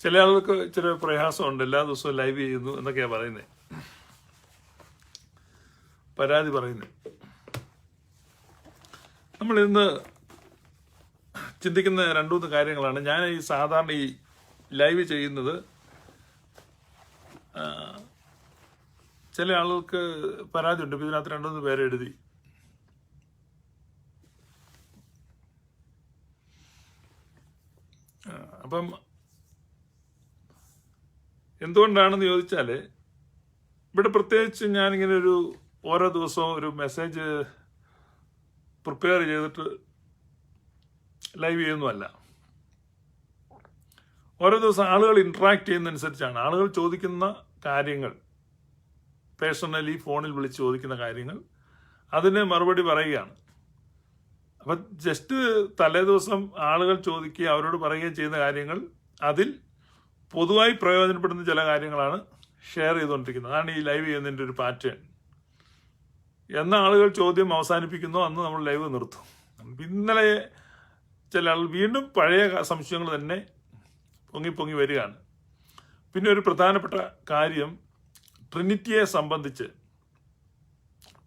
ചില ആളുകൾക്ക് ഇച്ചിരി പ്രയാസമുണ്ട്, എല്ലാ ദിവസവും ലൈവ് ചെയ്യുന്നു എന്നൊക്കെയാണ് പറയുന്നത്, പരാതി പറയുന്നത്. നമ്മൾ ഇന്ന് ചിന്തിക്കുന്ന രണ്ടു മൂന്ന് കാര്യങ്ങളാണ്. ഞാൻ ഈ സാധാരണ ഈ ലൈവ് ചെയ്യുന്നത് ചില ആളുകൾക്ക് പരാതിയുണ്ട്. ഇപ്പം ഇതിനകത്ത് രണ്ടു മൂന്ന് പേരെ എഴുതി. അപ്പം എന്തുകൊണ്ടാണെന്ന് ചോദിച്ചാൽ, ഇവിടെ പ്രത്യേകിച്ച് ഞാനിങ്ങനെ ഓരോ ദിവസവും ഒരു മെസ്സേജ് പ്രിപ്പയർ ചെയ്തിട്ട് ലൈവ് ചെയ്യുന്നതല്ല. ഓരോ ദിവസം ആളുകൾ ഇന്ററാക്ട് ചെയ്യുന്നതനുസരിച്ചാണ്. ആളുകൾ ചോദിക്കുന്ന കാര്യങ്ങൾ, പേഴ്സണലി ഫോണിൽ വിളിച്ച് ചോദിക്കുന്ന കാര്യങ്ങൾ, അതിന് മറുപടി പറയുകയാണ്. അപ്പം ജസ്റ്റ് തലേ ദിവസം ആളുകൾ ചോദിക്കുകയും അവരോട് പറയുകയും ചെയ്യുന്ന കാര്യങ്ങൾ, അതിൽ പൊതുവായി പ്രയോജനപ്പെടുന്ന ചില കാര്യങ്ങളാണ് ഷെയർ ചെയ്തുകൊണ്ടിരിക്കുന്നത്. അതാണ് ഈ ലൈവ് ചെയ്യുന്നതിൻ്റെ ഒരു പാറ്റേൺ. എന്ന ആളുകൾ ചോദ്യം അവസാനിപ്പിക്കുന്നോ അന്ന് നമ്മൾ ലൈവ് നിർത്തും. ഇന്നലെ ചില ആൾ വീണ്ടും പഴയ സംശയങ്ങൾ തന്നെ പൊങ്ങി വരികയാണ്. പിന്നെ ഒരു പ്രധാനപ്പെട്ട കാര്യം, ട്രിനിറ്റിയെ സംബന്ധിച്ച്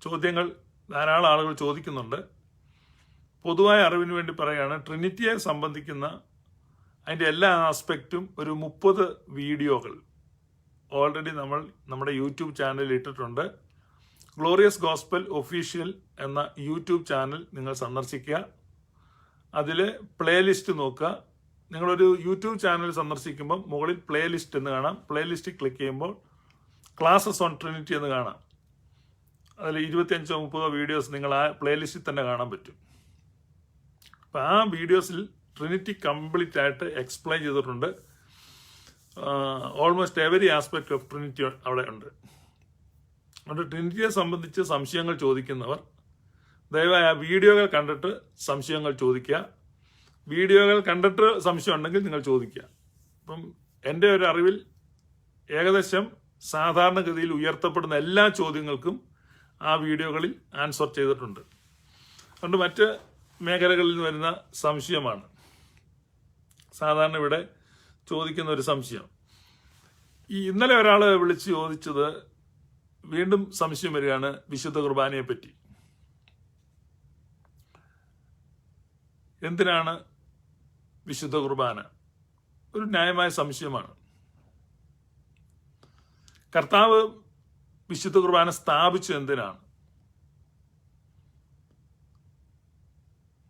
ചോദ്യങ്ങൾ ധാരാളം ആളുകൾ ചോദിക്കുന്നുണ്ട്. പൊതുവായ അറിവിന് വേണ്ടി പറയുകയാണ്, ട്രിനിറ്റിയെ സംബന്ധിക്കുന്ന അതിൻ്റെ എല്ലാ ആസ്പെക്റ്റും ഒരു 30 വീഡിയോകൾ ഓൾറെഡി നമ്മൾ നമ്മുടെ യൂട്യൂബ് ചാനലിൽ ഇട്ടിട്ടുണ്ട്. ഗ്ലോറിയസ് ഗോസ്പൽ ഒഫീഷ്യൽ എന്ന യൂട്യൂബ് ചാനൽ നിങ്ങൾ സന്ദർശിക്കുക. അതിൽ പ്ലേലിസ്റ്റ് നോക്കുക. നിങ്ങളൊരു യൂട്യൂബ് ചാനൽ സന്ദർശിക്കുമ്പോൾ മുകളിൽ പ്ലേലിസ്റ്റ് എന്ന് കാണാം. പ്ലേലിസ്റ്റ് ക്ലിക്ക് ചെയ്യുമ്പോൾ ക്ലാസ്സസ് ഓൺ ട്രിനിറ്റി എന്ന് കാണാം. അതിൽ 25-30 വീഡിയോസ് നിങ്ങൾ ആ പ്ലേലിസ്റ്റിൽ തന്നെ കാണാൻ പറ്റും. അപ്പം ആ വീഡിയോസിൽ ട്രിനിറ്റി കംപ്ലീറ്റ് ആയിട്ട് എക്സ്പ്ലെയിൻ ചെയ്തിട്ടുണ്ട്. Almost every aspect of Trinity അവിടെ ഉണ്ട്. അതുകൊണ്ട് ട്രിനിറ്റിയെ സംബന്ധിച്ച് സംശയങ്ങൾ ചോദിക്കുന്നവർ ദയവായി ആ വീഡിയോകൾ കണ്ടിട്ട് സംശയങ്ങൾ ചോദിക്കുക. വീഡിയോകൾ കണ്ടിട്ട് സംശയം ഉണ്ടെങ്കിൽ നിങ്ങൾ ചോദിക്കുക. അപ്പം എൻ്റെ ഒരു അറിവിൽ ഏകദേശം സാധാരണഗതിയിൽ ഉയർത്തപ്പെടുന്ന എല്ലാ ചോദ്യങ്ങൾക്കും ആ വീഡിയോകളിൽ ആൻസർ ചെയ്തിട്ടുണ്ട്. അതുകൊണ്ട് മറ്റ് മേഖലകളിൽ വരുന്ന സംശയമാണ് സാധാരണ ഇവിടെ ചോദിക്കുന്ന ഒരു സംശയം. ഇന്നലെ ഒരാൾ വിളിച്ച് ചോദിച്ചത്, വീണ്ടും സംശയം വരികയാണ് വിശുദ്ധ കുർബാനയെ പറ്റി. എന്തിനാണ് വിശുദ്ധ കുർബാന? ഒരു ന്യായമായ സംശയമാണ്. കർത്താവ് വിശുദ്ധ കുർബാന സ്ഥാപിച്ചു എന്തിനാണ്?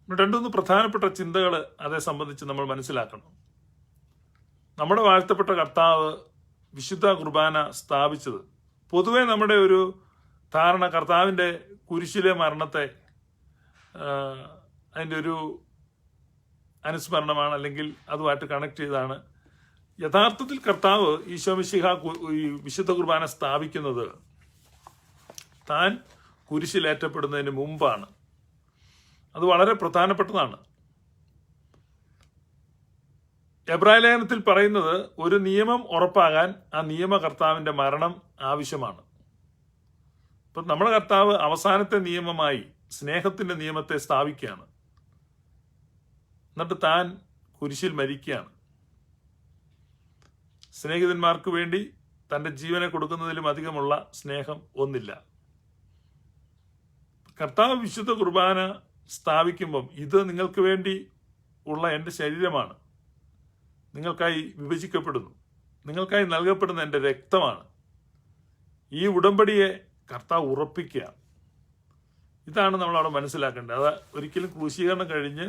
രണ്ടൊന്ന് പ്രധാനപ്പെട്ട ചിന്തകൾ അതേ സംബന്ധിച്ച് നമ്മൾ മനസ്സിലാക്കണം. നമ്മുടെ വാഴ്ത്തപ്പെട്ട കർത്താവ് വിശുദ്ധ കുർബാന സ്ഥാപിച്ചത്, പൊതുവെ നമ്മുടെ ഒരു ധാരണ കർത്താവിൻ്റെ കുരിശിലെ മരണത്തെ അതിൻ്റെ ഒരു അനുസ്മരണമാണ്, അല്ലെങ്കിൽ അതുമായിട്ട് കണക്ട് ചെയ്താണ്. യഥാർത്ഥത്തിൽ കർത്താവ് ഈശോ മിശിഹ ഈ വിശുദ്ധ കുർബാന സ്ഥാപിക്കുന്നത് താൻ കുരിശിലേറ്റപ്പെടുന്നതിന് മുമ്പാണ്. അത് വളരെ പ്രധാനപ്പെട്ടതാണ്. എബ്രായ ലേഖനത്തിൽ പറയുന്നത്, ഒരു നിയമം ഉറപ്പാകാൻ ആ നിയമകർത്താവിൻ്റെ മരണം ആവശ്യമാണ്. ഇപ്പം നമ്മുടെ കർത്താവ് അവസാനത്തെ നിയമമായി സ്നേഹത്തിൻ്റെ നിയമത്തെ സ്ഥാപിക്കുകയാണ്. എന്നിട്ട് താൻ കുരിശിൽ മരിക്കുകയാണ്. സ്നേഹിതന്മാർക്ക് വേണ്ടി തൻ്റെ ജീവനെ കൊടുക്കുന്നതിലും അധികമുള്ള സ്നേഹം ഒന്നില്ല. കർത്താവ് വിശുദ്ധ കുർബാന സ്ഥാപിക്കുമ്പം, ഇത് നിങ്ങൾക്ക് വേണ്ടി ഉള്ള എൻ്റെ ശരീരമാണ്, നിങ്ങൾക്കായി വിഭജിക്കപ്പെടുന്നു, നിങ്ങൾക്കായി നൽകപ്പെടുന്ന എൻ്റെ രക്തമാണ്. ഈ ഉടമ്പടിയെ കർത്താവ് ഉറപ്പിക്കുക. ഇതാണ് നമ്മളവിടെ മനസ്സിലാക്കേണ്ടത്. അത് ഒരിക്കലും ക്രൂശീകരണം കഴിഞ്ഞ്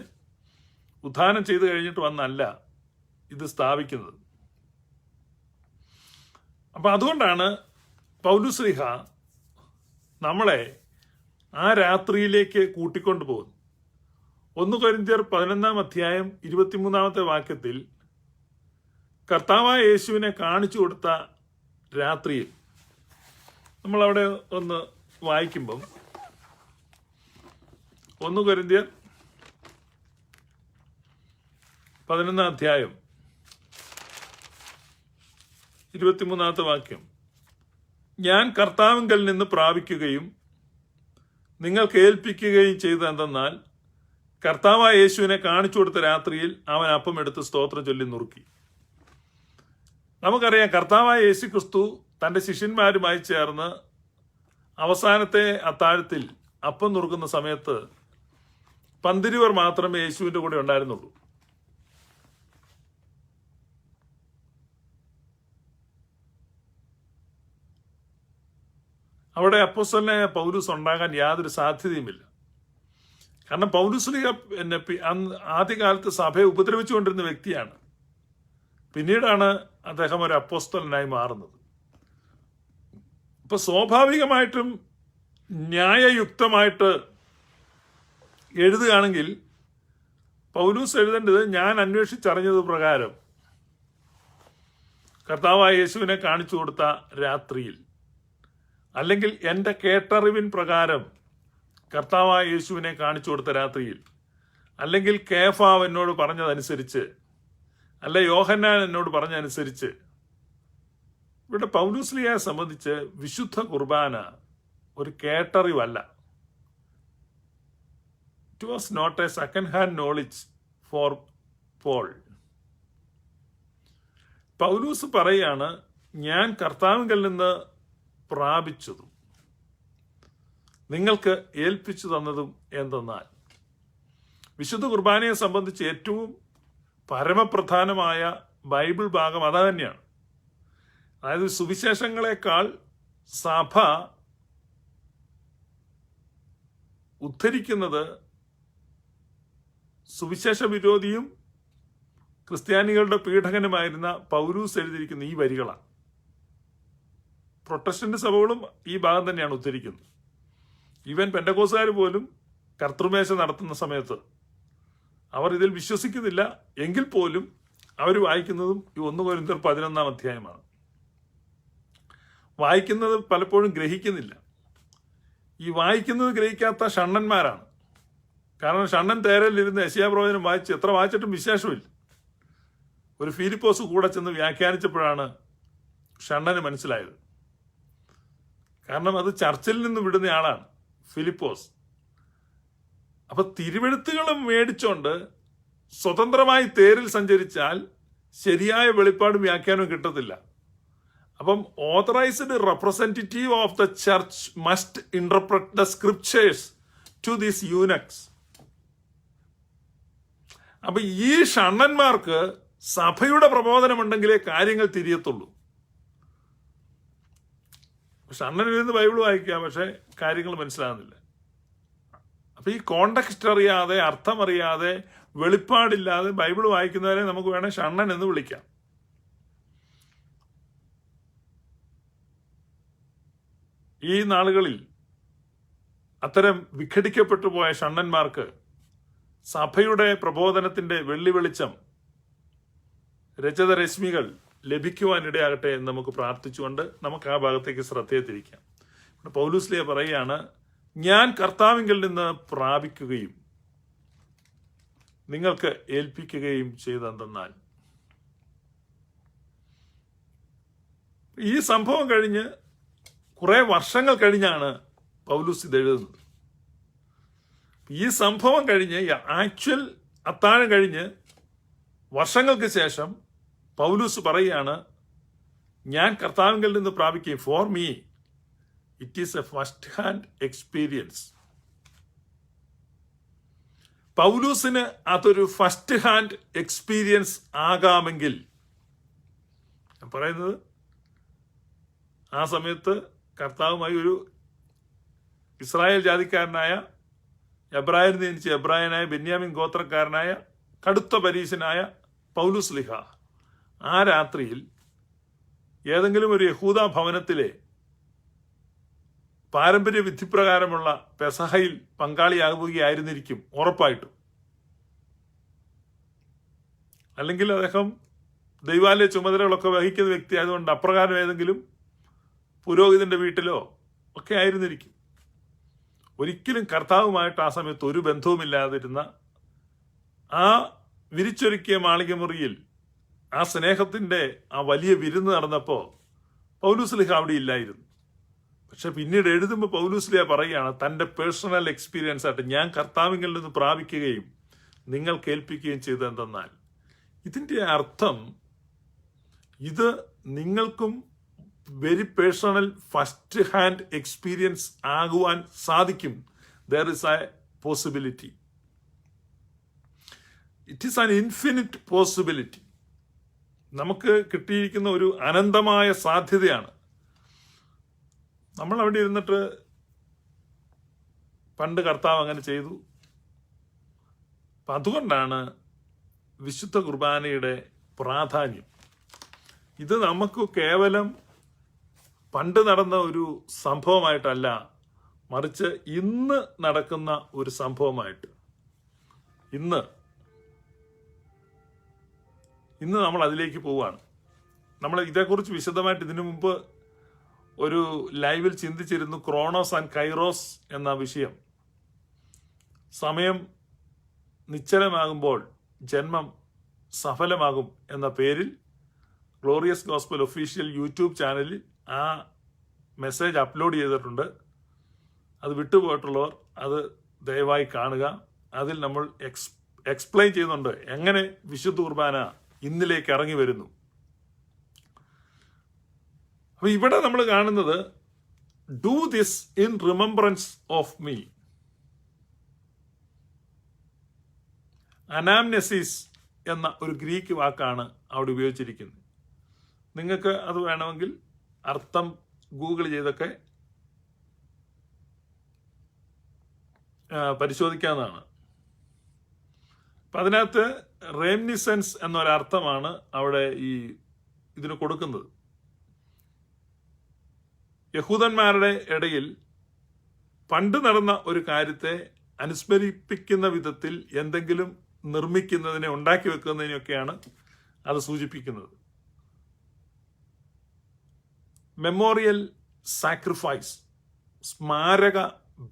ഉത്ഥാനം ചെയ്ത് കഴിഞ്ഞിട്ട് വന്നല്ല ഇത് സ്ഥാപിക്കുന്നത്. അപ്പം അതുകൊണ്ടാണ് പൗലുസ്ലീഹ നമ്മളെ ആ രാത്രിയിലേക്ക് കൂട്ടിക്കൊണ്ടു പോകുന്നു. 1 കൊരിന്ത്യർ 11-ാം അധ്യായം 23-ാമത്തെ വാക്യത്തിൽ കർത്താവായ യേശുവിനെ കാണിച്ചു കൊടുത്ത രാത്രിയിൽ നമ്മളവിടെ ഒന്ന് വായിക്കുമ്പം 1 കൊരിന്ത്യർ 11-ാം അധ്യായം 23-ാമത്തെ വാക്യം, ഞാൻ കർത്താവിങ്കൽ നിന്ന് പ്രാപിക്കുകയും നിങ്ങൾക്ക് ഏൽപ്പിക്കുകയും ചെയ്തതെന്തെന്നാൽ കർത്താവായ യേശുവിനെ കാണിച്ചു കൊടുത്ത രാത്രിയിൽ അവൻ അപ്പം എടുത്ത് സ്തോത്രം ചൊല്ലി നുറുക്കി. നമുക്കറിയാം കർത്താവായ യേശുക്രിസ്തു തൻ്റെ ശിഷ്യന്മാരുമായി ചേർന്ന് അവസാനത്തെ അത്താഴത്തിൽ അപ്പം നുറുക്കുന്ന സമയത്ത് 12 പേർ മാത്രമേ യേശുവിൻ്റെ കൂടെ ഉണ്ടായിരുന്നുള്ളൂ. അവിടെ അപ്പോസ്തലനായ പൗലൂസ് ഉണ്ടാകാൻ യാതൊരു സാധ്യതയുമില്ല. കാരണം പൗലൂസ്ലീഹ ആദ്യകാലത്ത് സഭയെ ഉപദ്രവിച്ചുകൊണ്ടിരുന്ന വ്യക്തിയാണ്. പിന്നീടാണ് അദ്ദേഹം ഒരു അപ്പോസ്തലനായി മാറുന്നത്. ഇപ്പൊ സ്വാഭാവികമായിട്ടും ന്യായയുക്തമായിട്ട് എഴുതുകയാണെങ്കിൽ പൗലൂസ് എഴുതേണ്ടത് ഞാൻ അന്വേഷിച്ചറിഞ്ഞത് പ്രകാരം കർത്താവായ യേശുവിനെ കാണിച്ചു കൊടുത്ത രാത്രിയിൽ, അല്ലെങ്കിൽ എൻ്റെ കേട്ടറിവിൻ പ്രകാരം കർത്താവായ യേശുവിനെ കാണിച്ചു കൊടുത്ത രാത്രിയിൽ, അല്ലെങ്കിൽ കേഫാവ് എന്നോട് പറഞ്ഞതനുസരിച്ച്, അല്ല യോഹന്നാൻ എന്നോട് പറഞ്ഞതനുസരിച്ച്. ഇവിടെ പൗലൂസ്ലീഹയെ സംബന്ധിച്ച് വിശുദ്ധ കുർബാന ഒരു കേട്ടറിവല്ല. It was not a second hand knowledge for Paul. Paulose പറയാണ്, ഞാൻ കർത്താവിങ്കൽ നിന്ന് പ്രാപിച്ചതും നിങ്ങൾക്ക് ഏൽപ്പിച്ചു തന്നതും എന്തെന്നാൽ. വിശുദ്ധ കുർബാനയെ സംബന്ധിച്ച് ഏറ്റവും പരമപ്രധാനമായ ബൈബിൾ ഭാഗം അത് തന്നെയാണ്. അതായത് സുവിശേഷങ്ങളെക്കാൾ സഭ ഉദ്ധരിക്കുന്നത് സുവിശേഷ വിരോധിയും ക്രിസ്ത്യാനികളുടെ പീഡകനുമായിരുന്ന പൗലൂസ് എഴുതിയിരിക്കുന്ന ഈ വരികളാണ്. പ്രൊട്ടസ്റ്റന്റ് സഭകളും ഈ ഭാഗം തന്നെയാണ് ഉദ്ധരിക്കുന്നത്. ഈവൻ പെന്തക്കോസ്തുകാർ പോലും കർത്തൃമേശ നടത്തുന്ന സമയത്ത് അവർ ഇതിൽ വിശ്വസിക്കുന്നില്ല. എങ്കിൽ പോലും അവർ വായിക്കുന്നതും ഈ 1 കൊരിന്ത്യർ 11 അധ്യായമാണ്. വായിക്കുന്നത് പലപ്പോഴും ഗ്രഹിക്കുന്നില്ല. ഈ വായിക്കുന്നത് ഗ്രഹിക്കാത്ത ഷണ്ണന്മാരാണ്. കാരണം ഷണ്ണൻ തേരലിരുന്ന് യെശയ്യാ പ്രവചനം വായിച്ച് എത്ര വായിച്ചിട്ടും വിശേഷമില്ല. ഒരു ഫിലിപ്പോസ് കൂടെ ചെന്ന് വ്യാഖ്യാനിച്ചപ്പോഴാണ് ഷണ്ണന് മനസ്സിലായത്. കാരണം അത് ചർച്ചിൽ നിന്ന് വിടുന്ന ആളാണ് ഫിലിപ്പോസ്. അപ്പൊ തിരുവെഴുത്തുകളും മേടിച്ചോണ്ട് സ്വതന്ത്രമായി തേരിൽ സഞ്ചരിച്ചാൽ ശരിയായ വെളിപ്പാടും വ്യാഖ്യാനവും കിട്ടത്തില്ല. അപ്പം authorised representative of the church must interpret the scriptures to these eunuchs. അപ്പൊ ഈ ഷണ്ണന്മാർക്ക് സഭയുടെ പ്രബോധനമുണ്ടെങ്കിലേ കാര്യങ്ങൾ തിരിയത്തുള്ളൂ. ഷണ്ണനിരുന്ന് ബൈബിൾ വായിക്കുക, പക്ഷെ കാര്യങ്ങൾ മനസ്സിലാകുന്നില്ല. അപ്പൊ ഈ കോണ്ടക്സ്റ്റ് അറിയാതെ, അർത്ഥമറിയാതെ, വെളിപ്പാടില്ലാതെ ബൈബിൾ വായിക്കുന്നവരെ നമുക്ക് വേണേൽ ഷണ്ണൻ എന്ന് വിളിക്കാം. ഈ നാളുകളിൽ അത്തരം വിഘടിക്കപ്പെട്ടു പോയ ഷണ്ണന്മാർക്ക് സഭയുടെ പ്രബോധനത്തിന്റെ വെള്ളി വെളിച്ചം, രജതരശ്മികൾ ലഭിക്കുവാനിടയാകട്ടെ എന്ന് നമുക്ക് പ്രാർത്ഥിച്ചുകൊണ്ട് നമുക്ക് ആ ഭാഗത്തേക്ക് ശ്രദ്ധയെ തിരിക്കാം. പൗലൂസ്ലീഹ പറയുകയാണ്, ഞാൻ കർത്താവിങ്കൽ നിന്ന് പ്രാപിക്കുകയും നിങ്ങൾക്ക് ഏൽപ്പിക്കുകയും ചെയ്തെന്നാൽ. ഈ സംഭവം കഴിഞ്ഞ് കുറെ വർഷങ്ങൾ കഴിഞ്ഞാണ് പൗലൂസ് ഇത് എഴുതുന്നത്. ഈ സംഭവം കഴിഞ്ഞ് ആക്ച്വൽ അത്താഴം കഴിഞ്ഞ് വർഷങ്ങൾക്ക് ശേഷം പൗലൂസ് പറയുകയാണ്, ഞാൻ കർത്താവിങ്കൽ നിന്ന് പ്രാപിക്കുകയും for me it is a first hand experience. പൗലൂസിന് അതൊരു ഫസ്റ്റ് ഹാൻഡ് എക്സ്പീരിയൻസ് ആകാമെങ്കിൽ, ഞാൻ പറയുന്നത് ആ സമയത്ത് കർത്താവുമായി ഒരു ഇസ്രായേൽ ജാതിക്കാരനായ, എബ്രായരിൽ ജനിച്ച എബ്രായനായ, ബെന്യാമിൻ ഗോത്രക്കാരനായ, കടുത്ത പരീശനായ പൗലൂസ്ലീഹ ആ രാത്രിയിൽ ഏതെങ്കിലും ഒരു യഹൂദ ഭവനത്തിലെ പാരമ്പര്യ വിധിപ്രകാരമുള്ള പെസഹയിൽ പങ്കാളിയാകുകയായിരുന്നിരിക്കും ഉറപ്പായിട്ടും. അല്ലെങ്കിൽ അദ്ദേഹം ദൈവാലയ ചുമതലകളൊക്കെ വഹിക്കുന്ന വ്യക്തി ആയതുകൊണ്ട് അപ്രകാരം ഏതെങ്കിലും പുരോഹിതന്റെ വീട്ടിലോ ഒക്കെ ആയിരുന്നിരിക്കും. ഒരിക്കലും കർത്താവുമായിട്ട് ആ സമയത്ത് ഒരു ബന്ധവുമില്ലാതിരുന്ന ആ വിരിച്ചൊരുക്കിയ മാളികമുറിയിൽ ആ സ്നേഹത്തിന്റെ ആ വലിയ വിരുന്ന് നടന്നപ്പോൾ പൗലൂസ്ലീഹ അവിടെ ഇല്ലായിരുന്നു. പക്ഷെ പിന്നീട് എഴുതുമ്പോൾ പൗലൂസ്ലീഹ പറയുകയാണ്, തന്റെ പേഴ്സണൽ എക്സ്പീരിയൻസ് ആയിട്ട് ഞാൻ കർത്താവിങ്കിൽ നിന്ന് പ്രാപിക്കുകയും നിങ്ങൾ കേൾപ്പിക്കുകയും ചെയ്തെന്നാൽ. ഇതിന്റെ അർത്ഥം ഇത് നിങ്ങൾക്കും very personal first hand experience ആകുവാൻ സാധിക്കും. There is A possibility. It is an infinite possibility. നമുക്ക് കിട്ടിയിരിക്കുന്ന ഒരു അനന്തമായ സാധ്യതയാണ്. നമ്മൾ അവിടെ ഇരുന്നിട്ട് പണ്ട് കർത്താവ് അങ്ങനെ ചെയ്തു. അപ്പം അതുകൊണ്ടാണ് വിശുദ്ധ കുർബാനയുടെ പ്രാധാന്യം. ഇത് നമുക്ക് കേവലം പണ്ട് നടന്ന ഒരു സംഭവമായിട്ടല്ല, മറിച്ച് ഇന്ന് നടക്കുന്ന ഒരു സംഭവമായിട്ട്. ഇന്ന് നമ്മൾ അതിലേക്ക് പോവുകയാണ്. നമ്മൾ ഇതേക്കുറിച്ച് വിശദമായിട്ട് ഇതിനു മുമ്പ് ഒരു ലൈവിൽ ചിന്തിച്ചിരുന്നു. ക്രോണോസ് ആൻഡ് കൈറോസ് എന്ന വിഷയം. സമയം നിശ്ചലമാകുമ്പോൾ ജന്മം സഫലമാകും എന്ന പേരിൽ ഗ്ലോറിയസ് ഗോസ്പൽ ഒഫീഷ്യൽ യൂട്യൂബ് ചാനലിൽ ആ മെസ്സേജ് അപ്ലോഡ് ചെയ്തിട്ടുണ്ട്. അത് വിട്ടുപോയിട്ടുള്ളവർ അത് ദയവായി കാണുക. അതിൽ നമ്മൾ എക്സ്പ്ലെയിൻ ചെയ്യുന്നുണ്ട് എങ്ങനെ വിശുദ്ധ കുർബാന ഇന്നിലേക്ക് ഇറങ്ങി വരുന്നു. അപ്പൊ ഇവിടെ നമ്മൾ കാണുന്നത് do this in remembrance of me. Anamnesis എന്ന ഒരു ഗ്രീക്ക് വാക്കാണ് അവിടെ ഉപയോഗിച്ചിരിക്കുന്നത്. നിങ്ങൾക്ക് അത് വേണമെങ്കിൽ അർത്ഥം ഗൂഗിൾ ചെയ്തൊക്കെ പരിശോധിക്കാവുന്നതാണ്. അപ്പം അതിനകത്ത് റെമിനിസൻസ് എന്നൊരർത്ഥമാണ് അവിടെ ഇതിന് കൊടുക്കുന്നത്. യഹൂദന്മാരുടെ ഇടയിൽ പണ്ട് നടന്ന ഒരു കാര്യത്തെ അനുസ്മരിപ്പിക്കുന്ന വിധത്തിൽ എന്തെങ്കിലും നിർമ്മിക്കുന്നതിനെ, ഉണ്ടാക്കി വെക്കുന്നതിനെയൊക്കെയാണ് അത് സൂചിപ്പിക്കുന്നത്. മെമ്മോറിയൽ സാക്രിഫൈസ്, സ്മാരക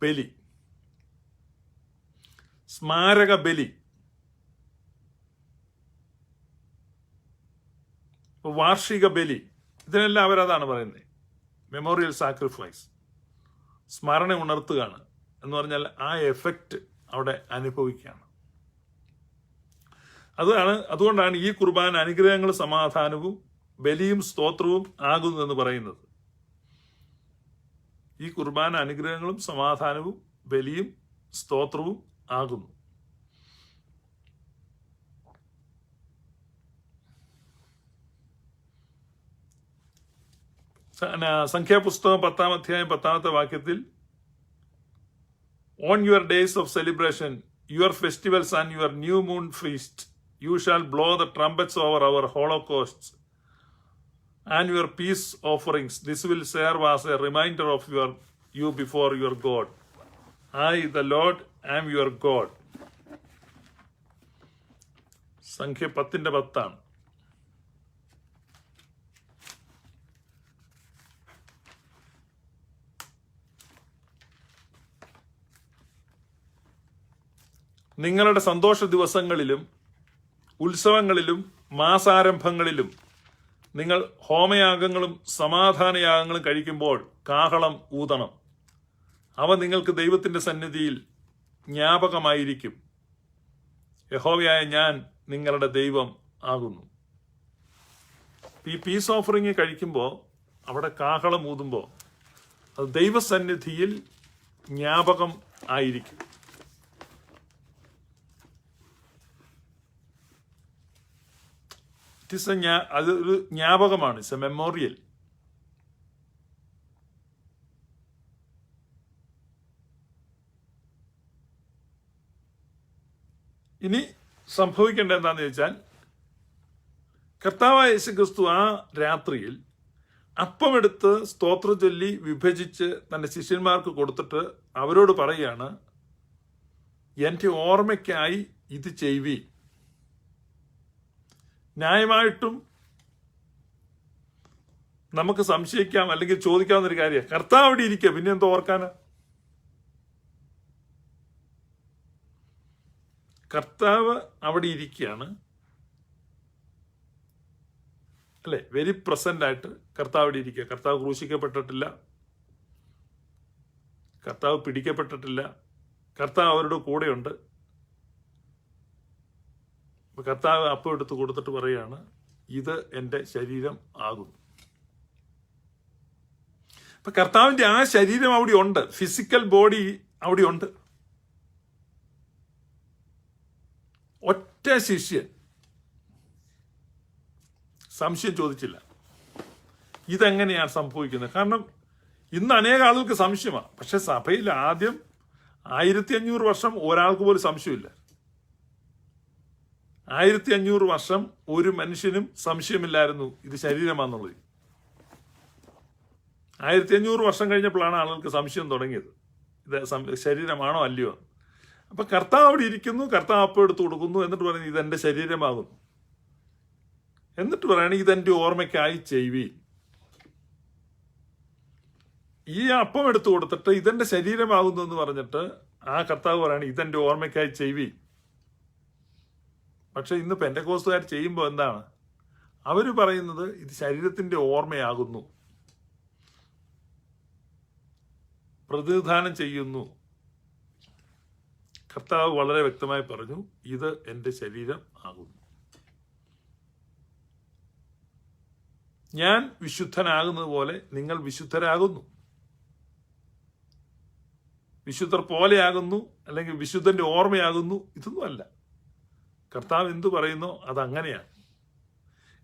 ബലി, വാർഷിക ബലി, ഇതിനെല്ലാം അവരതാണ് പറയുന്നത്. മെമ്മോറിയൽ സാക്രിഫൈസ്, സ്മരണ ഉണർത്തുകയാണ് എന്ന് പറഞ്ഞാൽ ആ എഫക്റ്റ് അവിടെ അനുഭവിക്കുകയാണ്. അതുകൊണ്ടാണ് ഈ കുർബാന അനുഗ്രഹങ്ങളും സമാധാനവും ബലിയും സ്തോത്രവും ആകുന്നതെന്ന് പറയുന്നത്. ഈ കുർബാന അനുഗ്രഹങ്ങളും സമാധാനവും ബലിയും സ്തോത്രവും ആകുന്നു. സംഖ്യാപുസ്തകം 10-ാം അധ്യായം 10-ാമത്തെ വാക്യത്തിൽ on your days of celebration, your festivals and your new moon feast, you shall blow the trumpets over your holocausts and your peace offerings. This will serve as a reminder of you before your God. I, the Lord, am your God. സംഖ്യ 10:10. നിങ്ങളുടെ സന്തോഷ ദിവസങ്ങളിലും ഉത്സവങ്ങളിലും മാസാരംഭങ്ങളിലും നിങ്ങൾ ഹോമയാഗങ്ങളും സമാധാനയാഗങ്ങളും കഴിക്കുമ്പോൾ കാഹളം ഊതണം. അവ നിങ്ങൾക്ക് ദൈവത്തിന്റെ സന്നിധിയിൽ ജ്ഞാപകമായിരിക്കും. യഹോവയായ ഞാൻ നിങ്ങളുടെ ദൈവം ആകുന്നു. ഈ പീസ് ഓഫറിങ് കഴിക്കുമ്പോൾ അവിടെ കാഹളം ഊതുമ്പോൾ അത് ദൈവസന്നിധിയിൽ ജ്ഞാപകം ആയിരിക്കും. അതൊരു ജ്ഞാപകമാണ്. It's A memorial. ഇനി സംഭവിക്കേണ്ട എന്താന്ന് ചോദിച്ചാൽ, കർത്താവായ യേശുക്രിസ്തു ആ രാത്രിയിൽ അപ്പമെടുത്ത് സ്തോത്രം ചൊല്ലി വിഭജിച്ച് തന്റെ ശിഷ്യന്മാർക്ക് കൊടുത്തിട്ട് അവരോട് പറയുകയാണ്, എന്റെ ഓർമ്മയ്ക്കായി ഇത് ചെയ്യുവീൻ. ന്യായമായിട്ടും നമുക്ക് സംശയിക്കാം അല്ലെങ്കിൽ ചോദിക്കാവുന്നൊരു കാര്യമാണ്, കർത്താവ് അവിടെ ഇരിക്കുക, പിന്നെ എന്തോ ഓർക്കാനാ? കർത്താവ് അവിടെ ഇരിക്കുകയാണ് അല്ലെ, വെരി പ്രസന്റ് ആയിട്ട് കർത്താവ് അവിടെ ഇരിക്കുക. കർത്താവ് ക്രൂശിക്കപ്പെട്ടിട്ടില്ല, കർത്താവ് പിടിക്കപ്പെട്ടിട്ടില്ല, കർത്താവ് അവരുടെ കൂടെയുണ്ട്. കർത്താവ് അപ്പം എടുത്ത് കൊടുത്തിട്ട് പറയാണ്, ഇത് എൻ്റെ ശരീരം ആകുന്നു. അപ്പൊ കർത്താവിന്റെ ആ ശരീരം അവിടെ ഉണ്ട്, ഫിസിക്കൽ ബോഡി അവിടെ ഉണ്ട്. ഒറ്റ ശിഷ്യൻ സംശയം ചോദിച്ചില്ല, ഇതെങ്ങനെയാണ് സംഭവിക്കുന്നത്. കാരണം ഇന്ന് അനേക ആളുകൾക്ക് സംശയമാണ്. പക്ഷെ സഭയിൽ ആദ്യം 1500 വർഷം ഒരാൾക്ക് പോലും സംശയമില്ല. 1500 വർഷം ഒരു മനുഷ്യനും സംശയമില്ലായിരുന്നു ഇത് ശരീരമാണെന്നുള്ളത്. 1500 വർഷം കഴിഞ്ഞപ്പോഴാണ് ആളുകൾക്ക് സംശയം തുടങ്ങിയത്, ഇത് ശരീരമാണോ അല്ലയോ. അപ്പൊ കർത്താവ് അവിടെ ഇരിക്കുന്നു, കർത്താവ് അപ്പം എടുത്തു കൊടുക്കുന്നു, എന്നിട്ട് പറയുന്നത് ഇതെന്റെ ശരീരമാകുന്നു. എന്നിട്ട് പറയുകയാണ് ഇതെന്റെ ഓർമ്മയ്ക്കായി ചെയ്യുവീൻ. ഈ അപ്പം എടുത്തു കൊടുത്തിട്ട് ഇതെന്റെ ശരീരമാകുന്നു എന്ന് പറഞ്ഞിട്ട് ആ കർത്താവ് പറയാണ് ഇതെന്റെ ഓർമ്മയ്ക്കായി ചെയ്യുവീൻ. പക്ഷെ ഇന്ന് പെന്തക്കോസ്തുകാർ ചെയ്യുമ്പോൾ എന്താണ് അവര് പറയുന്നത്? ഇത് ശരീരത്തിന്റെ ഓർമ്മയാകുന്നു, പ്രതിനിധാനം ചെയ്യുന്നു. കർത്താവ് വളരെ വ്യക്തമായി പറഞ്ഞു ഇത് എൻ്റെ ശരീരം ആകുന്നു. ഞാൻ വിശുദ്ധനാകുന്നത് പോലെ നിങ്ങൾ വിശുദ്ധരാകുന്നു. വിശുദ്ധർ പോലെയാകുന്നു അല്ലെങ്കിൽ വിശുദ്ധന്റെ ഓർമ്മയാകുന്നു, ഇതൊന്നുമല്ല. കർത്താവ് എന്തു പറയുന്നോ അതങ്ങനെയാണ്.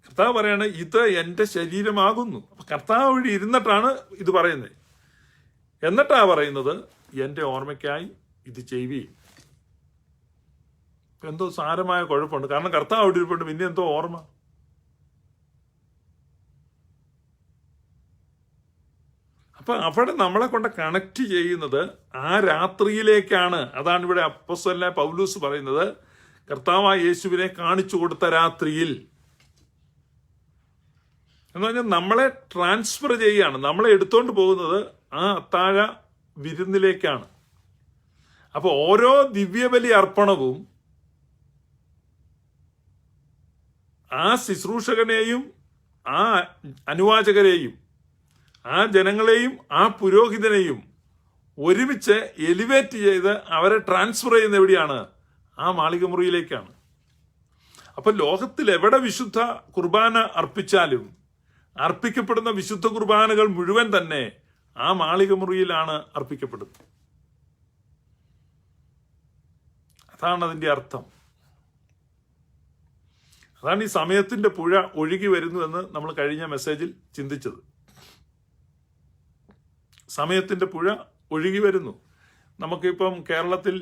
കർത്താവ് പറയാണ് ഇത് എൻ്റെ ശരീരമാകുന്നു. അപ്പൊ കർത്താവ് വഴി ഇരുന്നിട്ടാണ് ഇത് പറയുന്നത്. എന്നിട്ടാ പറയുന്നത് എൻ്റെ ഓർമ്മയ്ക്കായി ഇത് ചെയ്യുകയും. എന്തോ സാരമായ കുഴപ്പമുണ്ട്. കാരണം കർത്താവ് അവിടെ ഇരിപ്പുണ്ട്, പിന്നെ എന്തോ ഓർമ്മ. അപ്പൊ അവിടെ നമ്മളെ കൊണ്ട് കണക്ട് ചെയ്യുന്നത് ആ രാത്രിയിലേക്കാണ്. അതാണ് ഇവിടെ അപ്പോസ്തലനായ പൗലൂസ് പറയുന്നത്, കർത്താവായ യേശുവിനെ കാണിച്ചു കൊടുത്ത രാത്രിയിൽ എന്ന് പറഞ്ഞാൽ നമ്മളെ ട്രാൻസ്ഫർ ചെയ്യുകയാണ്, നമ്മളെ എടുത്തോണ്ട് പോകുന്നത് ആ അത്താഴ വിരുന്നിലേക്കാണ്. അപ്പൊ ഓരോ ദിവ്യബലി അർപ്പണവും ആ ശുശ്രൂഷകനെയും ആ അനുവാചകരെയും ആ ജനങ്ങളെയും ആ പുരോഹിതനെയും ഒരുമിച്ച് എലിവേറ്റ് ചെയ്ത് അവരെ ട്രാൻസ്ഫർ ചെയ്യുന്ന എവിടെയാണ്? ആ മാളികമുറിയിലേക്കാണ്. അപ്പൊ ലോകത്തിൽ എവിടെ വിശുദ്ധ കുർബാന അർപ്പിച്ചാലും അർപ്പിക്കപ്പെടുന്ന വിശുദ്ധ കുർബാനകൾ മുഴുവൻ തന്നെ ആ മാളികമുറിയിലാണ് അർപ്പിക്കപ്പെടുന്നത്. അതാണ് അതിന്റെ അർത്ഥം. അതാണ് ഈ സമയത്തിന്റെ പുഴ ഒഴുകി വരുന്നുവെന്ന് നമ്മൾ കഴിഞ്ഞ മെസ്സേജിൽ ചിന്തിച്ചത്. സമയത്തിന്റെ പുഴ ഒഴുകി വരുന്നു. നമുക്കിപ്പം കേരളത്തിൽ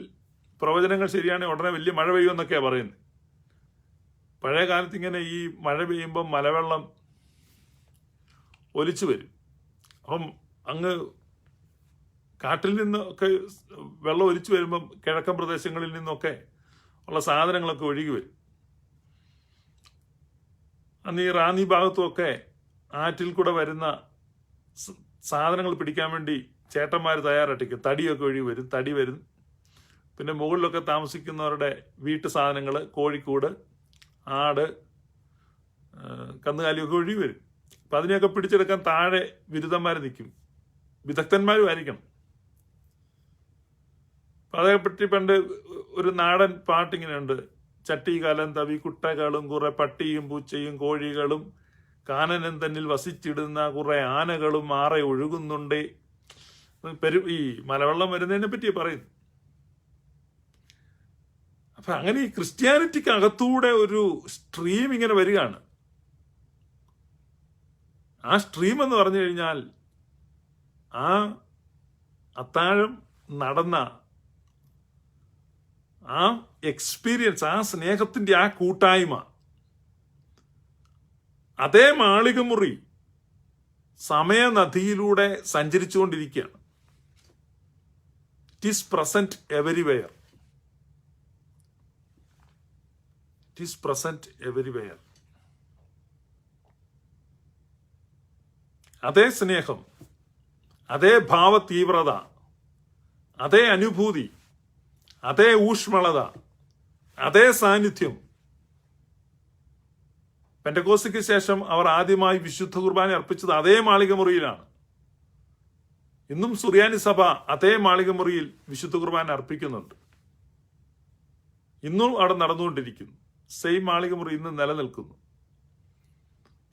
പ്രവചനങ്ങൾ ശരിയാണെങ്കിൽ ഉടനെ വലിയ മഴ പെയ്യുമെന്നൊക്കെയാണ് പറയുന്നത്. പഴയ കാലത്ത് ഇങ്ങനെ ഈ മഴ പെയ്യുമ്പം മലവെള്ളം ഒലിച്ചു വരും. അപ്പം അങ്ങ് കാട്ടിൽ നിന്നൊക്കെ വെള്ളം ഒലിച്ചു വരുമ്പം കിഴക്കൻ പ്രദേശങ്ങളിൽ നിന്നൊക്കെ ഉള്ള സാധനങ്ങളൊക്കെ ഒഴുകി വരും. അന്ന് ഈ റാന്നി ഭാഗത്തുമൊക്കെ ആറ്റിൽ കൂടെ വരുന്ന സാധനങ്ങൾ പിടിക്കാൻ വേണ്ടി ചേട്ടന്മാർ തയ്യാറെടുക്കും. തടിയൊക്കെ ഒഴുകി വരും, തടി വരും. പിന്നെ മുകളിലൊക്കെ താമസിക്കുന്നവരുടെ വീട്ടു സാധനങ്ങൾ, കോഴിക്കൂട്, ആട്, കന്നുകാലിയൊക്കെ ഒഴുകി വരും. അപ്പം അതിനെയൊക്കെ പിടിച്ചെടുക്കാൻ താഴെ ബിരുദന്മാർ നിൽക്കും, വിദഗ്ധന്മാരും ആയിരിക്കണം. അപ്പം അതേപ്പറ്റി പണ്ട് ഒരു നാടൻ പാട്ടിങ്ങനെയുണ്ട്: ചട്ടി കലം തവി കുട്ടകളും കുറെ പട്ടിയും പൂച്ചയും കോഴികളും കാനനം തന്നിൽ വസിച്ചിടുന്ന കുറെ ആനകളും ആറെ ഒഴുകുന്നുണ്ട്. ഈ മലവെള്ളം വരുന്നതിനെ പറ്റി പറയുന്നു. അപ്പൊ അങ്ങനെ ഈ ക്രിസ്ത്യാനിറ്റിക്ക് അകത്തൂടെ ഒരു സ്ട്രീം ഇങ്ങനെ വരികയാണ്. ആ സ്ട്രീം എന്ന് പറഞ്ഞു കഴിഞ്ഞാൽ ആ അത്താഴം നടന്ന ആ എക്സ്പീരിയൻസ്, ആ സ്നേഹത്തിന്റെ ആ കൂട്ടായ്മ, അതേ മാളികമുറി സമയനദിയിലൂടെ സഞ്ചരിച്ചുകൊണ്ടിരിക്കുകയാണ്. It is present everywhere. It is present everywhere. അതേ സ്നേഹം, അതേ ഭാവ തീവ്രത, അതേ അനുഭൂതി, അതേ ഊഷ്മളത, അതേ സാന്നിധ്യം. പെന്തക്കോസ്തിക്ക് ശേഷം അവർ ആദ്യമായി വിശുദ്ധ കുർബാന അർപ്പിച്ചത് അതേ മാളികമുറിയിലാണ്. ഇന്നും സുറിയാനി സഭ അതേ മാളികമുറിയിൽ വിശുദ്ധ കുർബാന അർപ്പിക്കുന്നുണ്ട്. ഇന്നും അവിടെ നടന്നുകൊണ്ടിരിക്കുന്നു. സെയിം മാളികമുറി ഇന്ന് നിലനിൽക്കുന്നു.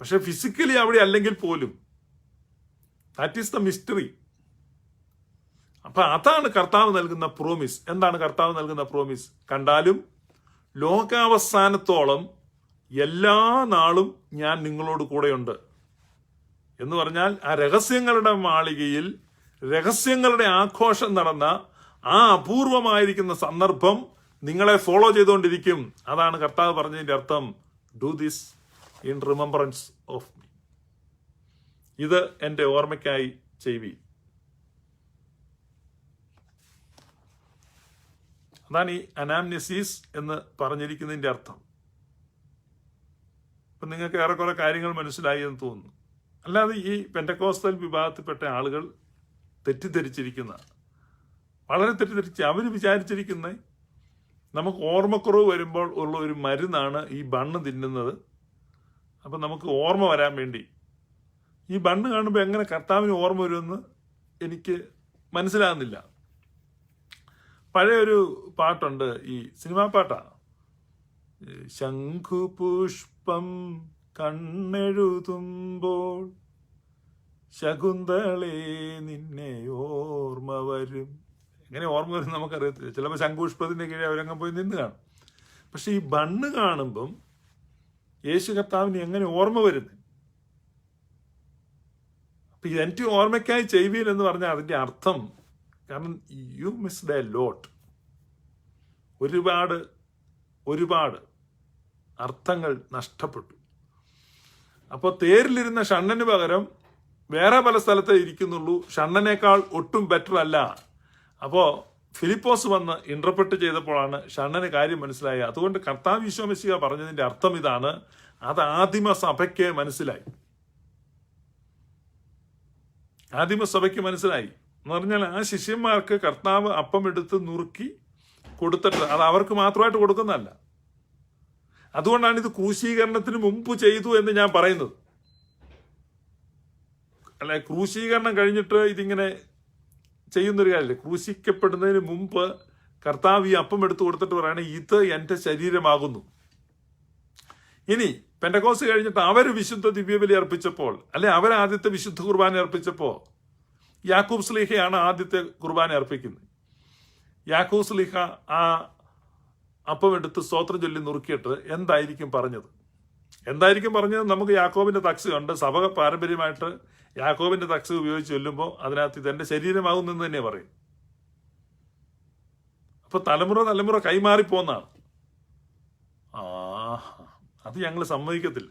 പക്ഷെ ഫിസിക്കലി അവിടെ അല്ലെങ്കിൽ പോലും ദാറ്റ് ഈസ് ദ മിസ്റ്ററി. അപ്പൊ അതാണ് കർത്താവ് നൽകുന്ന പ്രോമിസ്. എന്താണ് കർത്താവ് നൽകുന്ന പ്രോമിസ്? കണ്ടാലും ലോകാവസാനത്തോളം എല്ലാ നാളും ഞാൻ നിങ്ങളോട് കൂടെയുണ്ട് എന്ന് പറഞ്ഞാൽ ആ രഹസ്യങ്ങളുടെ മാളികയിൽ രഹസ്യങ്ങളുടെ ആഘോഷം നടന്ന ആ അപൂർവമായിരിക്കുന്ന സന്ദർഭം നിങ്ങളെ ഫോളോ ചെയ്തുകൊണ്ടിരിക്കും. അതാണ് കർത്താവ് പറഞ്ഞതിന്റെ അർത്ഥം. Do this in remembrance of me. ഇത് എൻ്റെ ഓർമ്മയ്ക്കായി ചെയ്യുവി. അതാണ് ഈ അനാംനെസിസ് എന്ന് പറഞ്ഞിരിക്കുന്നതിന്റെ അർത്ഥം. ഇപ്പം നിങ്ങൾക്ക് ഏറെക്കുറെ കാര്യങ്ങൾ മനസ്സിലായി എന്ന് തോന്നുന്നു. അല്ലാതെ ഈ പെന്തക്കോസ്തൽ വിഭാഗത്തിൽപ്പെട്ട ആളുകൾ തെറ്റിദ്ധരിച്ചിരിക്കുന്ന, വളരെ തെറ്റിദ്ധരിച്ച് അവർ വിചാരിച്ചിരിക്കുന്ന നമുക്ക് ഓർമ്മക്കുറവ് വരുമ്പോൾ ഉള്ള ഒരു മരുന്നാണ് ഈ ബണ്ണ് തിന്നുന്നത്. അപ്പം നമുക്ക് ഓർമ്മ വരാൻ വേണ്ടി ഈ ബണ്ണ് കാണുമ്പോൾ എങ്ങനെ കർത്താവിന് ഓർമ്മ വരുമെന്ന് എനിക്ക് മനസ്സിലാകുന്നില്ല. പഴയൊരു പാട്ടുണ്ട്, ഈ സിനിമാ പാട്ടാണ്. ശംഖുപുഷ്പം കണ്ണെഴുതുമ്പോൾ ശകുന്തളേ നിന്നെ ഓർമ്മ വരും. എങ്ങനെ ഓർമ്മ വരും നമുക്കറിയത്തില്ല. ചിലപ്പോൾ ശംഖുപുഷ്പത്തിന്റെ കീഴെ അവരങ്ങ് പോയി നിന്ന് കാണും. പക്ഷെ ഈ ബണ്ണ് കാണുമ്പം യേശു കർത്താവിന് എങ്ങനെ ഓർമ്മ വരുന്നു? അപ്പൊ എനിക്ക് ഓർമ്മയ്ക്കായി ചെയ്യുവീൻ എന്ന് പറഞ്ഞാൽ അതിന്റെ അർത്ഥം, കാരണം യു മിസ്ഡ് എ ലോട്ട്. ഒരുപാട് അർത്ഥങ്ങൾ നഷ്ടപ്പെട്ടു. അപ്പോൾ തേരിലിരുന്ന ഷണ്ണന് പകരം വേറെ പല സ്ഥലത്തേ ഇരിക്കുന്നുള്ളൂ. ഷണ്ണനേക്കാൾ ഒട്ടും ബെറ്റർ അല്ല. അപ്പോൾ ഫിലിപ്പോസ് വന്ന് ഇന്റർപ്രറ്റ് ചെയ്തപ്പോഴാണ് ഷണ്ണന് കാര്യം മനസ്സിലായി. അതുകൊണ്ട് കർത്താവ് ഈശോ മിശിഹ പറഞ്ഞതിന്റെ അർത്ഥം ഇതാണ്. അത് ആദിമസഭയ്ക്ക് മനസ്സിലായി. ആദിമസഭയ്ക്ക് മനസ്സിലായി എന്ന് പറഞ്ഞാൽ ആ ശിഷ്യന്മാർക്ക് കർത്താവ് അപ്പം എടുത്ത് നുറുക്കി കൊടുത്തിട്ട് അത് അവർക്ക് മാത്രമായിട്ട് കൊടുക്കുന്നതല്ല. അതുകൊണ്ടാണ് ഇത് ക്രൂശീകരണത്തിന് മുമ്പ് ചെയ്തു എന്ന് ഞാൻ പറയുന്നത്. അല്ലെ, ക്രൂശീകരണം കഴിഞ്ഞിട്ട് ഇതിങ്ങനെ ചെയ്യുന്നൊരു കാര്യമില്ല. ക്രൂശിക്കപ്പെടുന്നതിന് മുമ്പ് കർത്താവ് ഈ അപ്പം എടുത്തു കൊടുത്തിട്ട് പറയണേ, ഇത് എൻ്റെ ശരീരമാകുന്നു. ഇനി പെന്തക്കോസ്ത് കഴിഞ്ഞിട്ട് അവർ വിശുദ്ധ ദിവ്യബലി അർപ്പിച്ചപ്പോൾ, അല്ലെ അവരാദ്യത്തെ വിശുദ്ധ കുർബാന അർപ്പിച്ചപ്പോൾ യാക്കൂബ് സ്ലീഹയാണ് ആദ്യത്തെ കുർബാന അർപ്പിക്കുന്നത്. യാക്കൂബ് സ്ലീഹ ആ അപ്പം എടുത്ത് സ്തോത്രം ചൊല്ലി നുറുക്കിയിട്ട് എന്തായിരിക്കും പറഞ്ഞത്? നമുക്ക് യാക്കോബിന്റെ തക്സ് ഉണ്ട്. സഭ പാരമ്പര്യമായിട്ട് യാക്കോബിന്റെ തക്സ് ഉപയോഗിച്ച് ചൊല്ലുമ്പോൾ അതിനകത്ത് ഇതെന്റെ ശരീരമാകുന്നെന്ന് തന്നെ പറയും. അപ്പൊ തലമുറ കൈമാറിപ്പോന്നാണ്. അത് ഞങ്ങൾ സമ്മതിക്കത്തില്ല.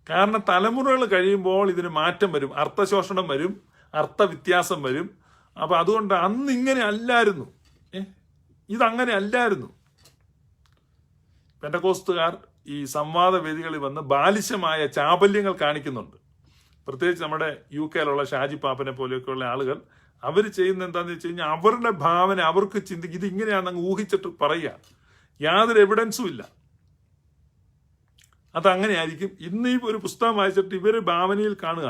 കാരണം തലമുറകൾ കഴിയുമ്പോൾ ഇതിന് മാറ്റം വരും, അർത്ഥശോഷണം വരും, അർത്ഥവ്യത്യാസം വരും. അപ്പൊ അതുകൊണ്ട് അന്ന് ഇങ്ങനെ അല്ലായിരുന്നു, ഇതങ്ങനെ അല്ലായിരുന്നു. പെന്തക്കോസ്തുകാർ ഈ സംവാദ വേദികളിൽ വന്ന് ബാലിശമായ ചാബല്യങ്ങൾ കാണിക്കുന്നുണ്ട്. പ്രത്യേകിച്ച് നമ്മുടെ UK ഷാജി പാപ്പനെ പോലെയൊക്കെയുള്ള ആളുകൾ അവർ ചെയ്യുന്ന എന്താണെന്ന് വെച്ച് കഴിഞ്ഞാൽ അവരുടെ ഭാവന അവർക്ക് ചിന്തിക്കും, ഇത് ഇങ്ങനെയാണെന്ന് ഊഹിച്ചിട്ട് പറയുക. യാതൊരു എവിഡൻസും ഇല്ല. അതങ്ങനെയായിരിക്കും. ഇന്ന് ഈ ഒരു പുസ്തകം വായിച്ചിട്ട് ഇവര് ഭാവനയിൽ കാണുക,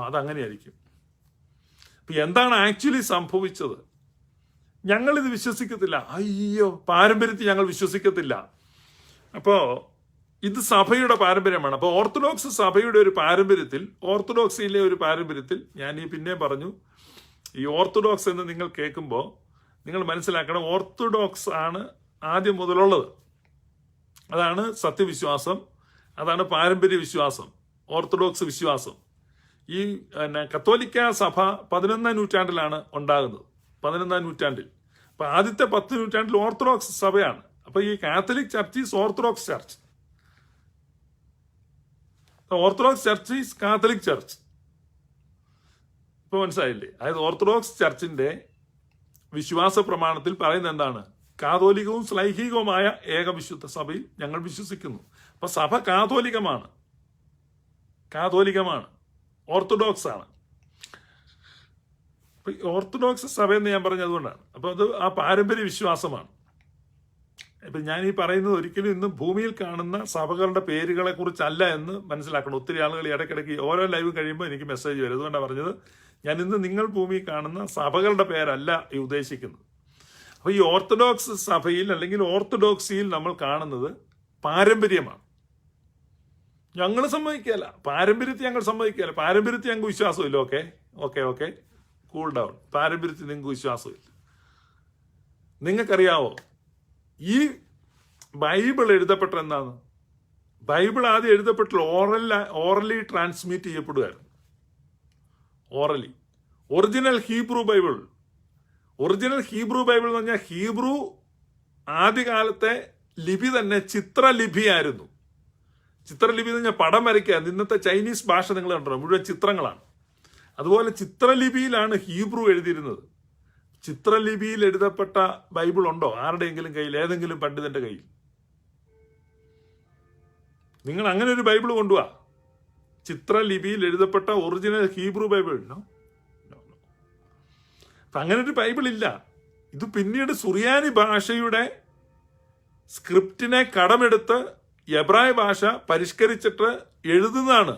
അതങ്ങനെയായിരിക്കും. അപ്പൊ എന്താണ് ആക്ച്വലി സംഭവിച്ചത്? ഞങ്ങളിത് വിശ്വസിക്കത്തില്ല. അയ്യോ, പാരമ്പര്യത്തിൽ ഞങ്ങൾ വിശ്വസിക്കത്തില്ല. അപ്പോ ഇത് സഭയുടെ പാരമ്പര്യമാണ്. അപ്പോൾ ഓർത്തഡോക്സ് സഭയുടെ ഒരു പാരമ്പര്യത്തിൽ, ഓർത്തഡോക്സിലെ ഒരു പാരമ്പര്യത്തിൽ, ഞാൻ ഈ പിന്നെ പറഞ്ഞു, ഈ ഓർത്തഡോക്സ് എന്ന് നിങ്ങൾ കേൾക്കുമ്പോൾ നിങ്ങൾ മനസ്സിലാക്കണം, ഓർത്തഡോക്സ് ആണ് ആദ്യം മുതലുള്ളത്. അതാണ് സത്യവിശ്വാസം, അതാണ് പാരമ്പര്യ വിശ്വാസം, ഓർത്തഡോക്സ് വിശ്വാസം. ഈ കത്തോലിക്ക സഭ 11ാം നൂറ്റാണ്ടിലാണ് ഉണ്ടാകുന്നത്. 11ാം നൂറ്റാണ്ടിൽ. അപ്പൊ ആദ്യത്തെ 10 നൂറ്റാണ്ടിൽ ഓർത്തഡോക്സ് സഭയാണ്. അപ്പൊ ഈ Catholic church is orthodox church, orthodox church is Catholic church. ഇപ്പൊ മനസ്സിലായില്ലേ? അതായത് ഓർത്തഡോക്സ് ചർച്ചിന്റെ വിശ്വാസ പ്രമാണത്തിൽ പറയുന്നത് എന്താണ്? കാതോലികവും ശ്ലൈഹികവുമായ ഏകവിശുദ്ധ സഭയിൽ ഞങ്ങൾ വിശ്വസിക്കുന്നു. അപ്പൊ സഭ കാതോലികമാണ്, ഓർത്തഡോക്സ് ആണ്. ഓർത്തഡോക്സ് സഭ എന്ന് ഞാൻ പറഞ്ഞത് അതുകൊണ്ടാണ്. അപ്പൊ അത് ആ പാരമ്പര്യ വിശ്വാസമാണ്. ഇപ്പൊ ഞാൻ ഈ പറയുന്നത് ഒരിക്കലും ഇന്ന് ഭൂമിയിൽ കാണുന്ന സഭകളുടെ പേരുകളെ കുറിച്ചല്ല എന്ന് മനസ്സിലാക്കണം. ഒത്തിരി ആളുകൾ ഇടയ്ക്കിടയ്ക്ക് ഓരോ ലൈവ് കഴിയുമ്പോൾ എനിക്ക് മെസ്സേജ് വരും. അതുകൊണ്ടാണ് പറഞ്ഞത്, ഞാൻ ഇന്ന് നിങ്ങൾ ഭൂമിയിൽ കാണുന്ന സഭകളുടെ പേരല്ല ഈ ഉദ്ദേശിക്കുന്നത്. അപ്പൊ ഈ ഓർത്തഡോക്സ് സഭയിൽ അല്ലെങ്കിൽ ഓർത്തഡോക്സിയിൽ നമ്മൾ കാണുന്നത് പാരമ്പര്യമാണ്. ഞങ്ങൾ സമ്മതിക്കുകയല്ല, പാരമ്പര്യത്തെ ഞങ്ങൾ സമ്മതിക്കുകയല്ല, പാരമ്പര്യത്തിൽ ഞങ്ങൾക്ക് വിശ്വാസമില്ല. Okay okay okay cool down. പാരമ്പര്യത്തിൽ നിങ്ങൾക്ക് വിശ്വാസമില്ല. നിങ്ങൾക്കറിയാവോ ഈ ബൈബിൾ എഴുതപ്പെട്ട എന്താണ്? ബൈബിൾ ആദ്യം എഴുതപ്പെട്ടില്ല, ഓറലി ട്രാൻസ്മിറ്റ് ചെയ്യപ്പെടുകയായിരുന്നു. ഓറലി. ഒറിജിനൽ ഹീബ്രു ബൈബിൾ എന്ന് പറഞ്ഞാൽ ഹീബ്രു ആദ്യകാലത്തെ ലിപി തന്നെ ചിത്രലിപിയായിരുന്നു. ചിത്രലിപി എന്ന് പറഞ്ഞാൽ പടം വരയ്ക്കുക. ഇന്നത്തെ ചൈനീസ് ഭാഷ നിങ്ങൾ കണ്ടോ, മുഴുവൻ ചിത്രങ്ങളാണ്. അതുപോലെ ചിത്രലിപിയിലാണ് ഹീബ്രു എഴുതിയിരുന്നത്. ചിത്രലിപിയിൽ എഴുതപ്പെട്ട ബൈബിൾ ഉണ്ടോ ആരുടെയെങ്കിലും കയ്യിൽ, ഏതെങ്കിലും പണ്ഡിതന്റെ കയ്യിൽ? നിങ്ങൾ അങ്ങനെ ഒരു ബൈബിൾ കൊണ്ടുപോവാ, ചിത്രലിപിയിൽ എഴുതപ്പെട്ട ഒറിജിനൽ ഹീബ്രു ബൈബിൾ? നോ. അങ്ങനെ ഒരു ബൈബിൾ ഇല്ല. ഇത് പിന്നീട് സുറിയാനി ഭാഷയുടെ സ്ക്രിപ്റ്റിനെ കടമെടുത്ത് എബ്രായ ഭാഷ പരിഷ്കരിച്ചിട്ട് എഴുതുന്നതാണ്.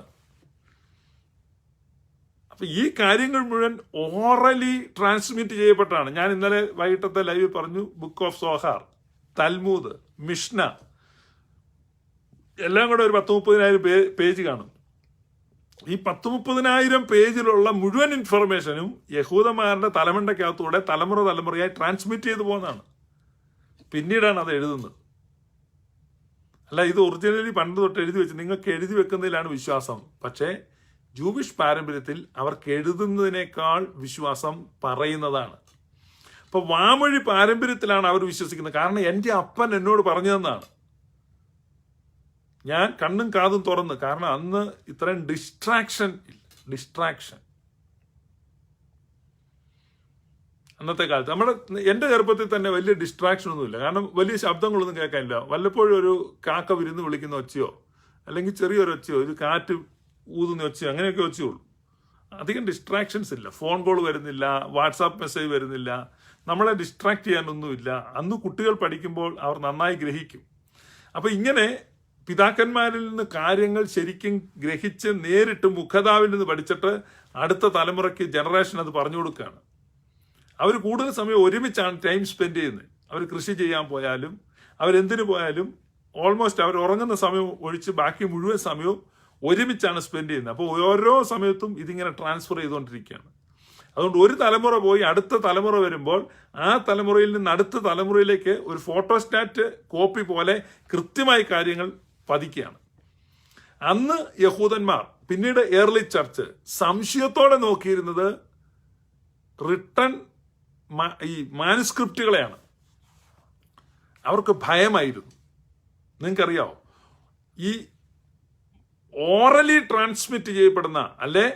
അപ്പൊ ഈ കാര്യങ്ങൾ മുഴുവൻ ഓറലി ട്രാൻസ്മിറ്റ് ചെയ്യപ്പെട്ടാണ്. ഞാൻ ഇന്നലെ വൈകിട്ടത്തെ ലൈവ് പറഞ്ഞു, ബുക്ക് ഓഫ് സോഹാർ, തൽമൂദ്, മിഷ്ന എല്ലാം കൂടെ ഒരു 10-30,000 പേജ് കാണും. ഈ 10-30,000 പേജിലുള്ള മുഴുവൻ ഇൻഫർമേഷനും യഹൂദന്മാരുടെ തലമണ്ടയ്ക്കകത്തൂടെ തലമുറയായി ട്രാൻസ്മിറ്റ് ചെയ്തു പോകുന്നതാണ്. പിന്നീടാണ് അത് എഴുതുന്നത്. അല്ല, ഇത് ഒറിജിനലി പണ്ട് തൊട്ട് എഴുതി വെച്ച് നിങ്ങൾക്ക് എഴുതി വെക്കുന്നതിലാണ് വിശ്വാസം. പക്ഷേ ജൂവിഷ് പാരമ്പര്യത്തിൽ അവർക്ക് എഴുതുന്നതിനേക്കാൾ വിശ്വാസം പറയുന്നതാണ്. അപ്പൊ വാമൊഴി പാരമ്പര്യത്തിലാണ് അവർ വിശ്വസിക്കുന്നത്. കാരണം എൻ്റെ അപ്പൻ എന്നോട് പറഞ്ഞു തന്നാണ്. ഞാൻ കണ്ണും കാതും തുറന്ന്, കാരണം അന്ന് ഇത്രയും ഡിസ്ട്രാക്ഷൻ അന്നത്തെ കാലത്ത്. എൻ്റെ ചെറുപ്പത്തിൽ തന്നെ വലിയ ഡിസ്ട്രാക്ഷൻ ഒന്നുമില്ല. കാരണം വലിയ ശബ്ദങ്ങളൊന്നും കേൾക്കാനില്ല. വല്ലപ്പോഴും ഒരു കാക്ക വിരുന്ന് വിളിക്കുന്ന ഒച്ചയോ അല്ലെങ്കിൽ ചെറിയൊരു ഒച്ചയോ, ഒരു കാറ്റ് ഊതുന്ന ഒച്ചയോ, അങ്ങനെയൊക്കെ ഒച്ചയുള്ളൂ. അധികം ഡിസ്ട്രാക്ഷൻസ് ഇല്ല. ഫോൺ കോൾ വരുന്നില്ല, വാട്സാപ്പ് മെസ്സേജ് വരുന്നില്ല, നമ്മളെ ഡിസ്ട്രാക്ട് ചെയ്യാനൊന്നുമില്ല. അന്ന് കുട്ടികൾ പഠിക്കുമ്പോൾ അവർ നന്നായി ഗ്രഹിക്കും. അപ്പൊ ഇങ്ങനെ പിതാക്കന്മാരിൽ നിന്ന് കാര്യങ്ങൾ ശരിക്കും ഗ്രഹിച്ച് നേരിട്ട് മുഖതാവിൽ നിന്ന് പഠിച്ചിട്ട് അടുത്ത തലമുറയ്ക്ക് ജനറേഷൻ അത് പറഞ്ഞു കൊടുക്കുകയാണ്. അവർ കൂടുതൽ സമയം ഒരുമിച്ചാണ് ടൈം സ്പെൻഡ് ചെയ്യുന്നത്. അവർ കൃഷി ചെയ്യാൻ പോയാലും അവരെന്തിനു പോയാലും ഓൾമോസ്റ്റ് അവർ ഉറങ്ങുന്ന സമയം ഒഴിച്ച് ബാക്കി മുഴുവൻ സമയവും ഒരുമിച്ചാണ് സ്പെൻഡ് ചെയ്യുന്നത്. അപ്പോൾ ഓരോ സമയത്തും ഇതിങ്ങനെ ട്രാൻസ്ഫർ ചെയ്തുകൊണ്ടിരിക്കുകയാണ്. അതുകൊണ്ട് ഒരു തലമുറ പോയി അടുത്ത തലമുറ വരുമ്പോൾ ആ തലമുറയിൽ നിന്ന് അടുത്ത തലമുറയിലേക്ക് ഒരു ഫോട്ടോസ്റ്റാറ്റ് കോപ്പി പോലെ കൃത്യമായി കാര്യങ്ങൾ പതിക്കുകയാണ്. അന്ന് യഹൂദന്മാർ, പിന്നീട് ഏർലി ചർച്ച് സംശയത്തോടെ നോക്കിയിരുന്നത് റിട്ടൺ ഈ മാനുസ്ക്രിപ്റ്റുകളെയാണ്. അവർക്ക് ഭയമായിരുന്നു. നിങ്ങൾക്കറിയാവോ, ഈ ഓറലി ട്രാൻസ്മിറ്റ് ചെയ്യപ്പെടുന്ന അല്ലെ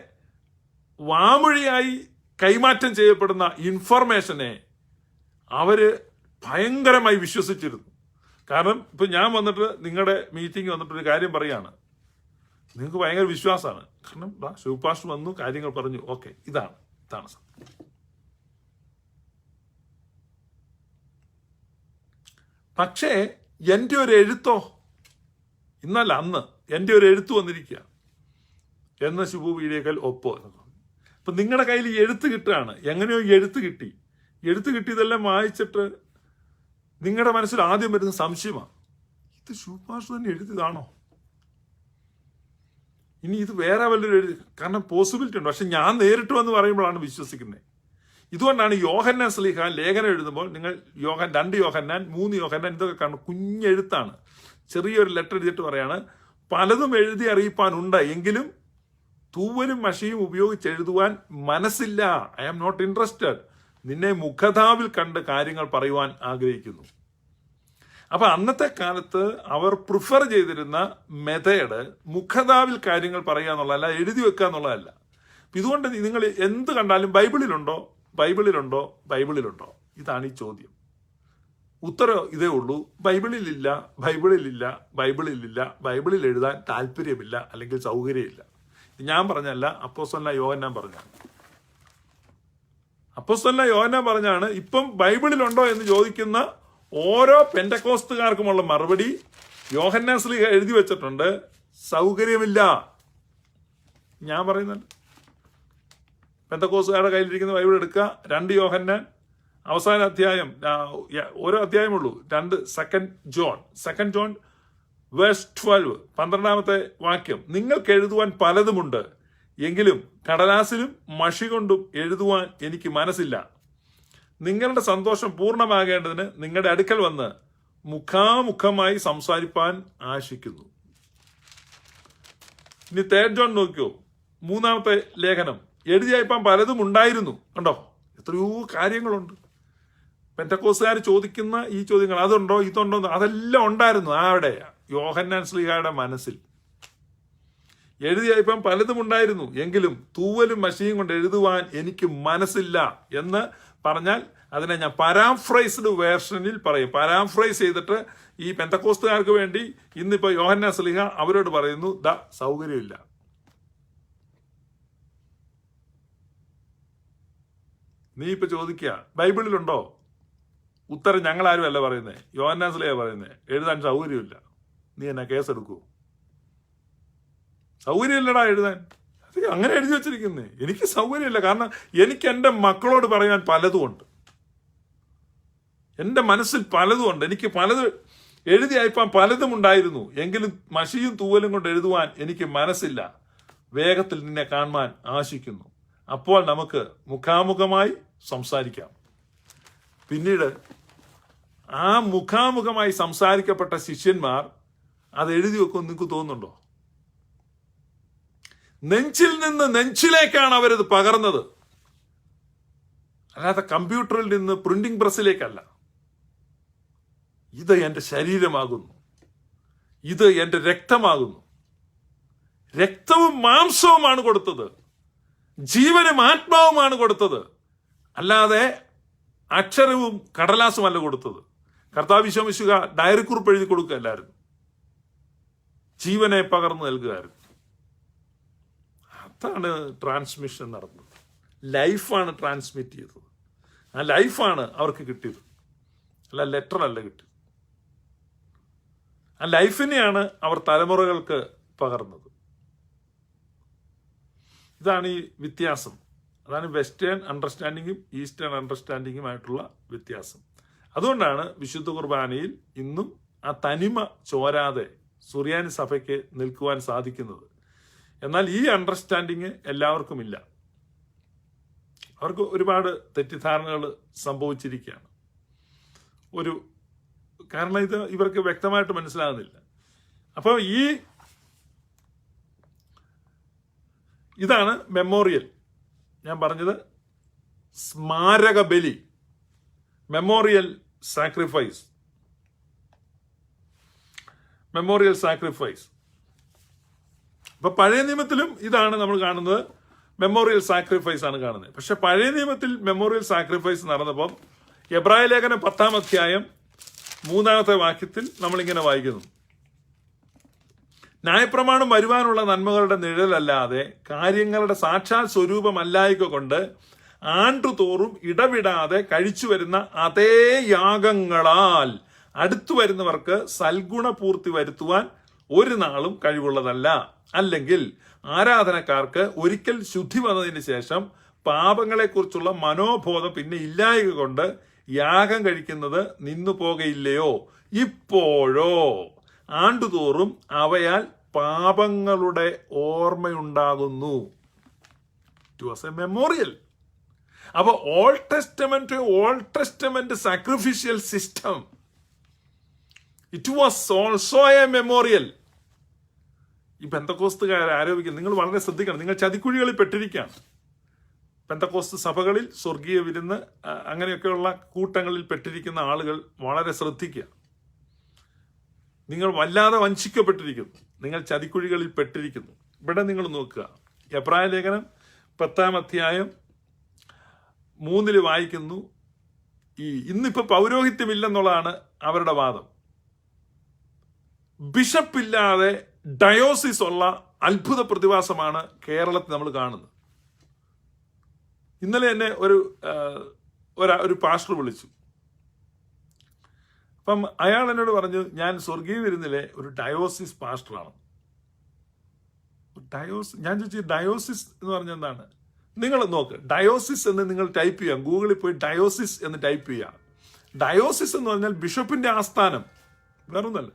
വാമൊഴിയായി കൈമാറ്റം ചെയ്യപ്പെടുന്ന ഇൻഫർമേഷനെ അവര് ഭയങ്കരമായി വിശ്വസിച്ചിരുന്നു. കാരണം ഇപ്പൊ ഞാൻ വന്നിട്ട് നിങ്ങളുടെ മീറ്റിംഗ് വന്നിട്ടൊരു കാര്യം പറയാണ്, നിങ്ങൾക്ക് ഭയങ്കര വിശ്വാസമാണ്. കാരണം ശിവപാസ്റ്റർ വന്നു, കാര്യങ്ങൾ പറഞ്ഞു, ഓക്കെ ഇതാണ് പക്ഷേ എൻ്റെ ഒരു എഴുത്തോ, ഇന്നല്ല അന്ന് എൻ്റെ ഒരു എഴുത്ത് വന്നിരിക്കുക എന്ന് ശുഭു വീഡിയോക്കാൽ ഒപ്പോ. അപ്പൊ നിങ്ങളുടെ കയ്യിൽ ഈ എഴുത്ത് കിട്ടുകയാണ്. എങ്ങനെയോ എഴുത്ത് കിട്ടിയതെല്ലാം വായിച്ചിട്ട് നിങ്ങളുടെ മനസ്സിൽ ആദ്യം വരുന്ന സംശയമാണ്, ഇത് ശുപാർശ തന്നെ എഴുതിയതാണോ, ഇനി ഇത് വേറെ വല്ലൊരു എഴുതി? കാരണം പോസിബിലിറ്റി ഉണ്ട്. പക്ഷെ ഞാൻ നേരിട്ട് വന്ന് പറയുമ്പോഴാണ് വിശ്വസിക്കുന്നത്. ഇതുകൊണ്ടാണ് യോഹന്നാൻ ശ്ലീഹ ലേഖനം എഴുതുമ്പോൾ നിങ്ങൾ 2 യോഹന്നാൻ 3 യോഹന്നാൻ ഇതൊക്കെ കാണും, കുഞ്ഞെഴുത്താണ്. ചെറിയൊരു ലെറ്റർ എഴുതിയിട്ട് പറയാണ്, പലതും എഴുതി അറിയിപ്പാനുണ്ട്, എങ്കിലും തൂവലും മഷിയും ഉപയോഗിച്ച് എഴുതുവാൻ മനസ്സില്ല. I am not interested. നിന്നെ മുഖതാവിൽ കണ്ട് കാര്യങ്ങൾ പറയുവാൻ ആഗ്രഹിക്കുന്നു. അപ്പൊ അന്നത്തെ കാലത്ത് അവർ പ്രിഫർ ചെയ്തിരുന്ന മെത്തേഡ് മുഖതാവിൽ കാര്യങ്ങൾ പറയുക എന്നുള്ളതല്ല, എഴുതി വെക്കുക എന്നുള്ളതല്ല. ഇതുകൊണ്ട് നിങ്ങൾ എന്ത് കണ്ടാലും ബൈബിളിലുണ്ടോ, ഇതാണ് ഈ ചോദ്യം. ഉത്തരം ഇതേ ഉള്ളൂ, ബൈബിളിലില്ല, ബൈബിളിൽ എഴുതാൻ താല്പര്യമില്ല അല്ലെങ്കിൽ സൗകര്യമില്ല. ഞാൻ പറഞ്ഞല്ല, അപ്പോസ്തലനായ യോഹന്നാൻ പറഞ്ഞാണ്. ഇപ്പം ബൈബിളിലുണ്ടോ എന്ന് ചോദിക്കുന്ന ഓരോ പെന്തക്കോസ്തുകാർക്കുമുള്ള മറുപടി യോഹന്നാൻ ശ്ലീഹ എഴുതി വെച്ചിട്ടുണ്ട്, സൗകര്യമില്ല. ഞാൻ പറയുന്നുണ്ട്, പെന്തക്കോസ്തുകാരുടെ കയ്യിലിരിക്കുന്ന ബൈബിൾ എടുക്കുക, 2 യോഹന്നാൻ അവസാന അധ്യായം, ഓരോ അധ്യായമുള്ളൂ, 2 സെക്കൻഡ് ജോൺ വേഴ്സ് 12 12ാമത്തെ വാക്യം, നിങ്ങൾക്ക് എഴുതുവാൻ പലതുമുണ്ട്, എങ്കിലും കടലാസിലും മഷി കൊണ്ടും എഴുതുവാൻ എനിക്ക് മനസ്സില്ല. നിങ്ങളുടെ സന്തോഷം പൂർണ്ണമാകേണ്ടതിന് നിങ്ങളുടെ അടുക്കൽ വന്ന് മുഖാമുഖമായി സംസാരിപ്പാൻ ആശിക്കുന്നു. ഇനി 3 ജോൺ നോക്കിയോ, 3ാമത്തെ ലേഖനം, എഴുതിയയപ്പാൻ പലതും ഉണ്ടായിരുന്നു. കണ്ടോ, എത്രയോ കാര്യങ്ങളുണ്ട്. പെന്തക്കോസ്തുകാർ ചോദിക്കുന്ന ഈ ചോദ്യങ്ങൾ, അതുണ്ടോ ഇതുണ്ടോ, അതെല്ലാം ഉണ്ടായിരുന്നു അവിടെ യോഹന്നാൻ ശ്ലീഹായുടെ മനസ്സിൽ. എഴുതിയയപ്പാൻ പലതും ഉണ്ടായിരുന്നു, എങ്കിലും തൂവലും മഷിയും കൊണ്ട് എഴുതുവാൻ എനിക്ക് മനസ്സില്ല എന്ന് പറഞ്ഞാൽ അതിനെ ഞാൻ പാരാഫ്രൈസ്ഡ് വേർഷനിൽ പറയും. പാരാഫ്രൈസ് ചെയ്തിട്ട് ഈ പെന്തക്കോസ്തുകാർക്ക് വേണ്ടി ഇന്നിപ്പോ യോഹന്നാൻ ശ്ലീഹ അവരോട് പറയുന്നു, സൗകര്യമില്ല. നീ ഇപ്പൊ ചോദിക്കുക ബൈബിളിലുണ്ടോ? ഉത്തരം ഞങ്ങളാരും അല്ല പറയുന്നേ, യോഹന്നാൻ ശ്ലീഹ പറയുന്നേ. എഴുതാൻ സൗകര്യമില്ല. നീ എന്നാ കേസെടുക്കൂ? സൗകര്യമില്ലടാ എഴുതാൻ. അങ്ങനെ എഴുതി വെച്ചിരിക്കുന്നേ. എനിക്ക് സൗകര്യമില്ല, കാരണം എനിക്ക് എൻ്റെ മക്കളോട് പറയാൻ പലതും ഉണ്ട്. എൻ്റെ മനസ്സിൽ പലതും ഉണ്ട്. എനിക്ക് പലത് എഴുതി അയപ്പാൻ പലതും ഉണ്ടായിരുന്നു, എങ്കിലും മഷിയും തൂവലും കൊണ്ട് എഴുതുവാൻ എനിക്ക് മനസ്സില്ല. വേഗത്തിൽ നിന്നെ കാണുവാൻ ആശിക്കുന്നു. അപ്പോൾ നമുക്ക് മുഖാമുഖമായി സംസാരിക്കാം. പിന്നീട് ആ മുഖാമുഖമായി സംസാരിക്കപ്പെട്ട ശിഷ്യന്മാർ അത് എഴുതി വെക്കുമെന്ന് നിങ്ങൾക്ക് തോന്നുന്നുണ്ടോ? നെഞ്ചിൽ നിന്ന് നെഞ്ചിലേക്കാണ് അവരത് പകർന്നത്, അല്ലാതെ കമ്പ്യൂട്ടറിൽ നിന്ന് പ്രിന്റിംഗ് പ്രസ്സിലേക്കല്ല. ഇത് എൻ്റെ ശരീരമാകുന്നു, ഇത് എൻ്റെ രക്തമാകുന്നു. രക്തവും മാംസവുമാണ് കൊടുത്തത്, ജീവനും ആത്മാവുമാണ് കൊടുത്തത്, അല്ലാതെ അക്ഷരവും കടലാസുമല്ല കൊടുത്തത്. കർത്താവ് ഈശോ മിശിഹ ഡയറിക്കുറിപ്പ് എഴുതി കൊടുക്കുകയല്ലായിരുന്നു, ജീവനെ പകർന്നു നൽകുകയായിരുന്നു. അതാണ് ട്രാൻസ്മിഷൻ നടന്നത്. ലൈഫാണ് ട്രാൻസ്മിറ്റ് ചെയ്തത്. ആ ലൈഫാണ് അവർക്ക് കിട്ടിയത്, അല്ല ലെറ്ററല്ല കിട്ടിയത്. ആ ലൈഫിനെയാണ് അവർ തലമുറകൾക്ക് പകർന്നത്. ഇതാണ് ഈ വ്യത്യാസം. അതാണ് വെസ്റ്റേൺ അണ്ടർസ്റ്റാൻഡിങ്ങും ഈസ്റ്റേൺ അണ്ടർസ്റ്റാൻഡിങ്ങുമായിട്ടുള്ള വ്യത്യാസം. അതുകൊണ്ടാണ് വിശുദ്ധ കുർബാനയിൽ ഇന്നും ആ തനിമ ചോരാതെ സുറിയാനി സഭയ്ക്ക് നിൽക്കുവാൻ സാധിക്കുന്നത്. എന്നാൽ ഈ അണ്ടർസ്റ്റാൻഡിങ് എല്ലാവർക്കും ഇല്ല. അവർക്ക് ഒരുപാട് തെറ്റിദ്ധാരണകൾ സംഭവിച്ചിരിക്കുകയാണ്. കാരണം ഇത് ഇവർക്ക് വ്യക്തമായിട്ട് മനസ്സിലാകുന്നില്ല. അപ്പോൾ ഇതാണ് മെമ്മോറിയൽ. ഞാൻ പറഞ്ഞത് സ്മാരക ബലി, മെമ്മോറിയൽ സാക്രിഫൈസ്. അപ്പൊ പഴയ നിയമത്തിലും ഇതാണ് നമ്മൾ കാണുന്നത്, മെമ്മോറിയൽ സാക്രിഫൈസ് ആണ് കാണുന്നത്. പക്ഷെ പഴയ നിയമത്തിൽ മെമ്മോറിയൽ സാക്രിഫൈസ് നടന്നപ്പോൾ എബ്രായ ലേഖനം 10-ാം അധ്യായം 3-ാമത്തെ വാക്യത്തിൽ നമ്മളിങ്ങനെ വായിക്കുന്നു, ന്യായപ്രമാണം വരുവാനുള്ള നന്മകളുടെ നിഴലല്ലാതെ കാര്യങ്ങളുടെ സാക്ഷാൽ സ്വരൂപമല്ലായ്ക കൊണ്ട് ആണ്ടുതോറും ഇടവിടാതെ കഴിച്ചു വരുന്ന അതേ യാഗങ്ങളാൽ അടുത്തു വരുന്നവർക്ക് സൽഗുണപൂർത്തി വരുത്തുവാൻ ഒരു നാളും കഴിവുള്ളതല്ല. അല്ലെങ്കിൽ ആരാധനക്കാർക്ക് ഒരിക്കൽ ശുദ്ധി വന്നതിന് ശേഷം പാപങ്ങളെക്കുറിച്ചുള്ള മനോബോധം പിന്നെ ഇല്ലായക കൊണ്ട് യാഗം കഴിക്കുന്നത് നിന്നു പോകയില്ലയോ? ഇപ്പോഴോ ആണ്ടുതോറും അവയാൽ പാപങ്ങളുടെ ഓർമ്മയുണ്ടാകുന്നു. It was a memorial. അപ്പൊ Old Testament sacrificial system, it was also a memorial. ഈ പെന്തക്കോസ്തുകാർ ആരോപിക്കുന്നു, നിങ്ങൾ വളരെ ശ്രദ്ധിക്കണം, നിങ്ങൾ ചതിക്കുഴികളിൽ പെട്ടിരിക്കുകയാണ്. പെന്തക്കോസ്ത് സഭകളിൽ സ്വർഗീയ വിരുന്ന് അങ്ങനെയൊക്കെയുള്ള കൂട്ടങ്ങളിൽ പെട്ടിരിക്കുന്ന ആളുകൾ വളരെ ശ്രദ്ധിക്കുക. നിങ്ങൾ വല്ലാതെ വഞ്ചിക്കപ്പെട്ടിരിക്കുന്നു, നിങ്ങൾ ചതിക്കുഴികളിൽ പെട്ടിരിക്കുന്നു. ഇവിടെ നിങ്ങൾ നോക്കുക, എബ്രായ ലേഖനം 10-ാം അധ്യായം 3 വായിക്കുന്നു, ഇന്നിപ്പോ പൗരോഹിത്യമില്ലെന്നുള്ളതാണ് അവരുടെ വാദം. ബിഷപ്പില്ലാതെ ഡയോസിസ് ഉള്ള അത്ഭുത പ്രതിഭാസമാണ് കേരളത്തിൽ നമ്മൾ കാണുന്നത്. ഇന്നലെ എന്നെ ഒരു പാസ്റ്റർ വിളിച്ചു. അപ്പം അയാൾ എന്നോട് പറഞ്ഞു, ഞാൻ സ്വർഗീയ വിരുന്നിലെ ഒരു ഡയോസിസ് പാസ്റ്ററാണ്. ഞാൻ ചോദിച്ചു, ഡയോസിസ് എന്ന് പറഞ്ഞ എന്താണ്? നിങ്ങൾ നോക്ക്, ഡയോസിസ് എന്ന് നിങ്ങൾ ടൈപ്പ് ചെയ്യാം, ഗൂഗിളിൽ പോയി ഡയോസിസ് എന്ന് ടൈപ്പ് ചെയ്യാം. ഡയോസിസ് എന്ന് പറഞ്ഞാൽ ബിഷപ്പിന്റെ ആസ്ഥാനം, വേറൊന്നല്ല.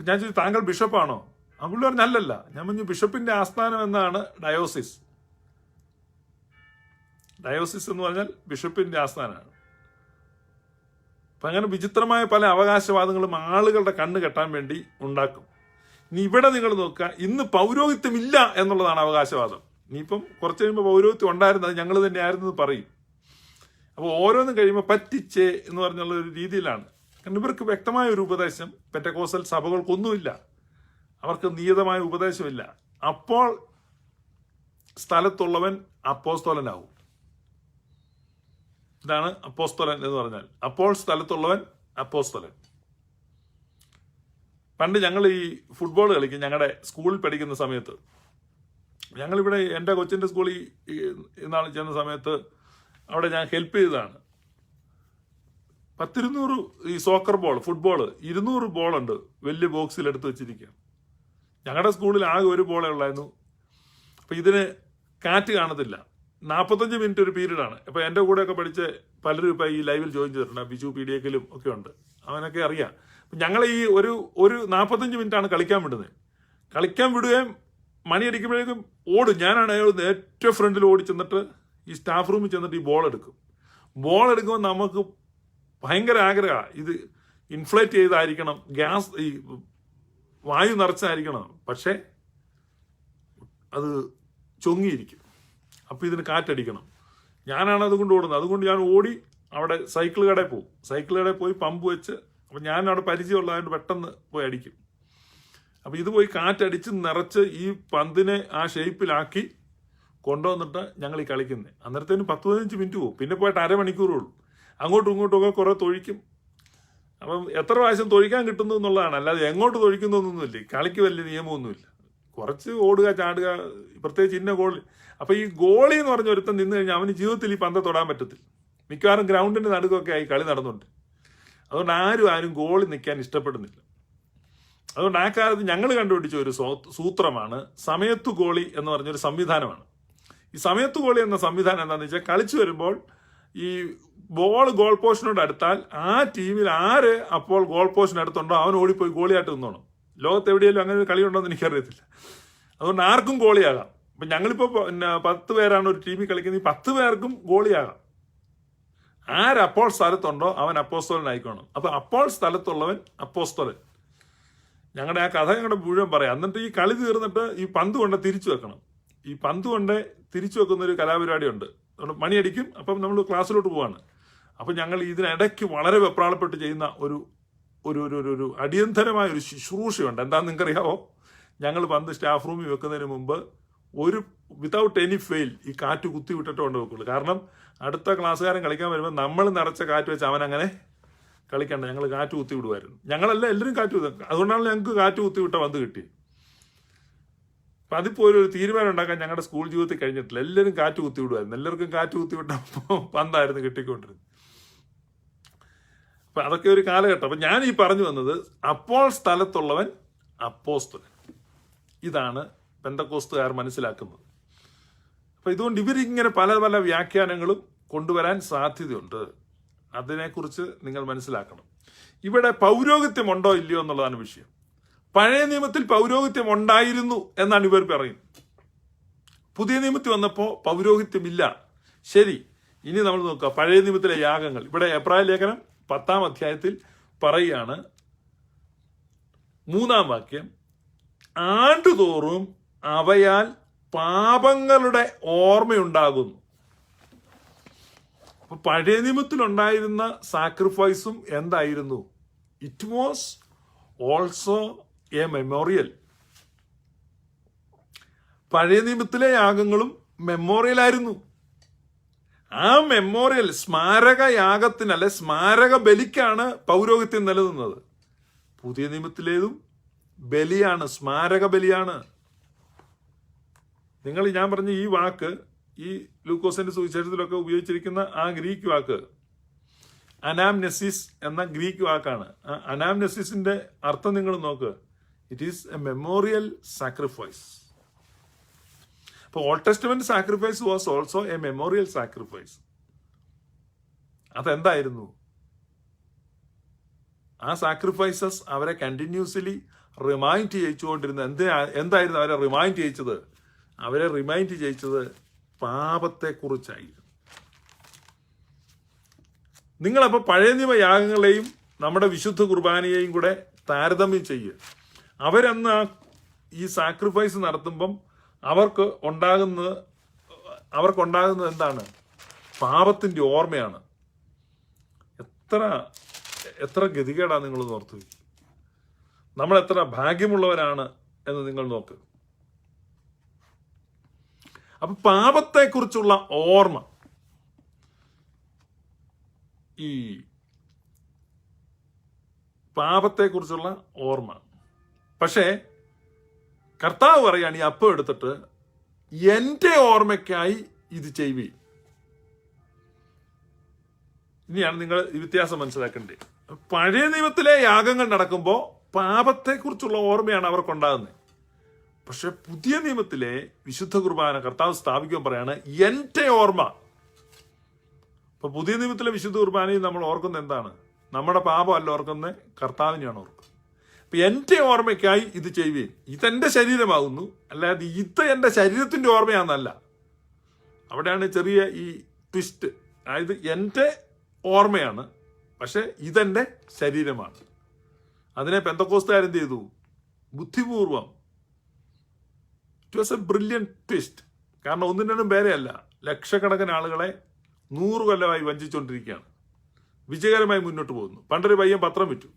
ഞാൻ ചോദിച്ചു, താങ്കൾ ബിഷപ്പാണോ? ആ പുള്ളി പറഞ്ഞു അല്ലല്ല. ഞാൻ പറഞ്ഞു ബിഷപ്പിന്റെ ആസ്ഥാനം എന്നാണ് ഡയോസിസ്. ഡയോസിസ് എന്ന് പറഞ്ഞാൽ ബിഷപ്പിന്റെ ആസ്ഥാനമാണ്. അപ്പൊ അങ്ങനെ വിചിത്രമായ പല അവകാശവാദങ്ങളും ആളുകളുടെ കണ്ണ് കെട്ടാൻ വേണ്ടി ഉണ്ടാക്കും. ഇനി ഇവിടെ നിങ്ങൾ നോക്കുക, ഇന്ന് പൗരോഹിത്യം ഇല്ല എന്നുള്ളതാണ് അവകാശവാദം. ഇനിയിപ്പം കുറച്ച് കഴിയുമ്പോൾ പൗരോഹിത്യം ഉണ്ടായിരുന്നത് ഞങ്ങൾ തന്നെ ആയിരുന്നത് പറയും. അപ്പോൾ ഓരോന്നും കഴിയുമ്പോൾ പറ്റിച്ചേ എന്ന് പറഞ്ഞുള്ള ഒരു രീതിയിലാണ്. കാരണം ഇവർക്ക് വ്യക്തമായ ഒരു ഉപദേശം പെന്തക്കോസ്തൽ സഭകൾക്കൊന്നുമില്ല. അവർക്ക് നിയതമായ ഉപദേശമില്ല. അപ്പോൾ സ്ഥലത്തുള്ളവൻ അപ്പോസ്തലനാവും. ഇതാണ് അപ്പോസ്തലൻ എന്ന് പറഞ്ഞാൽ. അപ്പോൾ സ്ഥലത്തുള്ളവൻ അപ്പോസ്തലൻ. പണ്ട് ഞങ്ങൾ ഈ ഫുട്ബോൾ കളിക്കും ഞങ്ങളുടെ സ്കൂളിൽ പഠിക്കുന്ന സമയത്ത്. ഞങ്ങളിവിടെ എൻ്റെ കൊച്ചിൻ്റെ സ്കൂളിൽ ഇന്നാൾ ചെന്ന സമയത്ത് അവിടെ ഞാൻ ഹെൽപ്പ് ചെയ്തതാണ്. 10-200 ഈ സോക്കർ ബോൾ, ഫുട്ബോൾ 200 ബോളുണ്ട് വലിയ ബോക്സിൽ എടുത്ത് വെച്ചിരിക്കുക. ഞങ്ങളുടെ സ്കൂളിൽ ആകെ ഒരു ബോളേ ഉള്ളായിരുന്നു. അപ്പം ഇതിന് കാറ്റ് കാണത്തില്ല. 45 മിനിറ്റ് ഒരു പീരീഡാണ്. അപ്പം എൻ്റെ കൂടെയൊക്കെ പഠിച്ച് പലരും ഇപ്പം ഈ ലൈവിൽ ജോയിൻ ചെയ്തിട്ടുണ്ട്. ബിജു PDAക്കിലും ഒക്കെ ഉണ്ട്. അവനൊക്കെ അറിയാം. ഞങ്ങൾ ഈ ഒരു 45 മിനിറ്റാണ് കളിക്കാൻ വിടുന്നത്. കളിക്കാൻ വിടുകയും മണിയടിക്കുമ്പോഴേക്കും ഓടും. ഞാനാണ് ഏറ്റവും ഫ്രണ്ടിൽ ഓടി ചെന്നിട്ട് ഈ സ്റ്റാഫ് റൂമിൽ ചെന്നിട്ട് ഈ ബോൾ എടുക്കും. ബോൾ എടുക്കുമ്പോൾ നമുക്ക് ഭയങ്കര ആഗ്രഹമാണ് ഇത് ഇൻഫ്ലേറ്റ് ചെയ്തായിരിക്കണം, ഗ്യാസ് ഈ വായു നിറച്ചായിരിക്കണം. പക്ഷേ അത് ചൊങ്ങിയിരിക്കും. അപ്പം ഇതിന് കാറ്റടിക്കണം. ഞാനാണ് അതുകൊണ്ട് ഓടുന്നത്. അതുകൊണ്ട് ഞാൻ ഓടി അവിടെ സൈക്കിൾ കടയിൽ പോകും. സൈക്കിൾ കടയിൽ പോയി പമ്പ് വെച്ച്, അപ്പം ഞാൻ അവിടെ പരിചയമുള്ളതുകൊണ്ട് പെട്ടെന്ന് പോയി അടിക്കും. അപ്പം ഇത് പോയി കാറ്റടിച്ച് നിറച്ച് ഈ പന്തിനെ ആ ഷേപ്പിലാക്കി കൊണ്ടുവന്നിട്ട് ഞങ്ങൾ ഈ കളിക്കുന്നത്. അന്നേരത്തേനും 10-15 മിനിറ്റ് പോകും. പിന്നെ പോയിട്ട് അരമണിക്കൂറുള്ളൂ. അങ്ങോട്ടും ഇങ്ങോട്ടും ഒക്കെ കുറേ തൊഴിക്കും. അപ്പം എത്ര പ്രാവശ്യം തൊഴിക്കാൻ കിട്ടുന്നു എന്നുള്ളതാണ്. അല്ലാതെ എങ്ങോട്ട് തൊഴിക്കുന്നൊന്നുമില്ല. കളിക്ക് വലിയ നിയമമൊന്നുമില്ല. കുറച്ച് ഓടുക, ചാടുക, പ്രത്യേകിച്ച് ഇന്ന ഗോളി. അപ്പം ഈ ഗോളി എന്ന് പറഞ്ഞ ഒരുത്തൻ നിന്ന് കഴിഞ്ഞാൽ അവന് ജീവിതത്തിൽ ഈ പന്ത് തൊടാൻ പറ്റത്തില്ല. മിക്കവാറും ഗ്രൗണ്ടിൻ്റെ നടുക്കൊക്കെ ആയി കളി നടന്നുണ്ട്. അതുകൊണ്ട് ആരും ഗോളി നിൽക്കാൻ ഇഷ്ടപ്പെടുന്നില്ല. അതുകൊണ്ട് ആ കാലത്ത് ഞങ്ങൾ കണ്ടുപിടിച്ച ഒരു സൂത്രമാണ് സമയത്തു ഗോളി എന്ന് പറഞ്ഞൊരു സംവിധാനമാണ്. ഈ സമയത്തു ഗോളി എന്ന സംവിധാനം എന്താണെന്ന് വെച്ചാൽ, കളിച്ചു വരുമ്പോൾ ഈ ബോൾ ഗോൾ പോസ്റ്റിനോട് അടുത്താൽ ആ ടീമിൽ ആര് അപ്പോൾ ഗോൾ പോസ്റ്റിന് അടുത്തുണ്ടോ അവൻ ഓടിപ്പോയി ഗോളിയായിട്ട് നിന്നോണം. ലോകത്ത് എവിടെയെങ്കിലും അങ്ങനെ ഒരു കളി ഉണ്ടോ എന്ന് എനിക്കറിയത്തില്ല. അതുകൊണ്ട് ആർക്കും ഗോളിയാകാം. അപ്പം ഞങ്ങളിപ്പോൾ 10 പേരാണ് ഒരു ടീമിൽ കളിക്കുന്നത്. ഈ 10 പേർക്കും ഗോളിയാകാം. ആരപ്പോൾ സ്ഥലത്തുണ്ടോ അവൻ അപ്പോസ്തലനായിക്കോണം. അപ്പം അപ്പോൾ സ്ഥലത്തുള്ളവൻ അപ്പോസ്തലൻ. ഞങ്ങളുടെ ആ കഥ ഞങ്ങളുടെ മുഴുവൻ പറയാം. എന്നിട്ട് ഈ കളി തീർന്നിട്ട് ഈ പന്ത് കൊണ്ട് തിരിച്ചു വെക്കണം. ഈ പന്ത് കൊണ്ട് തിരിച്ചു വെക്കുന്ന ഒരു കലാപരിപാടി ഉണ്ട്. മണിയടിക്കും. അപ്പം നമ്മൾ ക്ലാസ്സിലോട്ട് പോവാണ്. അപ്പം ഞങ്ങൾ ഇതിനിടയ്ക്ക് വളരെ വെപ്രാളപ്പെട്ട് ചെയ്യുന്ന ഒരു ഒരു ഒരു അടിയന്തരമായ ഒരു ശുശ്രൂഷയുണ്ട്. എന്താണെന്ന് നിങ്ങൾക്കറിയാവോ? ഞങ്ങൾ പന്ത് സ്റ്റാഫ് റൂമിൽ വെക്കുന്നതിന് മുമ്പ് ഒരു വിതൗട്ട് എനി ഫെയിൽ ഈ കാറ്റ് കുത്തി വിട്ടിട്ട് കൊണ്ട് വെക്കുള്ളൂ. കാരണം അടുത്ത ക്ലാസ്സുകാരൻ കളിക്കാൻ വരുമ്പോൾ നമ്മൾ നിറച്ച കാറ്റ് വെച്ച് അവൻ അങ്ങനെ കളിക്കണ്ട. ഞങ്ങൾ കാറ്റ് കുത്തി വിടുമായിരുന്നു. ഞങ്ങളല്ല എല്ലാവരും കാറ്റ് കുത്തി. അതുകൊണ്ടാണ് ഞങ്ങൾക്ക് കാറ്റ് കുത്തി വിട്ട പന്ത് കിട്ടി. അപ്പം അതിപ്പോൾ ഒരു തീരുമാനം ഉണ്ടാക്കാൻ ഞങ്ങളുടെ സ്കൂൾ ജീവിതത്തിൽ കഴിഞ്ഞിട്ടില്ല. എല്ലാവരും കാറ്റ് കുത്തി വിടുമായിരുന്നു. എല്ലാവർക്കും കാറ്റ് കുത്തി വിട്ട പന്തായിരുന്നു കിട്ടിക്കൊണ്ടിരുന്നത്. അപ്പം അതൊക്കെ ഒരു കാലഘട്ടം. അപ്പം ഞാൻ ഈ പറഞ്ഞു വന്നത്, അപ്പോൾ സ്ഥലത്തുള്ളവൻ അപ്പോസ്തലൻ. ഇതാണ് പെന്തക്കോസ്തുകാർ മനസ്സിലാക്കുന്നത്. അപ്പം ഇതുകൊണ്ട് ഇവരിങ്ങനെ പല പല വ്യാഖ്യാനങ്ങളും കൊണ്ടുവരാൻ സാധ്യതയുണ്ട്. അതിനെക്കുറിച്ച് നിങ്ങൾ മനസ്സിലാക്കണം. ഇവിടെ പൗരോഹിത്യം ഉണ്ടോ ഇല്ലയോ എന്നുള്ളതാണ് വിഷയം. പഴയ നിയമത്തിൽ പൗരോഹിത്യം ഉണ്ടായിരുന്നു എന്നാണ് ഇവർ പറയുന്നത്. പുതിയ നിയമത്തിൽ വന്നപ്പോൾ പൗരോഹിത്യമില്ല. ശരി, ഇനി നമ്മൾ നോക്കുക പഴയ നിയമത്തിലെ യാഗങ്ങൾ. ഇവിടെ എബ്രായ ലേഖനം 10-ാം അധ്യായത്തിൽ പറയുകയാണ്, 3-ാം വാക്യം, ആണ്ടുതോറും അവയാൽ പാപങ്ങളുടെ ഓർമ്മയുണ്ടാകുന്നു. അപ്പൊ പഴയ നിയമത്തിലുണ്ടായിരുന്ന സാക്രിഫൈസും എന്തായിരുന്നു? It was also a memorial. പഴയ നിയമത്തിലെ യാഗങ്ങളും മെമ്മോറിയലായിരുന്നു. ആ മെമ്മോറിയൽ സ്മാരക യാഗത്തിനല്ല, സ്മാരക ബലിക്കാണ് പൗരോഹിത്യം നിലനിന്നത്. പുതിയ നിയമത്തിലേതും ബലിയാണ്, സ്മാരക ബലിയാണ്. ഞാൻ പറഞ്ഞ ഈ വാക്ക് ഈ ലൂക്കോസിന്റെ സുവിശേഷത്തിലൊക്കെ ഉപയോഗിച്ചിരിക്കുന്ന ആ ഗ്രീക്ക് വാക്ക് അനാംനെസിസ് എന്ന ഗ്രീക്ക് വാക്കാണ്. അനാംനെസിസിന്റെ അർത്ഥം നിങ്ങൾ നോക്ക്. It is a memorial sacrifice. അപ്പോൾ Old Testament sacrifice was also a memorial sacrifice. അതെന്തായിരുന്നു? ആ സാക്രിഫൈസസ് അവരെ കണ്ടിന്യൂസ്ലി റിമൈൻഡ് ചെയ്യിച്ചുകൊണ്ടിരുന്നത് എന്തായിരുന്നു അവരെ റിമൈൻഡ് ചെയ്യിച്ചത്? അവരെ റിമൈൻഡ് ചെയ്യിച്ചത് പാപത്തെക്കുറിച്ചായിരുന്നു. നിങ്ങളപ്പോൾ പഴയ നിയമ യാഗങ്ങളെയും നമ്മുടെ വിശുദ്ധ കുർബാനയെയും കൂടെ താരതമ്യം ചെയ്യുക. അവരന്ന് ഈ സാക്രിഫൈസ് നടത്തുമ്പം അവർക്കുണ്ടാകുന്നത് എന്താണ്? പാപത്തിന്റെ ഓർമ്മയാണ്. എത്ര ഗതികേടാണ് നിങ്ങൾ ഓർത്തു. നമ്മൾ എത്ര ഭാഗ്യമുള്ളവരാണ് എന്ന് നിങ്ങൾ നോക്ക്. അപ്പൊ പാപത്തെക്കുറിച്ചുള്ള ഓർമ്മ, ഈ പാപത്തെക്കുറിച്ചുള്ള ഓർമ്മ. പക്ഷേ കർത്താവ് പറയാണ്, ഈ അപ്പം എടുത്തിട്ട് എന്റെ ഓർമ്മയ്ക്കായി ഇത് ചെയ്യുവീൻ. ഇനിയാണ് നിങ്ങൾ ഈ വ്യത്യാസം മനസ്സിലാക്കേണ്ടത്. പഴയ നിയമത്തിലെ യാഗങ്ങൾ നടക്കുമ്പോൾ പാപത്തെക്കുറിച്ചുള്ള ഓർമ്മയാണ് അവർക്കുണ്ടാകുന്നത്. പക്ഷെ പുതിയ നിയമത്തിലെ വിശുദ്ധ കുർബാന കർത്താവ് സ്ഥാപിക്കാൻ പറയാണ് എന്റെ ഓർമ്മ. അപ്പൊ പുതിയ നിയമത്തിലെ വിശുദ്ധ കുർബാനയിൽ നമ്മൾ ഓർക്കുന്നത് എന്താണ്? നമ്മുടെ പാപമല്ല ഓർക്കുന്നത്, കർത്താവിനെയാണ് ഓർക്കുന്നത്. അപ്പൊ എന്റെ ഓർമ്മയ്ക്കായി ഇത് ചെയ്യുവീൻ. ഇതെന്റെ ശരീരമാകുന്നു, അല്ലാതെ ഇത് എന്റെ ശരീരത്തിന്റെ ഓർമ്മയാണെന്നല്ല. അവിടെയാണ് ചെറിയ ഈ ട്വിസ്റ്റ്. അതായത് എന്റെ ഓർമ്മയാണ്, പക്ഷെ ഇതെന്റെ ശരീരമാണ്. അതിനെ പെന്തക്കോസ്തുകാരെന്ത് ചെയ്തു? ബുദ്ധിപൂർവം. It was a brilliant twist. കാരണം ഒന്നും രണ്ടും പേരെയല്ല, ലക്ഷക്കണക്കിന് ആളുകളെ 100 കൊല്ലമായി വഞ്ചിച്ചുകൊണ്ടിരിക്കുകയാണ്. വിജയകരമായി മുന്നോട്ട് പോകുന്നു. പണ്ടൊരു പയ്യൻ പത്രം വിറ്റു.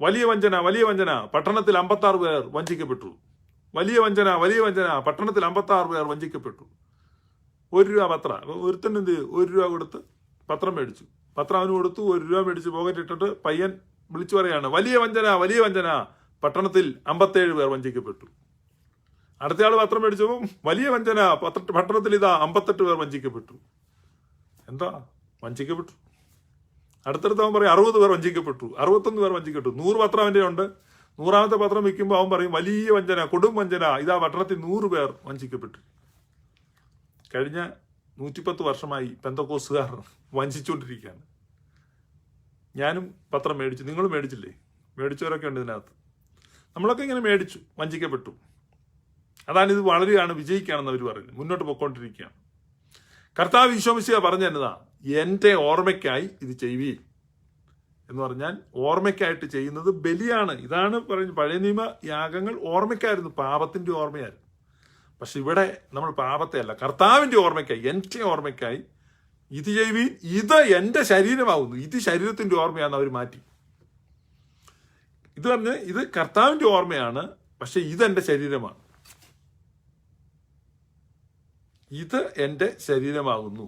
വലിയ വഞ്ചന, പട്ടണത്തിൽ 56 പേർ വഞ്ചിക്കപ്പെട്ടു. വലിയ വഞ്ചന, പട്ടണത്തിൽ 56 പേർ വഞ്ചിക്കപ്പെട്ടു. 1 രൂപ പത്രം. ഒരുത്തൻ എന്ത് ചെയ്തു? 1 രൂപ കൊടുത്ത് പത്രം മേടിച്ചു. പത്രം അവന് കൊടുത്തു. 1 രൂപ മേടിച്ച് പോക്കറ്റ് ഇട്ടിട്ട് പയ്യൻ വിളിച്ചു പറയാണ്, വലിയ വഞ്ചന, പട്ടണത്തിൽ 57 പേർ വഞ്ചിക്കപ്പെട്ടു. അടുത്തയാൾ പത്രം മേടിച്ചപ്പോൾ വലിയ വഞ്ചന, പട്ടണത്തിൽ ഇതാ 58 പേർ വഞ്ചിക്കപ്പെട്ടു. എന്താ വഞ്ചിക്കപ്പെട്ടു? അടുത്തടുത്ത് അവൻ പറയും 60 പേർ വഞ്ചിക്കപ്പെട്ടു, 61 പേർ വഞ്ചിക്കപ്പെട്ടു. 100 പത്രം അവൻ്റെ ഉണ്ട്. 100ാമത്തെ പത്രം വിൽക്കുമ്പോൾ അവൻ പറയും വലിയ വഞ്ചന, കൊടും വഞ്ചന, ഇതാ പട്ടണത്തിൽ 100 പേർ വഞ്ചിക്കപ്പെട്ടു. കഴിഞ്ഞ 110 വർഷമായി പെന്തക്കോസ്തുകാർ വഞ്ചിച്ചുകൊണ്ടിരിക്കുകയാണ്. ഞാനും പത്രം മേടിച്ചു, നിങ്ങൾ മേടിച്ചില്ലേ? മേടിച്ചവരൊക്കെ ഉണ്ട് ഇതിനകത്ത്. നമ്മളൊക്കെ ഇങ്ങനെ മേടിച്ചു, വഞ്ചിക്കപ്പെട്ടു. അതാണ് ഇത് വളരുകയാണ്, വിജയിക്കുകയാണെന്ന് അവർ പറയുന്നത്. മുന്നോട്ട് പോയിക്കൊണ്ടിരിക്കുകയാണ്. കർത്താവ് ഈശോ മിശിഹാ പറഞ്ഞു തന്നതാ, എന്റെ ഓർമ്മയ്ക്കായി ഇത് ചെയ്യുവീൻ എന്ന് പറഞ്ഞാൽ ഓർമ്മയ്ക്കായിട്ട് ചെയ്യുന്നത് ബലിയാണ്. ഇതാണ് പറയുന്നത്. പഴയ നിയമ യാഗങ്ങൾ ഓർമ്മയ്ക്കായിരുന്നു, പാപത്തിന്റെ ഓർമ്മയായിരുന്നു. പക്ഷെ ഇവിടെ നമ്മൾ പാപത്തെ അല്ല, കർത്താവിന്റെ ഓർമ്മയ്ക്കായി, എന്റെ ഓർമ്മയ്ക്കായി ഇത് ചെയ്യുവീൻ. ഇത് എന്റെ ശരീരമാകുന്നു, ഇത് ശരീരത്തിന്റെ ഓർമ്മയാണെന്ന് അവർ മാറ്റി. ഇത് പറഞ്ഞ് ഇത് കർത്താവിന്റെ ഓർമ്മയാണ്, പക്ഷെ ഇതെന്റെ ശരീരമാണ്. ഇത് എന്റെ ശരീരമാകുന്നു,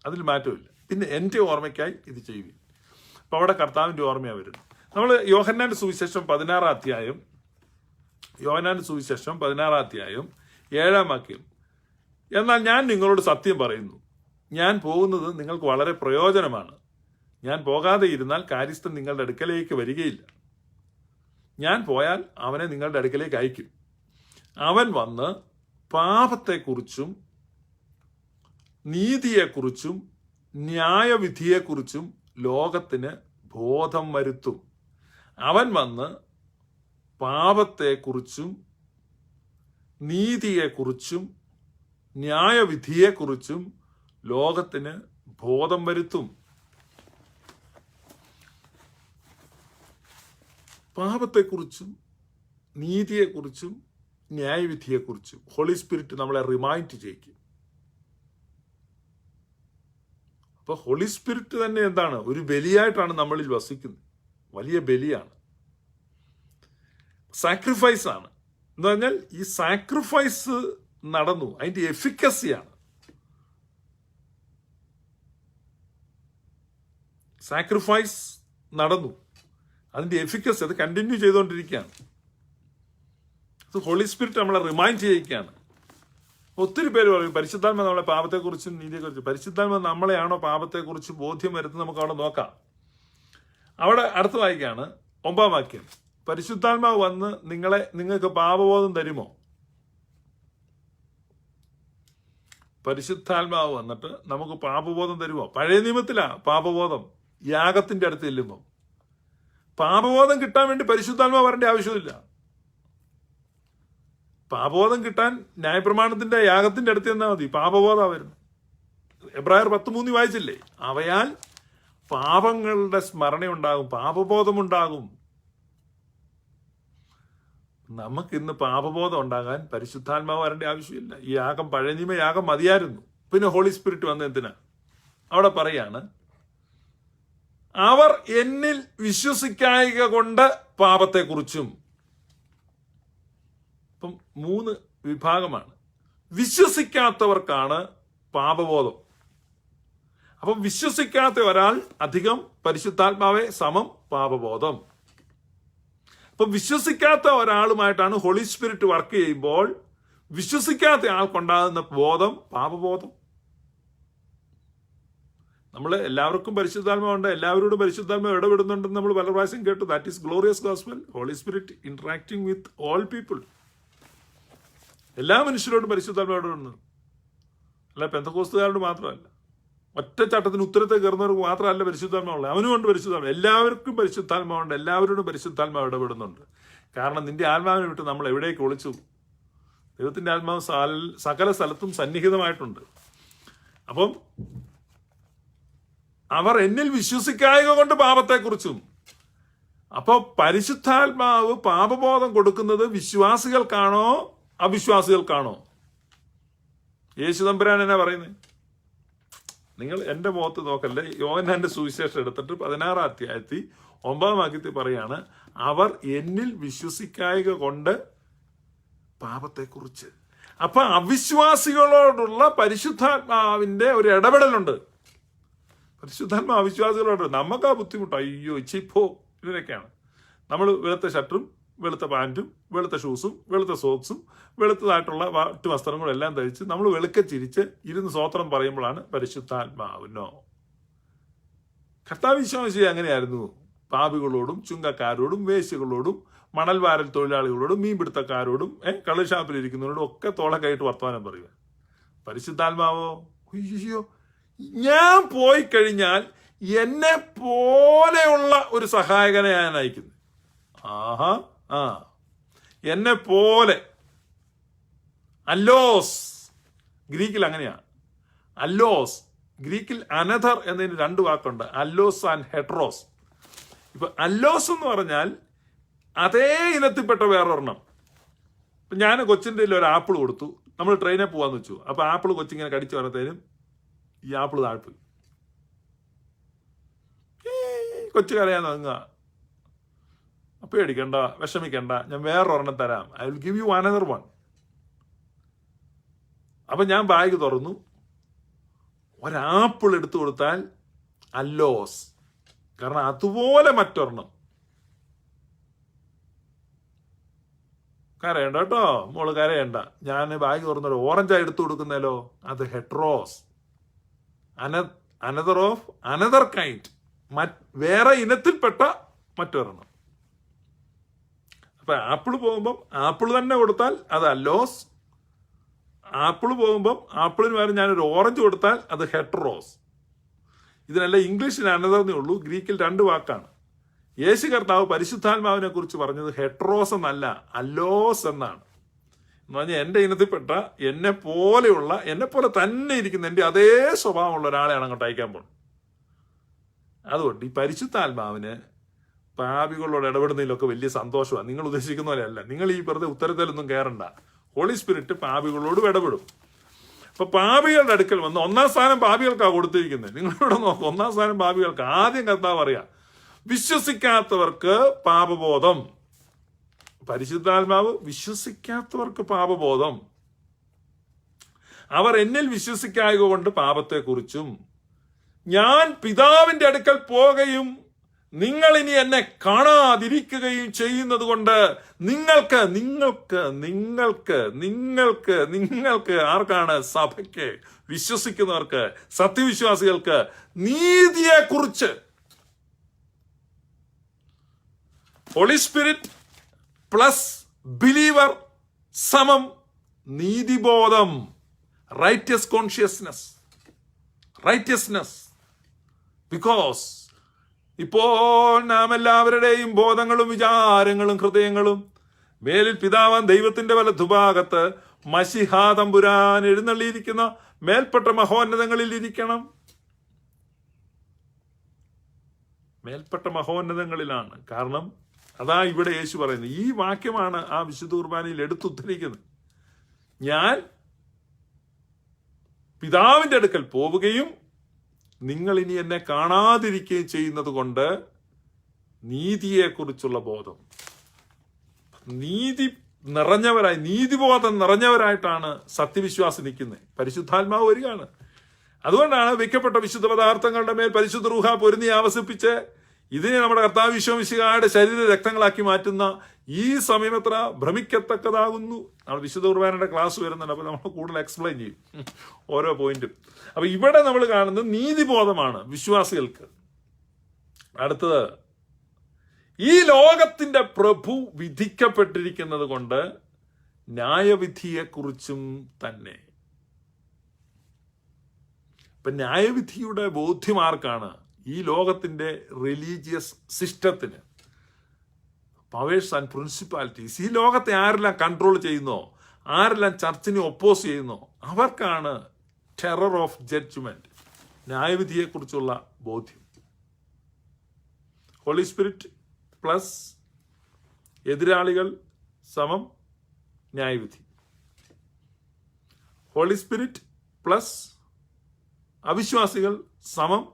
അതിൽ മാറ്റമില്ല. പിന്നെ എന്റെ ഓർമ്മയ്ക്കായി ഇത് ചെയ്യുവീൻ. അപ്പൊ അവിടെ കർത്താവിന്റെ ഓർമ്മയാണ് വരുന്നത്. നമ്മൾ യോഹന്നാന്റെ സുവിശേഷം 16 അധ്യായം 7 വാക്യം. എന്നാൽ ഞാൻ നിങ്ങളോട് സത്യം പറയുന്നു, ഞാൻ പോകുന്നത് നിങ്ങൾക്ക് വളരെ പ്രയോജനമാണ്. ഞാൻ പോകാതെ ഇരുന്നാൽ കാര്യസ്ഥൻ നിങ്ങളുടെ അടുക്കലേക്ക് വരികയില്ല. ഞാൻ പോയാൽ അവനെ നിങ്ങളുടെ അടുക്കലേക്ക് അയക്കും. അവൻ വന്ന് പാപത്തെക്കുറിച്ചും നീതിയെക്കുറിച്ചും ന്യായവിധിയെക്കുറിച്ചും ലോകത്തിന് ബോധം വരുത്തും. അവൻ വന്ന് പാപത്തെക്കുറിച്ചും നീതിയെക്കുറിച്ചും ന്യായവിധിയെക്കുറിച്ചും ലോകത്തിന് ബോധം വരുത്തും. പാപത്തെക്കുറിച്ചും നീതിയെക്കുറിച്ചും ന്യായവിധിയെക്കുറിച്ചും ഹോളി സ്പിരിറ്റ് നമ്മളെ റിമൈൻഡ് ചെയ്യിക്കും. അപ്പൊ ഹോളി സ്പിരിറ്റ് തന്നെ എന്താണ്? ഒരു ബലിയായിട്ടാണ് നമ്മളിൽ വസിക്കുന്നത്. വലിയ ബലിയാണ്, സാക്രിഫൈസ് ആണ്. എന്ന് പറഞ്ഞാൽ ഈ സാക്രിഫൈസ് നടന്നു, അതിന്റെ എഫിക്കസിയാണ്. സാക്രിഫൈസ് നടന്നു, അതിന്റെ എഫിക്കസി അത് കണ്ടിന്യൂ ചെയ്തുകൊണ്ടിരിക്കുകയാണ്. അത് ഹോളി സ്പിരിറ്റ് നമ്മളെ റിമൈൻഡ് ചെയ്യിക്കുകയാണ്. ഒത്തിരി പേര് പറയും പരിശുദ്ധാത്മ നമ്മളെ പാപത്തെക്കുറിച്ചും നീതിയെക്കുറിച്ചും. പരിശുദ്ധാത്മ നമ്മളെയാണോ പാപത്തെക്കുറിച്ച് ബോധ്യം വരുത്തുന്നത്? നമുക്ക് അവിടെ നോക്കാം. അവിടെ അടുത്ത വായിക്കാണ് 9 വാക്യം. പരിശുദ്ധാത്മാവ് വന്ന് നിങ്ങൾക്ക് പാപബോധം തരുമോ? പരിശുദ്ധാത്മാവ് വന്നിട്ട് നമുക്ക് പാപബോധം തരുമോ? പഴയ നിയമത്തിലാ പാപബോധം, യാഗത്തിന്റെ അടുത്ത് ചെല്ലുമ്പോൾ. പാപബോധം കിട്ടാൻ വേണ്ടി പരിശുദ്ധാത്മാവ് വരേണ്ട ആവശ്യമില്ല. പാപബോധം കിട്ടാൻ ന്യായപ്രമാണത്തിന്റെ യാഗത്തിന്റെ അടുത്ത് ചെന്നാൽ മതി. പാപബോധം വരുന്നു. എബ്രായർ 10:3 വായിച്ചില്ലേ? അവയാൽ പാപങ്ങളുടെ സ്മരണയുണ്ടാകും, പാപബോധമുണ്ടാകും. നമുക്കിന്ന് പാപബോധം ഉണ്ടാകാൻ പരിശുദ്ധാത്മാവ് വരേണ്ട ആവശ്യമില്ല. ഈ യാഗം, പഴയ നിയമ യാഗം മതിയായിരുന്നു. പിന്നെ ഹോളി സ്പിരിറ്റ് വന്ന എന്തിനാ? അവിടെ പറയാണ്, അവർ എന്നിൽ വിശ്വസിക്കായിക കൊണ്ട് പാപത്തെക്കുറിച്ചും. ഇപ്പം 3 വിഭാഗമാണ്. വിശ്വസിക്കാത്തവർക്കാണ് പാപബോധം. അപ്പം വിശ്വസിക്കാത്ത ഒരാൾ അധികം പരിശുദ്ധാത്മാവെ സമം പാപബോധം. അപ്പൊ വിശ്വസിക്കാത്ത ഒരാളുമായിട്ടാണ് ഹോളി സ്പിരിറ്റ് വർക്ക് ചെയ്യുമ്പോൾ വിശ്വസിക്കാത്ത ആൾക്കുണ്ടാകുന്ന ബോധം പാപബോധം. നമ്മൾ എല്ലാവർക്കും പരിശുദ്ധാത്മാവുണ്ട്, എല്ലാവരോടും പരിശുദ്ധാത്മാവ് ഇടപെടുന്നുണ്ടെന്ന് നമ്മൾ പല പ്രാവശ്യം കേട്ടു. That is glorious gospel. Holy spirit interacting with all people. എല്ലാ മനുഷ്യരോടും പരിശുദ്ധാത്മാവ് ഇടപെടുന്നു. അല്ല പെന്തക്കോസ്തുകാരോട് മാത്രമല്ല, ഒറ്റച്ചാട്ടത്തിന് ഉത്തരത്തെ കയറുന്നവർക്ക് മാത്രമല്ല പരിശുദ്ധാത്മാവുള്ളത്, അവനുമുണ്ട് പരിശുദ്ധാത്മാവ്. എല്ലാവർക്കും പരിശുദ്ധാത്മാവുണ്ട്, എല്ലാവരോടും പരിശുദ്ധാത്മാവ് ഇടപെടുന്നുണ്ട്. കാരണം നിന്റെ ആത്മാവിനെ വിട്ട് നമ്മൾ എവിടേക്ക് ഒളിച്ചു? ദൈവത്തിന്റെ ആത്മാവ് സകല സ്ഥലത്തും സന്നിഹിതമായിട്ടുണ്ട്. അപ്പം അവർ എന്നിൽ വിശ്വസിക്കായക കൊണ്ട് പാപത്തെക്കുറിച്ചും. അപ്പൊ പരിശുദ്ധാത്മാവ് പാപബോധം കൊടുക്കുന്നത് വിശ്വാസികൾക്കാണോ അവിശ്വാസികൾക്കാണോ? യേശു തമ്പുരാൻ എന്നാ പറയുന്നത്? നിങ്ങൾ എന്റെ മുഖത്ത് നോക്കല്ലേ. യോഹന്നാന്റെ സുവിശേഷം എടുത്തിട്ട് 16 അധ്യായത്തിൽ 9 വാക്യത്തിൽ പറയാണ്, അവർ എന്നിൽ വിശ്വസിക്കായക കൊണ്ട് പാപത്തെക്കുറിച്ച്. അപ്പൊ അവിശ്വാസികളോടുള്ള പരിശുദ്ധാത്മാവിന്റെ ഒരു ഇടപെടലുണ്ട്. പരിശുദ്ധാത്മാവ് അവിശ്വാസികളോട് നമുക്കാ ബുദ്ധിമുട്ട്. അയ്യോ ചിപ്പോ ഇതിനൊക്കെയാണ്. നമ്മൾ വെളുത്ത ഷർട്ടും വെളുത്ത പാൻറ്റും വെളുത്ത ഷൂസും വെളുത്ത സോക്സും വെളുത്തതായിട്ടുള്ള മറ്റു വസ്ത്രങ്ങളും എല്ലാം ധരിച്ച് നമ്മൾ വെളുക്ക ചിരിച്ച് ഇരുന്ന് സ്വോത്രം പറയുമ്പോഴാണ് പരിശുദ്ധാത്മാവിനോ. കർത്താവ് വിശ്വാസി അങ്ങനെയായിരുന്നു. പാപികളോടും ചുങ്കക്കാരോടും വേശ്യകളോടും മണൽവാരൽ തൊഴിലാളികളോടും മീൻപിടുത്തക്കാരോടും കള്ളുഷാപ്പിലിരിക്കുന്നവരോടും ഒക്കെ തോളക്കായിട്ട് വർത്തമാനം പറയുക. പരിശുദ്ധാത്മാവോ, അയ്യോ ഞാൻ പോയി കഴിഞ്ഞാൽ എന്നെ പോലെയുള്ള ഒരു സഹായകനെ ഞാൻ അയക്കുന്നു. ആഹാ, എന്നെ പോലെ. അല്ലോസ് ഗ്രീക്കിൽ അങ്ങനെയാണ്. അല്ലോസ് ഗ്രീക്കിൽ അനഥർ എന്നതിന് 2 വാക്കുണ്ട്, അല്ലോസ് ആൻഡ് ഹെട്രോസ്. ഇപ്പൊ അല്ലോസ് എന്ന് പറഞ്ഞാൽ അതേ ഇനത്തിൽപ്പെട്ട വേറൊരെണ്ണം. ഇപ്പൊ ഞാൻ കൊച്ചിൻ്റെ ഒരു ആപ്പിൾ കൊടുത്തു, നമ്മൾ ട്രെയിനിൽ പോവാന്ന് വെച്ചു. അപ്പൊ ആപ്പിൾ കൊച്ചിങ്ങനെ കടിച്ചു വരത്തേനും ഈ ആപ്പിൾ താഴ്പോയി. കൊച്ചു കരയാൻ തുടങ്ങുക. അപ്പൊ പേടിക്കണ്ട, വിഷമിക്കണ്ട, ഞാൻ വേറൊരെണ്ണം തരാം, I will give you another one. അപ്പൊ ഞാൻ ബാഗ് തുറന്നു, ഒരാപ്പിൾ എടുത്തു കൊടുത്താൽ അല്ലോസ്, കാരണം അതുപോലെ മറ്റൊരെണ്ണം. കരയണ്ട കേട്ടോ മോള്, കരയണ്ട. ഞാൻ ബാഗ് തുറന്നൊരു ഓറഞ്ചായി എടുത്തു കൊടുക്കുന്നല്ലോ, അത് ഹെട്രോസ്, അനദർ ഓഫ് അനദർ കൈൻഡ്, വേറെ ഇനത്തിൽപ്പെട്ട മറ്റൊരെണ്ണം. അപ്പൊ ആപ്പിൾ പോകുമ്പം ആപ്പിൾ തന്നെ കൊടുത്താൽ അത് അല്ലോസ്. ആപ്പിൾ പോകുമ്പം ആപ്പിളിന് പകരം ഞാനൊരു ഓറഞ്ച് കൊടുത്താൽ അത് ഹെട്രോസ്. ഇതിനെല്ലാം ഇംഗ്ലീഷിൽ അനദർന്നേ ഉള്ളൂ, ഗ്രീക്കിൽ 2 വാക്കാണ്. യേശു കർത്താവ് പരിശുദ്ധാത്മാവിനെ കുറിച്ച് പറഞ്ഞത് ഹെട്രോസ് എന്നല്ല, അല്ലോസ് എന്നാണ്. എന്ന് പറഞ്ഞാൽ എന്റെ ഇനത്തിൽപ്പെട്ട എന്നെ പോലെയുള്ള, എന്നെ പോലെ തന്നെ ഇരിക്കുന്ന എന്റെ അതേ സ്വഭാവമുള്ള ഒരാളെയാണ് അങ്ങോട്ട് അയക്കാൻ പോകുന്നത്. അതുകൊണ്ട് ഈ പരിശുദ്ധാത്മാവിന് പാപികളോട് ഇടപെടുന്നതിലൊക്കെ വലിയ സന്തോഷമാണ്. നിങ്ങൾ ഉദ്ദേശിക്കുന്ന പോലെയല്ല. നിങ്ങൾ ഈ വെറുതെ ഉത്തരത്തിലൊന്നും കയറണ്ട. ഹോളി സ്പിരിറ്റ് പാപികളോട് ഇടപെടും. അപ്പൊ പാപികളുടെ അടുക്കൽ വന്ന് 1-ാം സ്ഥാനം പാപികൾക്കാണ് കൊടുത്തിരിക്കുന്നത്. നിങ്ങളിവിടെ നോക്കും, 1-ാം സ്ഥാനം പാപികൾക്ക്. ആദ്യം കർത്താവ് പറയാ, വിശ്വസിക്കാത്തവർക്ക് പാപബോധം. പരിശുദ്ധാത്മാവ് വിശ്വസിക്കാത്തവർക്ക് പാപബോധം. അവർ എന്നിൽ വിശ്വസിക്കായക കൊണ്ട് പാപത്തെക്കുറിച്ചും, ഞാൻ പിതാവിന്റെ അടുക്കൽ പോകുകയും നിങ്ങൾ ഇനി എന്നെ കാണാതിരിക്കുകയും ചെയ്യുന്നത് കൊണ്ട് നിങ്ങൾക്ക് നിങ്ങൾക്ക് നിങ്ങൾക്ക് നിങ്ങൾക്ക് നിങ്ങൾക്ക് ആർക്കാണ്? സഭയ്ക്ക്, വിശ്വസിക്കുന്നവർക്ക്, സത്യവിശ്വാസികൾക്ക് നീതിയെക്കുറിച്ച്. ഹോളി സ്പിരിറ്റ് പ്ലസ് ബിലീവർ സമം നീതിബോധം, റൈറ്റിയസ് കോൺഷ്യസ്നസ്. Righteousness, because ഇപ്പോൾ നാം എല്ലാവരുടെയും ബോധങ്ങളും വിചാരങ്ങളും ഹൃദയങ്ങളും മേലിൽ പിതാവാൻ ദൈവത്തിന്റെ വലതുഭാഗത്ത് മശിഹാ തമ്പുരാൻ എഴുന്നള്ളിയിരിക്കുന്ന മേൽപ്പെട്ട മഹോന്നതങ്ങളിൽ ഇരിക്കണം. മേൽപ്പെട്ട മഹോന്നതങ്ങളിലാണ്. കാരണം അതാ ഇവിടെ യേശു പറയുന്നത്. ഈ വാക്യമാണ് ആ വിശുദ്ധ കുർബാനയിൽ എടുത്തുദ്ധരിക്കുന്നത്. ഞാൻ പിതാവിന്റെ അടുക്കൽ പോവുകയും നിങ്ങൾ ഇനി എന്നെ കാണാതിരിക്കുകയും ചെയ്യുന്നത് കൊണ്ട് നീതിയെക്കുറിച്ചുള്ള ബോധം, നീതി നിറഞ്ഞവരായി, നീതിബോധം നിറഞ്ഞവരായിട്ടാണ് സത്യവിശ്വാസി നിൽക്കുന്നത്. പരിശുദ്ധാത്മാവ് വരികയാണ്. അതുകൊണ്ടാണ് വെക്കപ്പെട്ട വിശുദ്ധ പദാർത്ഥങ്ങളുടെ മേൽ പരിശുദ്ധ റൂഹ പൊരുന്നി ആവസിപ്പിച്ച് ഇതിനെ നമ്മുടെ കർത്താവ് വിശ്വമിശിഹായുടെ ശരീര രക്തങ്ങളാക്കി മാറ്റുന്ന ഈ സമയം എത്ര ഭ്രമിക്കത്തക്കതാകുന്നു. നമ്മൾ വിശുദ്ധ കുർബാനയുടെ ക്ലാസ് വരുന്നുണ്ട്. അപ്പൊ നമ്മൾ കൂടുതൽ എക്സ്പ്ലെയിൻ ചെയ്യും ഓരോ പോയിന്റും. അപ്പൊ ഇവിടെ നമ്മൾ കാണുന്നത് നീതിബോധമാണ് വിശ്വാസികൾക്ക്. അടുത്തത്, ഈ ലോകത്തിന്റെ പ്രഭു വിധിക്കപ്പെട്ടിരിക്കുന്നത് കൊണ്ട് ന്യായവിധിയെക്കുറിച്ചും തന്നെ. ഇപ്പൊ ന്യായവിധിയുടെ ബോധ്യമാർക്കാണ്? ഈ ലോകത്തിന്റെ റിലീജിയസ് സിസ്റ്റത്തിന്, പവേഴ്സ് ആൻഡ് പ്രിൻസിപ്പാലിറ്റീസ്, ഈ ലോകത്തെ ആരെല്ലാം കൺട്രോൾ ചെയ്യുന്നോ, ആരെല്ലാം ചർച്ചിനെ ഒപ്പോസ് ചെയ്യുന്നോ, അവർക്കാണ് ടെറർ ഓഫ് ജഡ്ജ്മെന്റ്, ന്യായവിധിയെക്കുറിച്ചുള്ള ബോധ്യം. ഹോളി സ്പിരിറ്റ് പ്ലസ് എതിരാളികൾ സമം ന്യായവിധി. ഹോളി സ്പിരിറ്റ് പ്ലസ് അവിശ്വാസികൾ സമം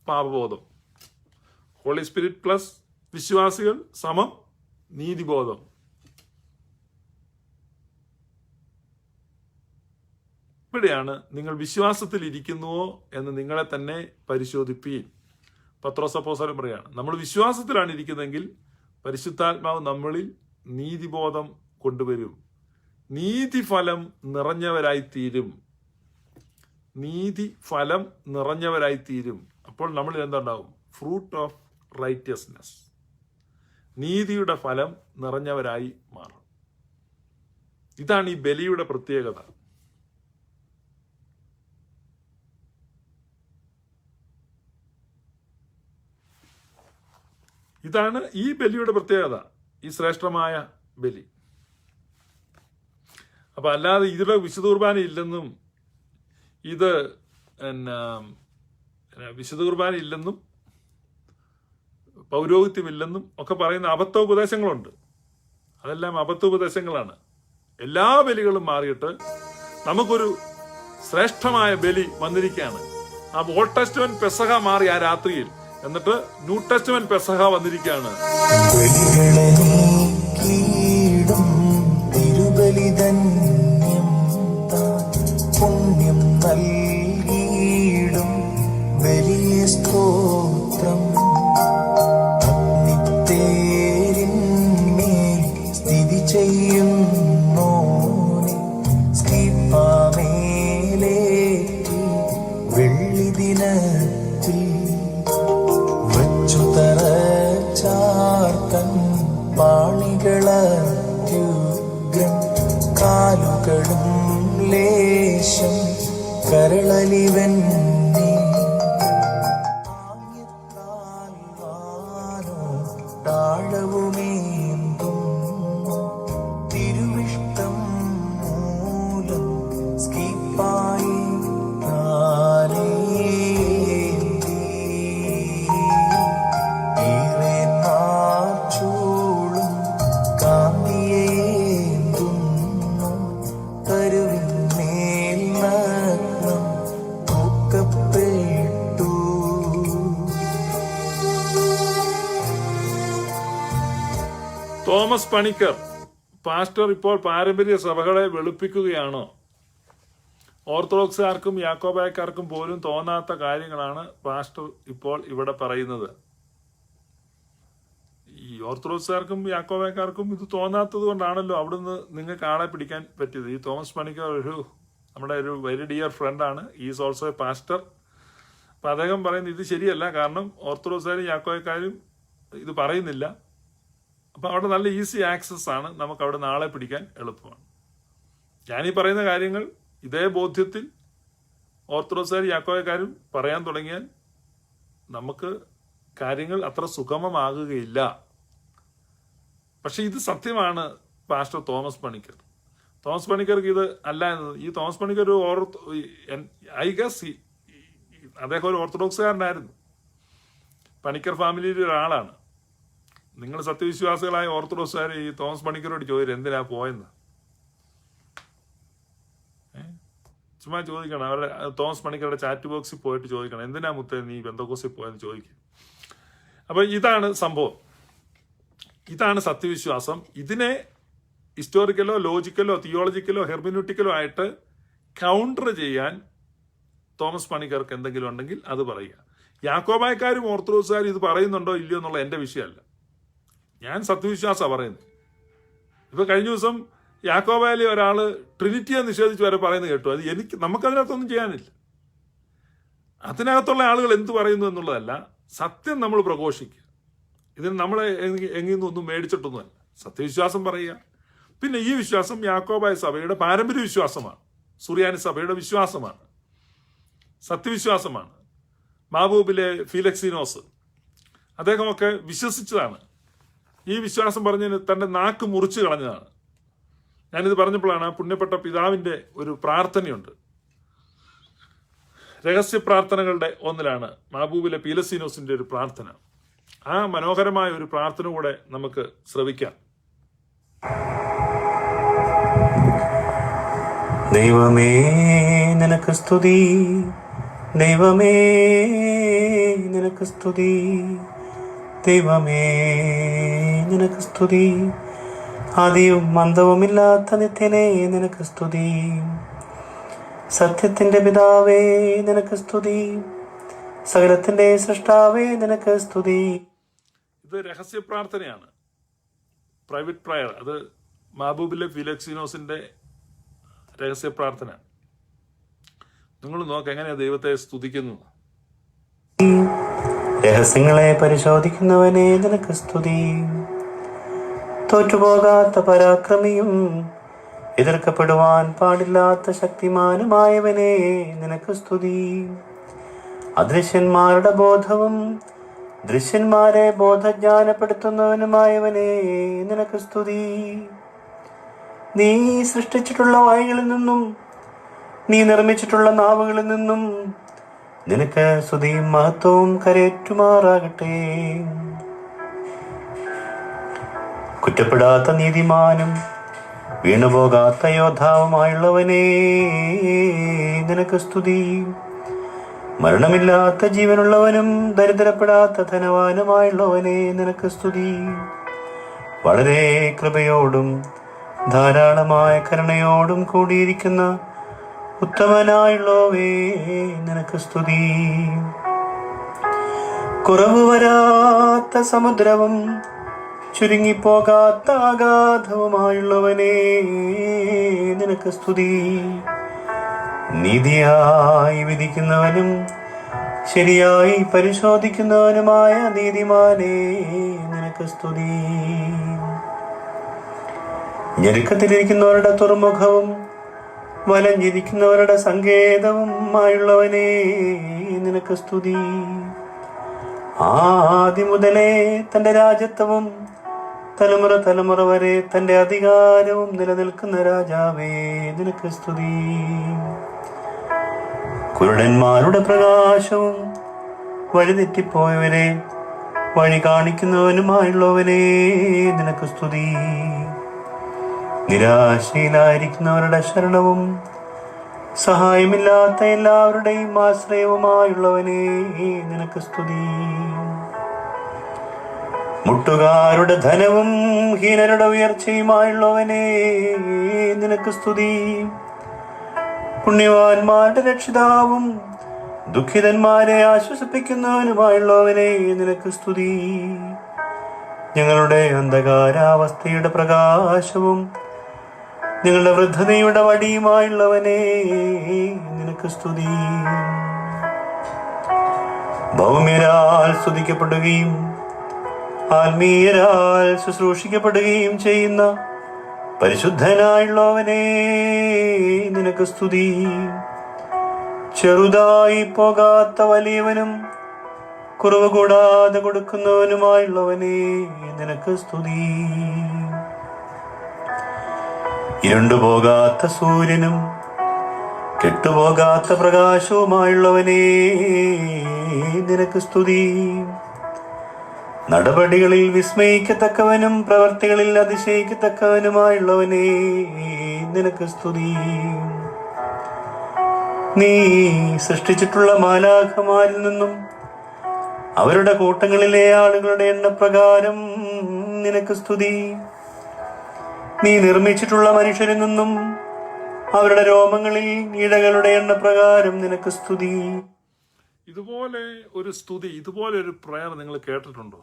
പാപബോധം. ഹോളി സ്പിരിറ്റ് പ്ലസ് വിശ്വാസികൾ സമം നീതിബോധം. ഇവിടെയാണ് നിങ്ങൾ വിശ്വാസത്തിൽ ഇരിക്കുന്നുവോ എന്ന് നിങ്ങളെ തന്നെ പരിശോധിപ്പീൻ. പത്രോസ് അപ്പോസ്തലൻ പറയാണ്, നമ്മൾ വിശ്വാസത്തിലാണ് ഇരിക്കുന്നതെങ്കിൽ പരിശുദ്ധാത്മാവ് നമ്മളിൽ നീതിബോധം കൊണ്ടുവരും, നീതിഫലം നിറഞ്ഞവരായിത്തീരും. നീതിഫലം നിറഞ്ഞവരായിത്തീരും. അപ്പോൾ നമ്മളിൽ എന്തുണ്ടാവും? ഫ്രൂട്ട് ഓഫ് റൈറ്റിയസ്നെസ്, നീതിയുടെ ഫലം നിറഞ്ഞവരായി മാറും. ഇതാണ് ഈ ബലിയുടെ പ്രത്യേകത. ഇതാണ് ഈ ബലിയുടെ പ്രത്യേകത, ഈ ശ്രേഷ്ഠമായ ബലി. അപ്പൊ അല്ലാതെ ഇതിലെ വിശുദ്ധ കുർബാന ഇല്ലെന്നും ഇത് വിശുദ്ധ കുർബാന ഇല്ലെന്നും പൗരോഹിത്യമില്ലെന്നും ഒക്കെ പറയുന്ന അബദ്ധോപദേശങ്ങളുണ്ട്. അതെല്ലാം അബദ്ധോപദേശങ്ങളാണ്. എല്ലാ ബലികളും മാറിയിട്ട് നമുക്കൊരു ശ്രേഷ്ഠമായ ബലി വന്നിരിക്കുകയാണ്. ആ ഓൾഡ് ടെസ്റ്റ്മെന്റ് പെസഹ മാറി ആ രാത്രിയിൽ, എന്നിട്ട് ന്യൂ ടെസ്റ്റ്മെന്റ് പെസഹ വന്നിരിക്കുകയാണ്. പുണ്യം നൽകിയിടും വലിയ സ്തോത്രം, അഗ്നിത്തേരിന്മേൽ സ്ഥിതി ചെയ്യുന്നോനെ, സ്കീപ്പാമേലേറ്റി വെള്ളി ദിനത്തിൽ വച്ചു തറച്ചാർക്കൻ പാണികളത്യുഗ്രം, കാലുകളും ലേശം കരളലിവന്നെ, താഴവുമേന്തും തിരുവിഷ്ടം മൂലം സ്കീപ്പായി ഏറെ നാച്ചൂളും കാന്തിയേന്തുന്നു തരുവിന്മേൽ നഗ്നം തൂക്കപ്പെട്ടു. തോമസ് പണിക്കർ പാസ്റ്റർ ഇപ്പോൾ പാരമ്പര്യ സഭകളെ വെളുപ്പിക്കുകയാണോ? ഓർത്തഡോക്സുകാർക്കും യാക്കോബായക്കാർക്കും പോലും തോന്നാത്ത കാര്യങ്ങളാണ് പാസ്റ്റർ ഇപ്പോൾ ഇവിടെ പറയുന്നത്. ഈ ഓർത്തഡോക്സുകാർക്കും യാക്കോബായക്കാർക്കും ഇത് തോന്നാത്തത് കൊണ്ടാണല്ലോ അവിടുന്ന് നിങ്ങൾക്ക് ആളെ പിടിക്കാൻ പറ്റിയത്. ഈ തോമസ് പണിക്കർ നമ്മുടെ ഒരു വെരി ഡിയർ ഫ്രണ്ടാണ്. Is also A pastor. അപ്പൊ അദ്ദേഹം പറയുന്നത് ഇത് ശരിയല്ല, കാരണം ഓർത്തഡോക്സുകാരും യാക്കോബായക്കാരും ഇത് പറയുന്നില്ല. അപ്പൊ അവിടെ നല്ല ഈസി ആക്സസ് ആണ്, നമുക്ക് അവിടെ ആളെ പിടിക്കാൻ എളുപ്പമാണ്. ഞാനീ പറയുന്ന കാര്യങ്ങൾ ഇതേ ബോധ്യത്തിൽ ഓർത്തഡോക്സുകാരും യാക്കോബായക്കാരും പറയാൻ തുടങ്ങിയാൽ നമുക്ക് കാര്യങ്ങൾ അത്ര സുഗമമാകുകയില്ല. പക്ഷെ ഇത് സത്യമാണ്. പാസ്റ്റർ തോമസ് പണിക്കർക്ക് ഇത് അല്ല എന്നത്. ഈ തോമസ് പണിക്കർ ഒരു ഐ ഗസ് അദ്ദേഹം ഒരു ഓർത്തഡോക്സുകാരനായിരുന്നു. പണിക്കർ ഫാമിലിയിൽ ഒരാളാണ്. നിങ്ങൾ സത്യവിശ്വാസികളായ ഓർത്തഡോക്സുകാർ ഈ തോമസ് പണിക്കരോട് ചോദിച്ചു എന്തിനാ പോയെന്ന്. ചുമ്മാ ചോദിക്കണം. അവരുടെ തോമസ് പണിക്കരുടെ ചാറ്റ് ബോക്സിൽ പോയിട്ട് ചോദിക്കണം, എന്തിനാ മുത്തേ നീ പെന്തക്കോസ്തിൽ പോയെന്ന് ചോദിക്കും. അപ്പൊ ഇതാണ് സംഭവം, ഇതാണ് സത്യവിശ്വാസം. ഇതിനെ ഹിസ്റ്റോറിക്കലോ ലോജിക്കലോ തിയോളജിക്കലോ ഹെർമിനൂട്ടിക്കലോ ആയിട്ട് കൗണ്ടർ ചെയ്യാൻ തോമസ് പണിക്കർക്ക് എന്തെങ്കിലും ഉണ്ടെങ്കിൽ അത് പറയുക. യാക്കോബായക്കാരും ഓർത്തഡോക്സുകാരും ഇത് പറയുന്നുണ്ടോ ഇല്ലയോ എന്നുള്ള എൻ്റെ വിഷയമല്ല. ഞാൻ സത്യവിശ്വാസമാണ് പറയുന്നത്. ഇപ്പൊ കഴിഞ്ഞ ദിവസം യാക്കോബായിലെ ഒരാള് ട്രിനിറ്റിയെ നിഷേധിച്ച് വരെ പറയുന്നത് കേട്ടു. അത് നമുക്കതിനകത്തൊന്നും ചെയ്യാനില്ല. അതിനകത്തുള്ള ആളുകൾ എന്ത് പറയുന്നു എന്നുള്ളതല്ല, സത്യം നമ്മൾ പ്രഘോഷിക്കുക. ഇതിന് നമ്മളെ എങ്ങനെയൊന്നും മേടിച്ചിട്ടൊന്നുമല്ല. സത്യവിശ്വാസം പറയുക. പിന്നെ ഈ വിശ്വാസം യാക്കോബായ സഭയുടെ പാരമ്പര്യ വിശ്വാസമാണ്, സുറിയാനി സഭയുടെ വിശ്വാസമാണ്, സത്യവിശ്വാസമാണ്. മാബൂബിലെ ഫീലക്സിനോസ് അദ്ദേഹമൊക്കെ വിശ്വസിച്ചതാണ്. ഈ വിശ്വാസം പറഞ്ഞതിന് തൻ്റെ നാക്ക് മുറിച്ചു കളഞ്ഞതാണ്. ഞാനിത് പറഞ്ഞപ്പോഴാണ് ആ പുണ്യപ്പെട്ട പിതാവിൻ്റെ ഒരു പ്രാർത്ഥനയുണ്ട്. രഹസ്യ പ്രാർത്ഥനകളുടെ ഒന്നിലാണ് മാബൂബിലെ പീലസീനോസിന്റെ ഒരു പ്രാർത്ഥന. ആ മനോഹരമായ ഒരു പ്രാർത്ഥന കൂടെ നമുക്ക് ശ്രവിക്കാം. ദൈവമേ നിനക്ക് സ്തുതി, ദൈവമേ നിനക്ക് സ്തുതി, ദൈവമേ നിനക്ക് സ്തുതി, ആദിയും അന്തവുമില്ലാത്ത നിത്യനേ നിനക്ക് സ്തുതി, സത്യത്തിന്റെ പിതാവേ നിനക്ക് സ്തുതി, സകലത്തിന്റെ സൃഷ്ടാവേ നിനക്ക് സ്തുതി. ഇത് രഹസ്യ പ്രാർത്ഥനയാണ്, പ്രൈവറ്റ് പ്രയർ. അത് മാബൂബിലെ ഫിലക്സിനോസിന്റെ രഹസ്യ പ്രാർത്ഥന. നിങ്ങൾ നോക്ക് എങ്ങനെയാ ദൈവത്തെ സ്തുതിക്കുന്നു. രഹസ്യങ്ങളെ പരിശോധിക്കുന്നവനെ നിനക്ക് സ്തുതി, തോറ്റുപോകാത്ത പരാക്രമിയും എതിർക്കപ്പെടുവാൻ പാടില്ലാത്ത ശക്തിമാനുമായവനെ നിനക്ക് സ്തുതി, അദൃശ്യന്മാരുടെ ബോധവും ദൃശ്യന്മാരെ ബോധജ്ഞാനപ്പെടുത്തുന്നവനുമായവനെ നിനക്ക് സ്തുതി. നീ സൃഷ്ടിച്ചിട്ടുള്ള വായുകളിൽ നിന്നും നീ നിർമ്മിച്ചിട്ടുള്ള നാവുകളിൽ നിന്നും നിനക്ക് സ്തുതിയും മഹത്വവും കരേറ്റുമാറാകട്ടെ. കുറ്റപ്പെടാത്ത നീതിമാനും വീണുപോകാത്ത യോദ്ധാവുമായുള്ളവനേ നിനക്ക് സ്തുതി, മരണമില്ലാത്ത ജീവനുള്ളവനും ദരിദ്രപ്പെടാത്ത ധനവാനുമായുള്ളവനേ നിനക്ക് സ്തുതി, വളരെ കൃപയോടും ധാരാളമായ കരുണയോടും കൂടിയിരിക്കുന്ന ഉത്തമനായുള്ളവേ നിനക്ക് സ്തുതി, കുറവ് വരാത്ത സമുദ്രവും ചുരുങ്ങിപ്പോകാത്ത അഗാധവുമായുള്ളവനേ നിനക്ക് സ്തുതി, നീതിയായി വിധിക്കുന്നവനും ശരിയായി പരിശോധിക്കുന്നവനുമായ നീതിമാനേ നിനക്ക് സ്തുതി, ഞെരുക്കത്തിലിരിക്കുന്നവരുടെ തുറമുഖവും വലഞ്ഞിരിക്കുന്നവരുടെ സങ്കേതവും ആയുള്ളവനേ നിനക്ക് സ്തുതി, ആദ്യം മുതലേ തന്റെ രാജ്യത്വവും തലമുറ തലമുറ വരെ തന്റെ അധികാരവും നിലനിൽക്കുന്ന രാജാവേ നിനക്ക് സ്തുതി, കുരുടന്മാരുടെ പ്രകാശവും വഴിതെറ്റിപ്പോയവരെ വഴി കാണിക്കുന്നവനുമായുള്ളവനെ നിനക്ക് സ്തുതി, നിരാശയിലായിരിക്കുന്നവരുടെ ശരണവും സഹായമില്ലാത്ത എല്ലാവരുടെയും ആശ്രയവുമായുള്ളവനെ നിനക്ക് സ്തുതി, മുട്ടുകാരുടെ ധനവും ഹീനരുടെ ഉയർച്ചയുമായുള്ളവനെ നിനക്ക് സ്തുതി, പുണ്യവാന്മാരുടെ രക്ഷിതാവും ദുഃഖിതന്മാരെ ആശ്വസിപ്പിക്കുന്നവനുമായുള്ളവനെ നിനക്ക് സ്തുതി, ഞങ്ങളുടെ അന്ധകാരാവസ്ഥയുടെ പ്രകാശവും ഞങ്ങളുടെ വൃദ്ധതയുടെ വടിയുമായുള്ളവനെ നിനക്ക് സ്തുതി, ഭൗമ്യരാൽ സ്തുതിക്കപ്പെടുകയും ആത്മീയരാൽ ശുശ്രൂഷിക്കപ്പെടുകയും ചെയ്യുന്ന പരിശുദ്ധനായുള്ളവനെ നിനക്ക് സ്തുതി, ചെറുതായി പോകാത്ത വലിയവനും കുറവ് കൂടാതെ കൊടുക്കുന്നവനുമായുള്ളവനേ നിനക്ക് സ്തുതി. ഇരുണ്ടുപോകാത്ത സൂര്യനും കെട്ടുപോകാത്ത പ്രകാശവുമായുള്ളവനേ നിനക്ക് സ്തുതി. നടപടികളിൽ വിസ്മയിക്കത്തക്കവനും പ്രവർത്തികളിൽ അതിശയിക്കത്തക്കവനുമായുള്ളവനേ നിനക്ക് സ്തുതി. നീ സൃഷ്ടിച്ചിട്ടുള്ള മാലാഖമാരിൽ നിന്നും അവരുടെ കൂട്ടങ്ങളിലെ ആളുകളുടെ എണ്ണപ്രകാരം നിനക്ക് സ്തുതി. നീ നിർമ്മിച്ചിട്ടുള്ള മനുഷ്യരിൽ നിന്നും അവരുടെ രോമങ്ങളിൽ ഇഴകളുടെ എണ്ണപ്രകാരം നിനക്ക് സ്തുതി. ഇതുപോലെ ഒരു സ്തുതി, ഇതുപോലെ ഒരു പ്രയർ നിങ്ങൾ കേട്ടിട്ടുണ്ടോ?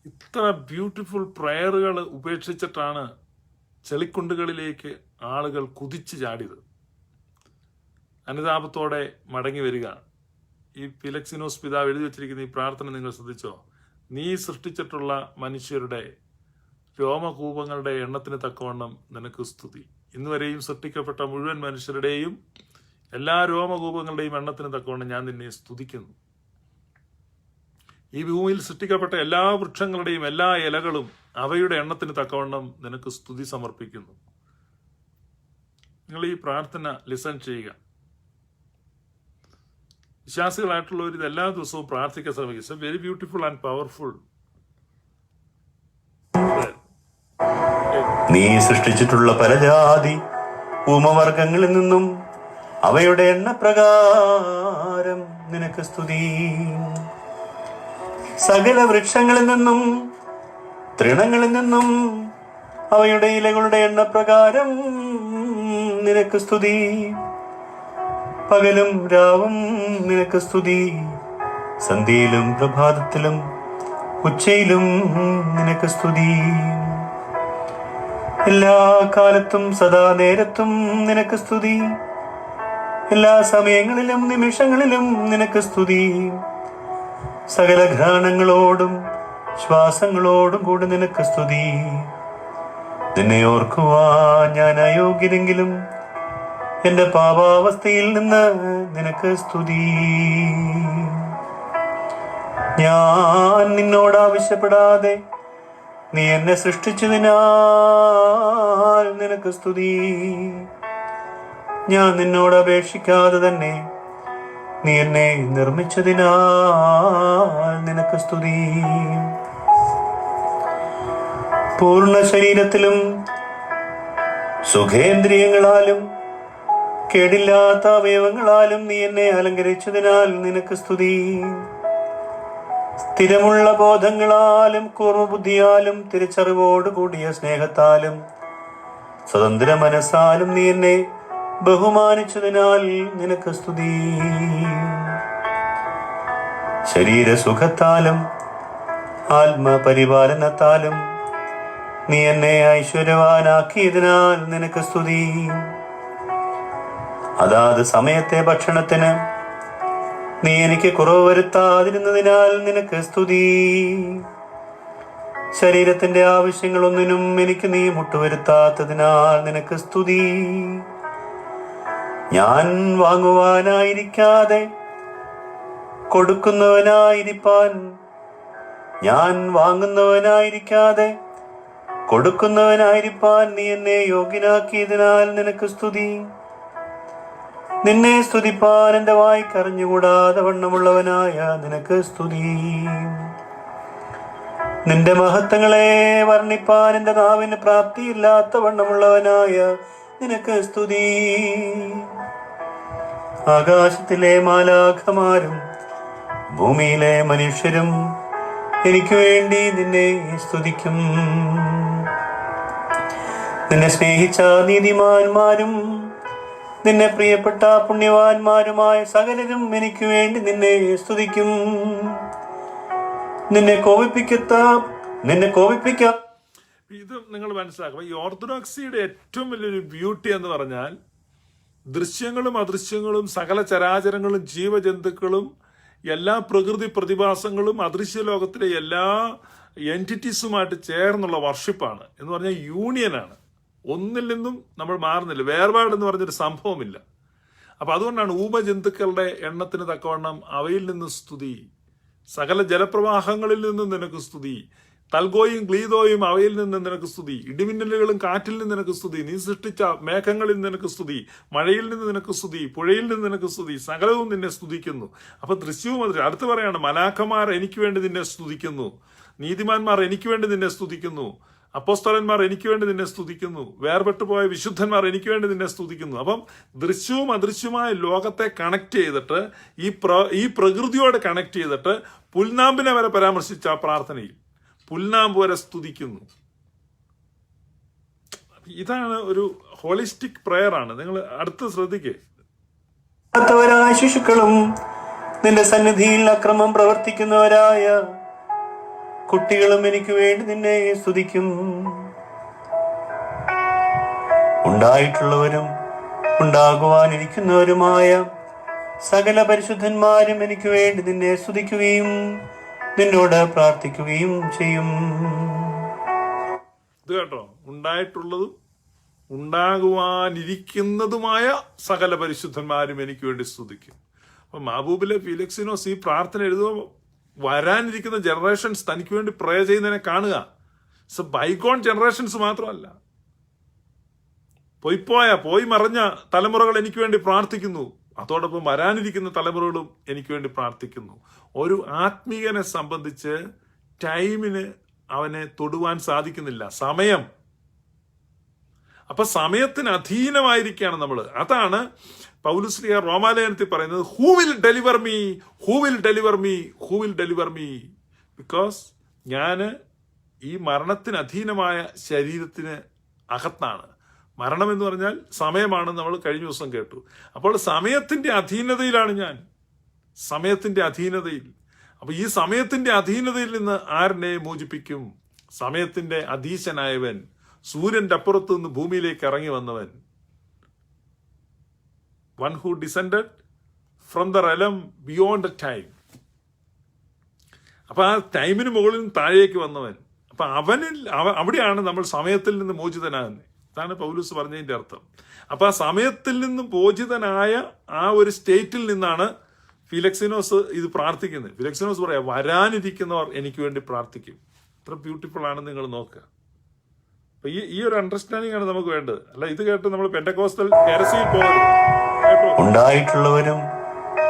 ഇത്ര ബ്യൂട്ടിഫുൾ പ്രയറുകൾ ഉപേക്ഷിച്ചിട്ടാണ് ചെളിക്കുണ്ടുകളിലേക്ക് ആളുകൾ കുതിച്ചു ചാടിയത്. അനുതാപത്തോടെ മടങ്ങി വരിക. ഈ ഫിലക്സിനോസ് പിതാവ് എഴുതി വെച്ചിരിക്കുന്ന ഈ പ്രാർത്ഥന നിങ്ങൾ ശ്രദ്ധിച്ചോ? നീ സൃഷ്ടിച്ചിട്ടുള്ള മനുഷ്യരുടെ രോമകൂപങ്ങളുടെ എണ്ണത്തിന് തക്കവണ്ണം നിനക്ക് സ്തുതി. ഇന്നുവരെയും സൃഷ്ടിക്കപ്പെട്ട മുഴുവൻ മനുഷ്യരുടെയും എല്ലാ രോമകൂപങ്ങളുടെയും എണ്ണത്തിന് തക്കവണ്ണം ഞാൻ നിന്നെ സ്തുതിക്കുന്നു. ഈ ഭൂമിയിൽ സൃഷ്ടിക്കപ്പെട്ട എല്ലാ വൃക്ഷങ്ങളുടെയും എല്ലാ ഇലകളും അവയുടെ എണ്ണത്തിന് തക്കവണ്ണം നിനക്ക് സ്തുതി സമർപ്പിക്കുന്നു. നിങ്ങൾ ഈ പ്രാർത്ഥന ലിസൺ ചെയ്യുക. വിശ്വാസികളായിട്ടുള്ളവർ ഇത് എല്ലാ ദിവസവും പ്രാർത്ഥിക്കാൻ ശ്രമിക്കുക. Very beautiful and powerful. നീ സൃഷ്ടിച്ചിട്ടുള്ള പലജാതി ഭൂമവർഗങ്ങളിൽ നിന്നും അവയുടെ എണ്ണപ്രകാരം നിനക്ക് സ്തുതി. സകല വൃക്ഷങ്ങളിൽ നിന്നും തൃണങ്ങളിൽ നിന്നും അവയുടെ ഇലകളുടെ എണ്ണപ്രകാരം നിനക്ക് സ്തുതി. പകലും രാവും നിനക്ക് സ്തുതി. സന്ധ്യയിലും പ്രഭാതത്തിലും ഉച്ചയിലും നിനക്ക് സ്തുതി. എല്ലാ കാലത്തും സദാ നേരത്തും നിനക്ക് സ്തുതി. എല്ലാ സമയങ്ങളിലും നിമിഷങ്ങളിലും നിനക്ക് സ്തുതി. സകല ഘ്രാണങ്ങളോടും ശ്വാസങ്ങളോടും കൂടി നിനക്ക് സ്തുതി. നിന്നെ ഓർക്കുവാൻ ഞാൻ അയോഗ്യനെങ്കിലും എന്റെ പാപാവസ്ഥയിൽ നിന്ന് നിനക്ക് സ്തുതി. ഞാൻ നിന്നോട് ആവശ്യപ്പെടാതെ നീ എന്നെ സൃഷ്ടിച്ചതിനാൽ നിനക്ക് സ്തുതി. ഞാൻ നിന്നോട് അപേക്ഷിക്കാതെ തന്നെ നീ എന്നെ നിർമ്മിച്ചതിനാൽ നിനക്ക് സ്തുതി. പൂർണ്ണ ശരീരത്തിലും സുഖേന്ദ്രിയങ്ങളാലും കേടില്ലാത്ത അവയവങ്ങളാലും നീ എന്നെ അലങ്കരിച്ചതിനാൽ നിനക്ക് സ്തുതി. സ്ഥിരമുള്ള ബോധങ്ങളാലും കൂർമ്മബുദ്ധിയാലും തിരിച്ചറിവോട് കൂടിയ സ്നേഹത്താലും സ്വതന്ത്ര മനസ്സാലും നീ എന്നെ ബഹുമാനിച്ചതിനാൽ നിനക്ക് സ്തുതി. ശരീരസുഖത്താലും ആത്മപരിപാലനത്താലും നീ എന്നെ ഐശ്വര്യവാനാക്കിയതിനാൽ നിനക്ക് സ്തുതി. അതാത് സമയത്തെ ഭക്ഷണത്തിന് നീ എനിക്ക് കുറവ് വരുത്താതിരുന്നതിനാൽ നിനക്ക് സ്തുതി. ശരീരത്തിന്റെ ആവശ്യങ്ങളൊന്നിനും എനിക്ക് നീ മുട്ടുവരുത്താത്തതിനാൽ നിനക്ക് സ്തുതി. ഞാൻ വാങ്ങുവാനായിരിക്കാതെ കൊടുക്കുന്നവനായിരിക്കാൻ നീ എന്നെ യോഗ്യനാക്കിയതിനാൽ നിനക്ക് സ്തുതി. നിന്നെ സ്തുതിപ്പാൻ എന്റെ വായ്ക്കറിഞ്ഞുകൂടാതെ വണ്ണമുള്ളവനായ നിനക്ക് സ്തുതി. നിന്റെ മഹത്വങ്ങളെ വർണ്ണിപ്പാൻ എന്റെ നാവിന് പ്രാപ്തിയില്ലാത്ത വണ്ണമുള്ളവനായ നിനക്ക് സ്തുതി. ആകാശത്തിലെ മാലാഖമാരും ഭൂമിയിലെ മനുഷ്യരും എനിക്ക് വേണ്ടി നിന്നെ സ്തുതിക്കും. നിന്നെ സ്നേഹിച്ച നീതിമാന്മാരും നിന്നെ പ്രിയപ്പെട്ട പുണ്യവാന്മാരുമായ സകലരും എനിക്ക് വേണ്ടി നിന്നെ സ്തുതിക്കും. നിന്നെ കോപിപ്പിക്കാം. ഇത് നിങ്ങൾ മനസ്സിലാക്കുക. ഈ ഓർത്തഡോക്സിയുടെ ഏറ്റവും വലിയൊരു ബ്യൂട്ടി എന്ന് പറഞ്ഞാൽ ദൃശ്യങ്ങളും അദൃശ്യങ്ങളും സകല ചരാചരങ്ങളും ജീവജന്തുക്കളും എല്ലാ പ്രകൃതി പ്രതിഭാസങ്ങളും അദൃശ്യ ലോകത്തിലെ എല്ലാ എൻറ്റിറ്റീസുമായിട്ട് ചേർന്നുള്ള വർഷിപ്പാണ്. എന്ന് പറഞ്ഞാൽ യൂണിയനാണ്. ഒന്നിൽ നിന്നും നമ്മൾ മാറുന്നില്ല. വേർപാടെന്ന് പറഞ്ഞൊരു സംഭവമില്ല. അപ്പൊ അതുകൊണ്ടാണ് ഊമജന്തുക്കളുടെ എണ്ണത്തിന് തക്കവണ്ണം അവയിൽ നിന്ന് സ്തുതി, സകല ജലപ്രവാഹങ്ങളിൽ നിന്നും നിനക്ക് സ്തുതി. തൽഗോയും ഗ്ലീദോയും അവയിൽ നിന്ന് നിനക്ക് സ്തുതി. ഇടിമിന്നലുകളും കാറ്റിൽ നിന്ന് നിനക്ക് സ്തുതി. നീ സൃഷ്ടിച്ച മേഘങ്ങളിൽ നിനക്ക് സ്തുതി. മഴയിൽ നിന്ന് നിനക്ക് സ്തുതി. പുഴയിൽ നിന്ന് നിനക്ക് സ്തുതി. സകലവും നിന്നെ സ്തുതിക്കുന്നു. അപ്പൊ ദൃശ്യവും അടുത്ത് പറയാണ്, മലാഖമാർ എനിക്ക് വേണ്ടി നിന്നെ സ്തുതിക്കുന്നു. നീതിമാന്മാർ എനിക്ക് വേണ്ടി നിന്നെ സ്തുതിക്കുന്നു. അപ്പോസ്തലന്മാർ എനിക്ക് വേണ്ടി നിന്നെ സ്തുതിക്കുന്നു. വേർപെട്ടു പോയ വിശുദ്ധന്മാർ എനിക്ക് വേണ്ടി നിന്നെ സ്തുതിക്കുന്നു. അപ്പം ദൃശ്യവും അദൃശ്യവുമായ ലോകത്തെ കണക്ട് ചെയ്തിട്ട് ഈ പ്രകൃതിയോട് കണക്ട് ചെയ്തിട്ട് പുൽനാമ്പിനെ വരെ പരാമർശിച്ച ആ പ്രാർത്ഥനയിൽ പുൽനാമ്പ് വരെ സ്തുതിക്കുന്നു. ഇതാണ് ഒരു ഹോളിസ്റ്റിക് പ്രയർ ആണ്. നിങ്ങൾ അടുത്ത് ശ്രദ്ധിക്കേ. ശിശുക്കളും നിന്റെ സന്നിധിയിൽ അക്രമം പ്രവർത്തിക്കുന്നവരായ കുട്ടികളും എനിക്ക് വേണ്ടി നിന്നെ സ്തുതിക്കും. ഉണ്ടായിട്ടുള്ളവരും ഉണ്ടാകുവാനിരിക്കുന്നവരുമായ സകല പരിശുദ്ധന്മാരും എനിക്ക് വേണ്ടി നിന്നെ സ്തുതിക്കുകയും നിന്നോട് പ്രാർത്ഥിക്കുകയും ചെയ്യും. ഇത് കേട്ടോ, ഉണ്ടായിട്ടുള്ളതും ഉണ്ടാകുവാനിരിക്കുന്നതുമായ സകല പരിശുദ്ധന്മാരും എനിക്ക് വേണ്ടി സ്തുതിക്കും. അപ്പൊ മാബൂബിലെ ഫിലിക്സിനോസ് ഈ പ്രാർത്ഥന എഴുതുമ്പോൾ വരാനിരിക്കുന്ന ജനറേഷൻസ് തനിക്ക് വേണ്ടി പ്രേ ചെയ്യുന്നതിനെ കാണുക. ബൈഗോൺ ജനറേഷൻസ് മാത്രമല്ല, പോയി മറഞ്ഞ തലമുറകൾ എനിക്ക് വേണ്ടി പ്രാർത്ഥിക്കുന്നു. അതോടൊപ്പം വരാനിരിക്കുന്ന തലമുറകളും എനിക്ക് വേണ്ടി പ്രാർത്ഥിക്കുന്നു. ഒരു ആത്മീയനെ സംബന്ധിച്ച് ടൈമിന് അവനെ തൊടുവാൻ സാധിക്കുന്നില്ല. സമയം, അപ്പൊ സമയത്തിന് അധീനമായിരിക്കുകയാണ് നമ്മൾ. അതാണ് പൗലുസ്ലിഹ റോമാലേഖനത്തിൽ പറയുന്നത്, who will deliver me, who will deliver me, who will deliver me. Because ഞാൻ ഈ മരണത്തിന് അധീനമായ ശരീരത്തിന് അകത്താണ്. മരണം എന്ന് പറഞ്ഞാൽ സമയമാണ്, നമ്മൾ കഴിഞ്ഞ ദിവസം കേട്ടു. അപ്പോൾ സമയത്തിന്റെ അധീനതയിലാണ് ഞാൻ, സമയത്തിന്റെ അധീനതയിൽ. അപ്പൊ ഈ സമയത്തിന്റെ അധീനതയിൽ നിന്ന് ആരിനെ മോചിപ്പിക്കും? സമയത്തിന്റെ അധീശനായവൻ, സൂര്യന്റെ അപ്പുറത്ത് നിന്ന് ഭൂമിയിലേക്ക് ഇറങ്ങി വന്നവൻ, one who descended from the realm beyond time. അപ്പൊ ആ ടൈമിന് മുകളിൽ നിന്ന് താഴേക്ക് വന്നവൻ. അപ്പൊ അവിടെയാണ് നമ്മൾ സമയത്തിൽ നിന്ന് മോചിതനാകുന്നത്. ഇതാണ് പൗലൂസ് പറഞ്ഞതിന്റെ അർത്ഥം. അപ്പൊ ആ സമയത്തിൽ നിന്നും മോചിതനായ ആ ഒരു സ്റ്റേറ്റിൽ നിന്നാണ് ഫിലക്സിനോസ് ഇത് പ്രാർത്ഥിക്കുന്നത്. ഫിലക്സിനോസ് പറയാ, വരാനിരിക്കുന്നവർ എനിക്ക് വേണ്ടി പ്രാർത്ഥിക്കും. എത്ര ബ്യൂട്ടിഫുൾ ആണെന്ന് നിങ്ങൾ നോക്കുക. അപ്പൊ ഈ ഒരു അണ്ടർസ്റ്റാൻഡിംഗ് ആണ് നമുക്ക് വേണ്ടത്. അല്ല ഇത് കേട്ട് നമ്മൾ പെന്റക്കോസ്റ്റൽ ഹെരസിയിൽ പോകരുത്. ഉണ്ടായിട്ടുള്ളവരും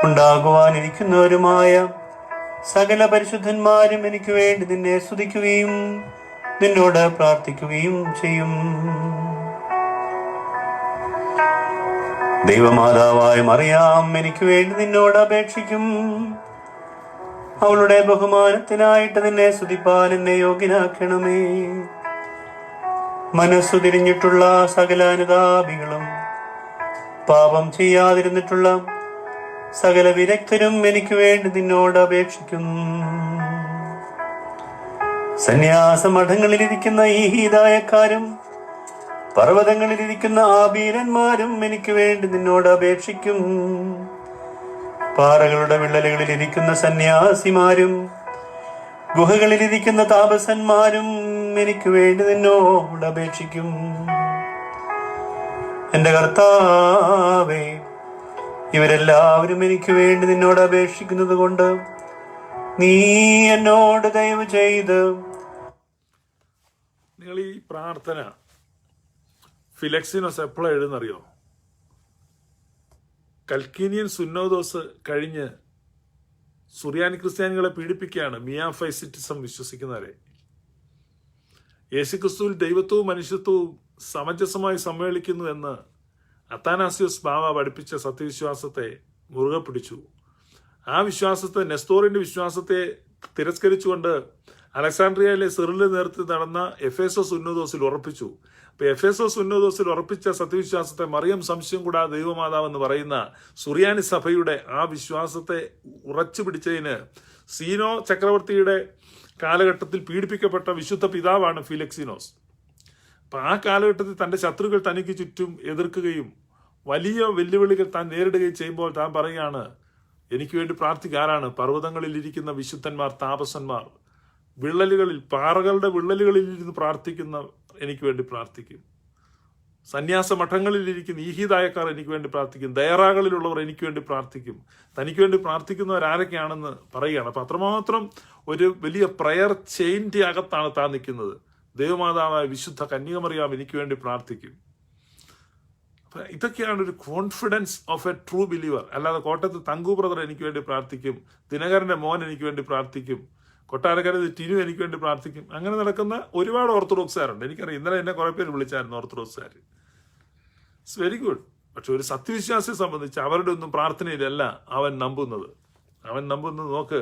ഉണ്ടാകുവാനിരിക്കുന്നവരുമായ സകല പരിശുദ്ധന്മാരും എനിക്ക് വേണ്ടി നിന്നെ സ്തുതിക്കുകയും നിന്നോട് പ്രാർത്ഥിക്കുകയും ചെയ്യും. ദൈവമാതാവായ മറിയാം എനിക്ക് വേണ്ടി നിന്നോട് അപേക്ഷിക്കും. അവളുടെ ബഹുമാനത്തിനായിട്ട് നിന്നെ സ്തുതിപ്പാൻ എന്നെ യോഗ്യനാക്കണമേ. മനസ്സു തിരിഞ്ഞിട്ടുള്ള സകല അനുതാപികളും പാപം ചെയ്യാതിരുന്നിട്ടുള്ള സകല വിരക്തരും എനിക്ക് വേണ്ടി നിന്നോട് അപേക്ഷിക്കും. സന്യാസ മഠങ്ങളിലിരിക്കുന്ന ഈ ഹീതായക്കാരും പർവ്വതങ്ങളിലിരിക്കുന്ന ആബീരന്മാരും എനിക്ക് വേണ്ടി നിന്നോട് അപേക്ഷിക്കും. പാറകളുടെ വിള്ളലുകളിലിരിക്കുന്ന സന്യാസിമാരും ഗുഹകളിലിരിക്കുന്ന താപസന്മാരും എനിക്ക് വേണ്ടി നിന്നോട് അപേക്ഷിക്കും. എന്റെ കർത്താവേ, ഇവരെല്ലാവരും എനിക്ക് വേണ്ടി നിന്നോട് അപേക്ഷിക്കുന്നത് കൊണ്ട് നീ എന്നോട് ദയവ് ചെയ്ത്. നിങ്ങൾ ഈ പ്രാർത്ഥന ഫിലക്സിനോസ് എപ്പോഴാണ് എഴുതുന്നറിയോ? കൽക്കീനിയൻ സുന്നോദോസ് കഴിഞ്ഞ് സുറിയാനി ക്രിസ്ത്യാനികളെ പീഡിപ്പിക്കുകയാണ്, മിയാഫൈസിറ്റിസം വിശ്വസിക്കുന്നവരെ. യേശുക്രിസ്തുവിൽ ദൈവത്വവും മനുഷ്യത്വവും സമഞ്ജസമായി സമ്മേളിക്കുന്നു എന്ന് അത്താനാസിയോസ് ബാവ പഠിപ്പിച്ച സത്യവിശ്വാസത്തെ മുറുകെ പിടിച്ചു. ആ വിശ്വാസത്തെ, നെസ്തോറിന്റെ വിശ്വാസത്തെ തിരസ്കരിച്ചുകൊണ്ട് അലക്സാണ്ട്രിയയിലെ സിറിലിന്റെ നേതൃത്വത്തിൽ നടന്ന എഫേസോസ് സുന്നോദോസിൽ ഉറപ്പിച്ചു. അപ്പൊ എഫേസോസ് സുന്നോദോസിൽ ഉറപ്പിച്ച സത്യവിശ്വാസത്തെ മറിയം സംശയം കൂടാതെ ദൈവമാതാവെന്ന് പറയുന്ന സുറിയാനി സഭയുടെ ആ വിശ്വാസത്തെ ഉറച്ചു പിടിച്ചതിന് സീനോ ചക്രവർത്തിയുടെ കാലഘട്ടത്തിൽ പീഡിപ്പിക്കപ്പെട്ട വിശുദ്ധ പിതാവാണ് ഫിലക്സിനോസ്. അപ്പൊ ആ കാലഘട്ടത്തിൽ തന്റെ ശത്രുക്കൾ തനിക്ക് ചുറ്റും എതിർക്കുകയും വലിയ വെല്ലുവിളികൾ താൻ നേരിടുകയും ചെയ്യുമ്പോൾ താൻ പറയുകയാണ്, എനിക്ക് വേണ്ടി പ്രാർത്ഥിക്കാരാണ്? പർവ്വതങ്ങളിൽ ഇരിക്കുന്ന വിശുദ്ധന്മാർ, താപസന്മാർ, പാറകളുടെ വിള്ളലുകളിൽ ഇരുന്ന് പ്രാർത്ഥിക്കുന്ന എനിക്ക് വേണ്ടി പ്രാർത്ഥിക്കും. സന്യാസ മഠങ്ങളിലിരിക്കുന്ന ഈഹിതായക്കാർ എനിക്ക് വേണ്ടി പ്രാർത്ഥിക്കും, ദയറാകളിലുള്ളവർ എനിക്ക് വേണ്ടി പ്രാർത്ഥിക്കും. തനിക്ക് വേണ്ടി പ്രാർത്ഥിക്കുന്നവർ ആരൊക്കെയാണെന്ന് പറയുകയാണ്. അപ്പം അത്രമാത്രം ഒരു വലിയ പ്രയർ ചെയിൻ്റെ അകത്താണ് താൻ നിൽക്കുന്നത്. ദൈവമാതാവായ വിശുദ്ധ കന്യകമറിയാം എനിക്ക് വേണ്ടി പ്രാർത്ഥിക്കും. അപ്പം ഇതൊക്കെയാണ് ഒരു confidence of A true believer. അല്ലാതെ കോട്ടയത്ത് തങ്കു ബ്രദർ എനിക്ക് വേണ്ടി പ്രാർത്ഥിക്കും, ദിനകരൻ്റെ മോൻ എനിക്ക് വേണ്ടി പ്രാർത്ഥിക്കും, കൊട്ടാരക്കരയിൽ ടിനു എനിക്ക് വേണ്ടി പ്രാർത്ഥിക്കും, അങ്ങനെ നടക്കുന്ന ഒരുപാട് ഓർത്തഡോക്സുകാരുണ്ട്. എനിക്കറിയാം, ഇന്നലെ എന്നെ കുറേ പേര് വിളിച്ചായിരുന്നു ഓർത്തഡോക്സുകാർ. It's very good. പക്ഷെ ഒരു സത്യവിശ്വാസിയെ സംബന്ധിച്ച് അവരുടെ ഒന്നും പ്രാർത്ഥനയിലല്ല അവൻ നമ്പുന്നത്. നോക്ക്,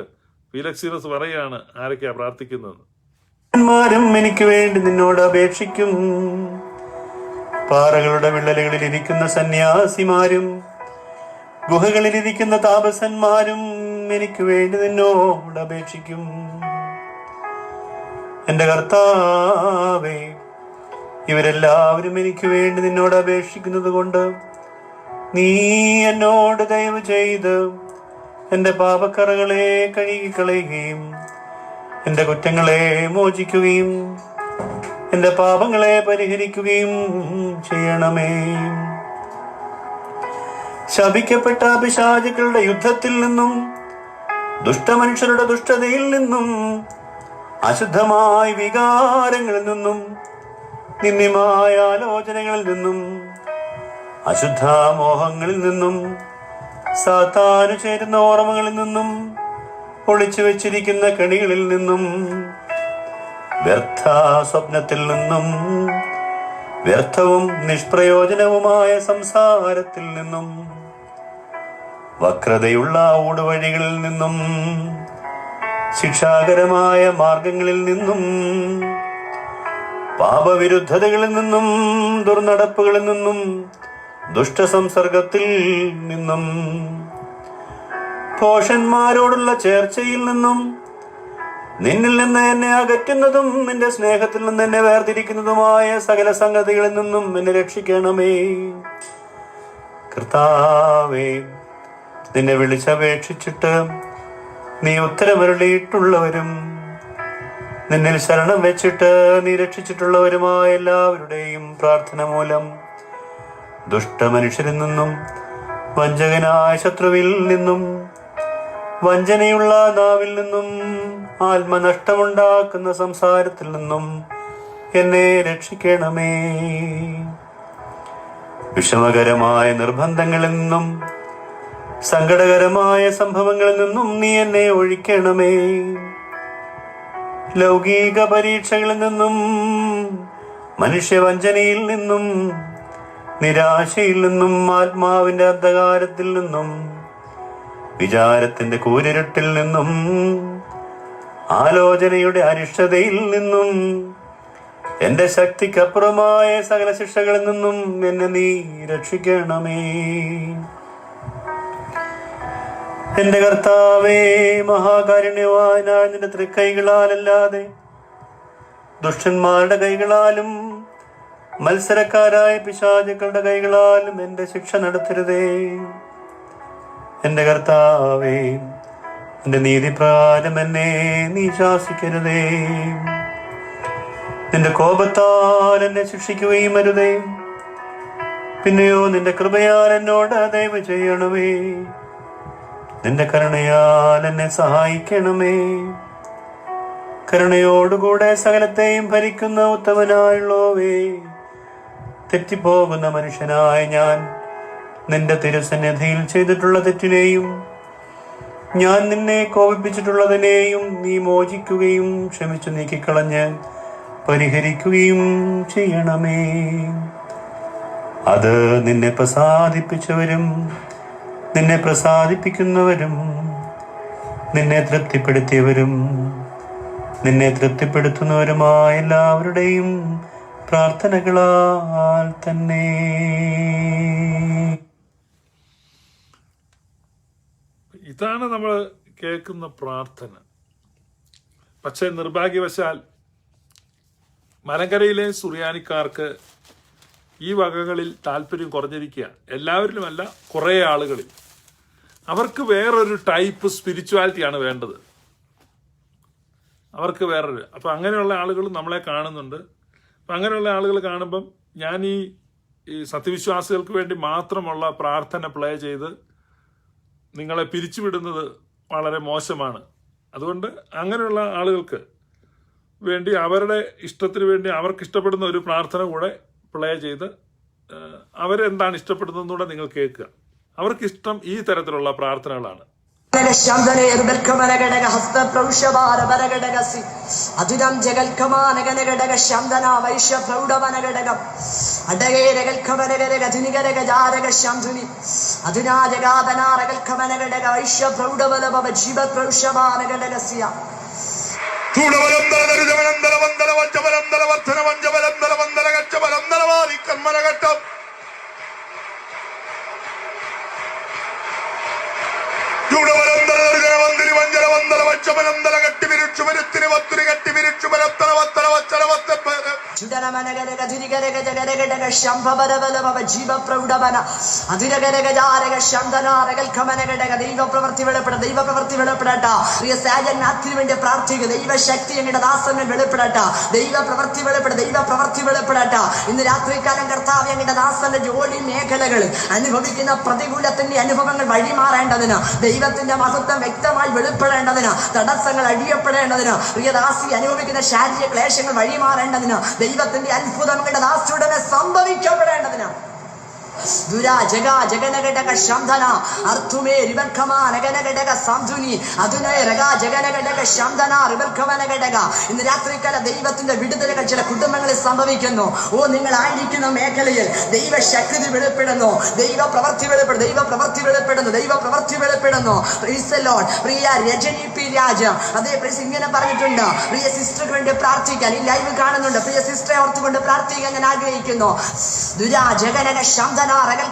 ഫീലക്സീനസ് പറയുകയാണ് ആരൊക്കെയാ പ്രാർത്ഥിക്കുന്നത്. എനിക്ക് വേണ്ടി നിന്നോട് അപേക്ഷിക്കും. പാറകളുടെ വിള്ളലുകളിൽ ഇരിക്കുന്ന സന്യാസിമാരും ഗുഹകളിലിരിക്കുന്ന താപസന്മാരും എനിക്ക് വേണ്ടി നിന്നോട് അപേക്ഷിക്കും. എന്റെ കർത്താവേ, ഇവരെല്ലാവരും എനിക്ക് വേണ്ടി നിന്നോട് അപേക്ഷിക്കുന്നത് കൊണ്ട് നീ എന്നോട് ദയവ് ചെയ്ത് എന്റെ പാപക്കറകളെ കഴുകിക്കളയുകയും എന്റെ കുറ്റങ്ങളെ മോചിക്കുകയും എന്റെ പാപങ്ങളെ പരിഹരിക്കുകയും ചെയ്യണമേ. ശപിക്കപ്പെട്ട പിശാചുക്കളുടെ യുദ്ധത്തിൽ നിന്നും ദുഷ്ടമനുഷ്യരുടെ ദുഷ്ടതയിൽ നിന്നും അശുദ്ധമായ വികാരങ്ങളിൽ നിന്നും നിന്ദ്യമായ ആലോചനകളിൽ നിന്നും അശുദ്ധാമോഹങ്ങളിൽ നിന്നും സാത്താനു ചേരുന്ന ഓർമ്മകളിൽ നിന്നും ഒളിച്ചു വെച്ചിരിക്കുന്ന കെണികളിൽ നിന്നും വ്യർത്ഥ സ്വപ്നത്തിൽ നിന്നും വ്യർത്ഥവും നിഷ്പ്രയോജനവുമായ സംസാരത്തിൽ നിന്നും വക്രതയുള്ള ഊടുവഴികളിൽ നിന്നും ശിക്ഷാകരമായ മാർഗങ്ങളിൽ നിന്നും പാപവിരുദ്ധതകളിൽ നിന്നും ദുർനടപ്പുകളിൽ നിന്നും ദുഷ്ടസംസർഗത്തിൽ നിന്നും ഭോഷന്മാരോടുള്ള ചേർച്ചയിൽ നിന്നും നിന്നിൽ നിന്ന് എന്നെ അകറ്റുന്നതും നിന്റെ സ്നേഹത്തിൽ നിന്ന് എന്നെ വേർതിരിക്കുന്നതുമായ സകല സംഗതികളിൽ നിന്നും എന്നെ രക്ഷിക്കണമേ. കർത്താവേ, നിന്നെ വിളിച്ചപേക്ഷിച്ചിട്ട് നീ ഉത്തരമരുളിയിട്ടുള്ളവരും നിന്നിൽ ശരണം വെച്ചിട്ട് നീ രക്ഷിച്ചിട്ടുള്ളവരുമായ എല്ലാവരുടെയും പ്രാർത്ഥന മൂലം ദുഷ്ടമനുഷ്യരിൽ നിന്നും വഞ്ചകനായ ശത്രുവിൽ നിന്നും വഞ്ചനയുള്ള നാവിൽ നിന്നും ആത്മനഷ്ടമുണ്ടാക്കുന്ന സംസാരത്തിൽ നിന്നും എന്നെ രക്ഷിക്കണമേ. വിഷമകരമായ നിർബന്ധങ്ങളിൽ നിന്നും സങ്കടകരമായ സംഭവങ്ങളിൽ നിന്നും നീ എന്നെ ഒഴിക്കണമേ. ലൗകിക പരീക്ഷകളിൽ നിന്നും മനുഷ്യവഞ്ചനയിൽ നിന്നും നിരാശയിൽ നിന്നും ആത്മാവിന്റെ അന്ധകാരത്തിൽ നിന്നും വിചാരത്തിന്റെ കൂരിരുട്ടിൽ നിന്നും ആലോചനയുടെ അനിഷ്ടതയിൽ നിന്നും എന്റെ ശക്തിക്കപ്പുറമായ സകല ശിക്ഷകളിൽ നിന്നും എന്നെ നീ രക്ഷിക്കണമേ. എന്റെ കർത്താവേ, മഹാകാരുണ്യവാനായ നിന്റെ തൃക്കൈകളാലല്ലാതെ ദുഷ്ടന്മാരുടെ കൈകളാലും മത്സരക്കാരായ പിശാചുക്കളുടെ കൈകളാലും എന്റെ ശിക്ഷ നടത്തരുതേ. എന്റെ കർത്താവേ, എന്റെ നീതിപ്രകാരം എന്നെ നീ ശാസിക്കരുതേ. നിന്റെ കോപത്താൽ എന്നെ ശിക്ഷിക്കുകയും അരുതേ. പിന്നെയോ നിന്റെ കൃപയാൽ എന്നോട് ദയവ് ചെയ്യണമേ. നിന്റെ കരുണയാൽ എന്നെ സഹായിക്കണമേ. കരുണയോടുകൂടെ സകലത്തെയും ഭരിക്കുന്ന ഉത്തമനായുള്ളോവേ, തെറ്റിപ്പോകുന്ന മനുഷ്യനായ ഞാൻ നിന്റെ തിരുസന്നിധിയിൽ ചെയ്തിട്ടുള്ള തെറ്റിനെയും ഞാൻ നിന്നെ കോപിപ്പിച്ചിട്ടുള്ളതിനെയും നീ മോചിക്കുകയും ക്ഷമിച്ചു നീക്കിക്കളഞ്ഞ് പരിഹരിക്കുകയും ചെയ്യണമേ. അത് നിന്നെ പ്രസാദിപ്പിച്ചവരും നിന്നെ പ്രസാദിപ്പിക്കുന്നവരും നിന്നെ തൃപ്തിപ്പെടുത്തിയവരും നിന്നെ തൃപ്തിപ്പെടുത്തുന്നവരുമായ എല്ലാവരുടെയും പ്രാർത്ഥനകളാൽ തന്നെ. ഇതാണ് നമ്മൾ കേൾക്കുന്ന പ്രാർത്ഥന. പക്ഷേ നിർഭാഗ്യവശാൽ മലങ്കരയിലെ സുറിയാനിക്കാർക്ക് ഈ വകകളിൽ താല്പര്യം കുറഞ്ഞിരിക്കുക. എല്ലാവരിലുമല്ല, കുറേ ആളുകളിൽ. അവർക്ക് വേറൊരു ടൈപ്പ് സ്പിരിച്വാലിറ്റിയാണ് വേണ്ടത്. അവർക്ക് വേറൊരു അപ്പം അങ്ങനെയുള്ള ആളുകൾ നമ്മളെ കാണുന്നുണ്ട്. അപ്പം അങ്ങനെയുള്ള ആളുകൾ കാണുമ്പം ഞാൻ ഈ ഈ സത്യവിശ്വാസികൾക്ക് വേണ്ടി മാത്രമുള്ള പ്രാർത്ഥന പ്ലേ ചെയ്ത് നിങ്ങളെ പിരിച്ചുവിടുന്നത് വളരെ മോശമാണ്. അതുകൊണ്ട് അങ്ങനെയുള്ള ആളുകൾക്ക് വേണ്ടി അവരുടെ ഇഷ്ടത്തിന് വേണ്ടി അവർക്ക് ഇഷ്ടപ്പെടുന്ന ഒരു പ്രാർത്ഥന കൂടെ പ്ലേ ചെയ്ത് അവരെന്താണ് ഇഷ്ടപ്പെടുന്നതെന്നൂടെ നിങ്ങൾ കേൾക്കുക. അവർക്കിഷ്ടം ഈ തരത്തിലുള്ള പ്രാർത്ഥനകളാണ്. അതുരം ജഗൽക്കമാനഗനഘടക ശാന്തന വൈശ്യ പ്രൗഢവനഘടകം അടകേരകൽക്കമനഗരഗധുനികരഗജാരക ശാന്തുനി അധുനാ ജഗാതനാരകൽക്കമനഘടക വൈശ്യ പ്രൗഢവലഭവ ജീവ പ്രൗഷമാനഘടകസ്യ ദൈവപ്രവൃത്തി വെളിപ്പെട പ്രിയ സാജന്യത്തിന് വേണ്ടി പ്രാർത്ഥിക്കുക. ദൈവശക്തി എങ്ങളുടെ ദാസങ്ങൾ വെളിപ്പെടട്ട. ദൈവപ്രവൃത്തി വെളിപ്പെടട്ട. ഇന്ന് രാത്രികാലം കർത്താവ് എങ്ങളുടെ ദാസന്റെ ജോലി മേഖലകളിൽ അനുഭവിക്കുന്ന പ്രതികൂലത്തിന്റെ അനുഭവങ്ങൾ വഴിമാറേണ്ടതിന്, ദൈവത്തിന്റെ മഹത്വം വ്യക്തമായി വെളിപ്പെടേണ്ടതിന്, തടസ്സങ്ങൾ അഴിയപ്പെടേണ്ടതിന്, പ്രിയദാസി അനുഭവിക്കുന്ന ശാരീരിക ക്ലേശങ്ങൾ വഴിമാറേണ്ടതിന്, ദൈവത്തിന്റെ അത്ഭുതങ്ങളുടെ ദാസിയുടനെ സംഭവിക്കപ്പെടേണ്ടതിന് ദുരാ ജഗ ജഗനഘടക ശാന്തന അർത്ഥുമേ റിബർഖമാനഗനഘടക സാന്തുനി അതുനേ രഗ ജഗനഘടക ശാന്തന റിബർഖവനഘടക. ഇന്ന് രാത്രികാല ദൈവത്തിന്റെ വിടുതലുകൾ ചില കുടുംബങ്ങളിൽ സംഭവിക്കുന്നു. ഓ, നിങ്ങളായിരിക്കുന്ന മേഖലയിൽ ദൈവശക്തി വെളിപ്പെടുന്നു, ദൈവപ്രവൃത്തി വെളിപ്പെടുന്നു. പ്രിയ രജനി പി രാജ അതേ പ്രീസ് ഇങ്ങനെ പറഞ്ഞിട്ടുണ്ട്, പ്രിയ സിസ്റ്റർക്ക് വേണ്ടി പ്രാർത്ഥിക്കാൻ ഈ ലൈവ് കാണുന്നുണ്ട്. പ്രിയ സിസ്റ്ററെ ഓർത്തുകൊണ്ട് പ്രാർത്ഥിക്കാൻ ഞാൻ ആഗ്രഹിക്കുന്നു. ദുരാ ജഗനക ശാന്തന അടക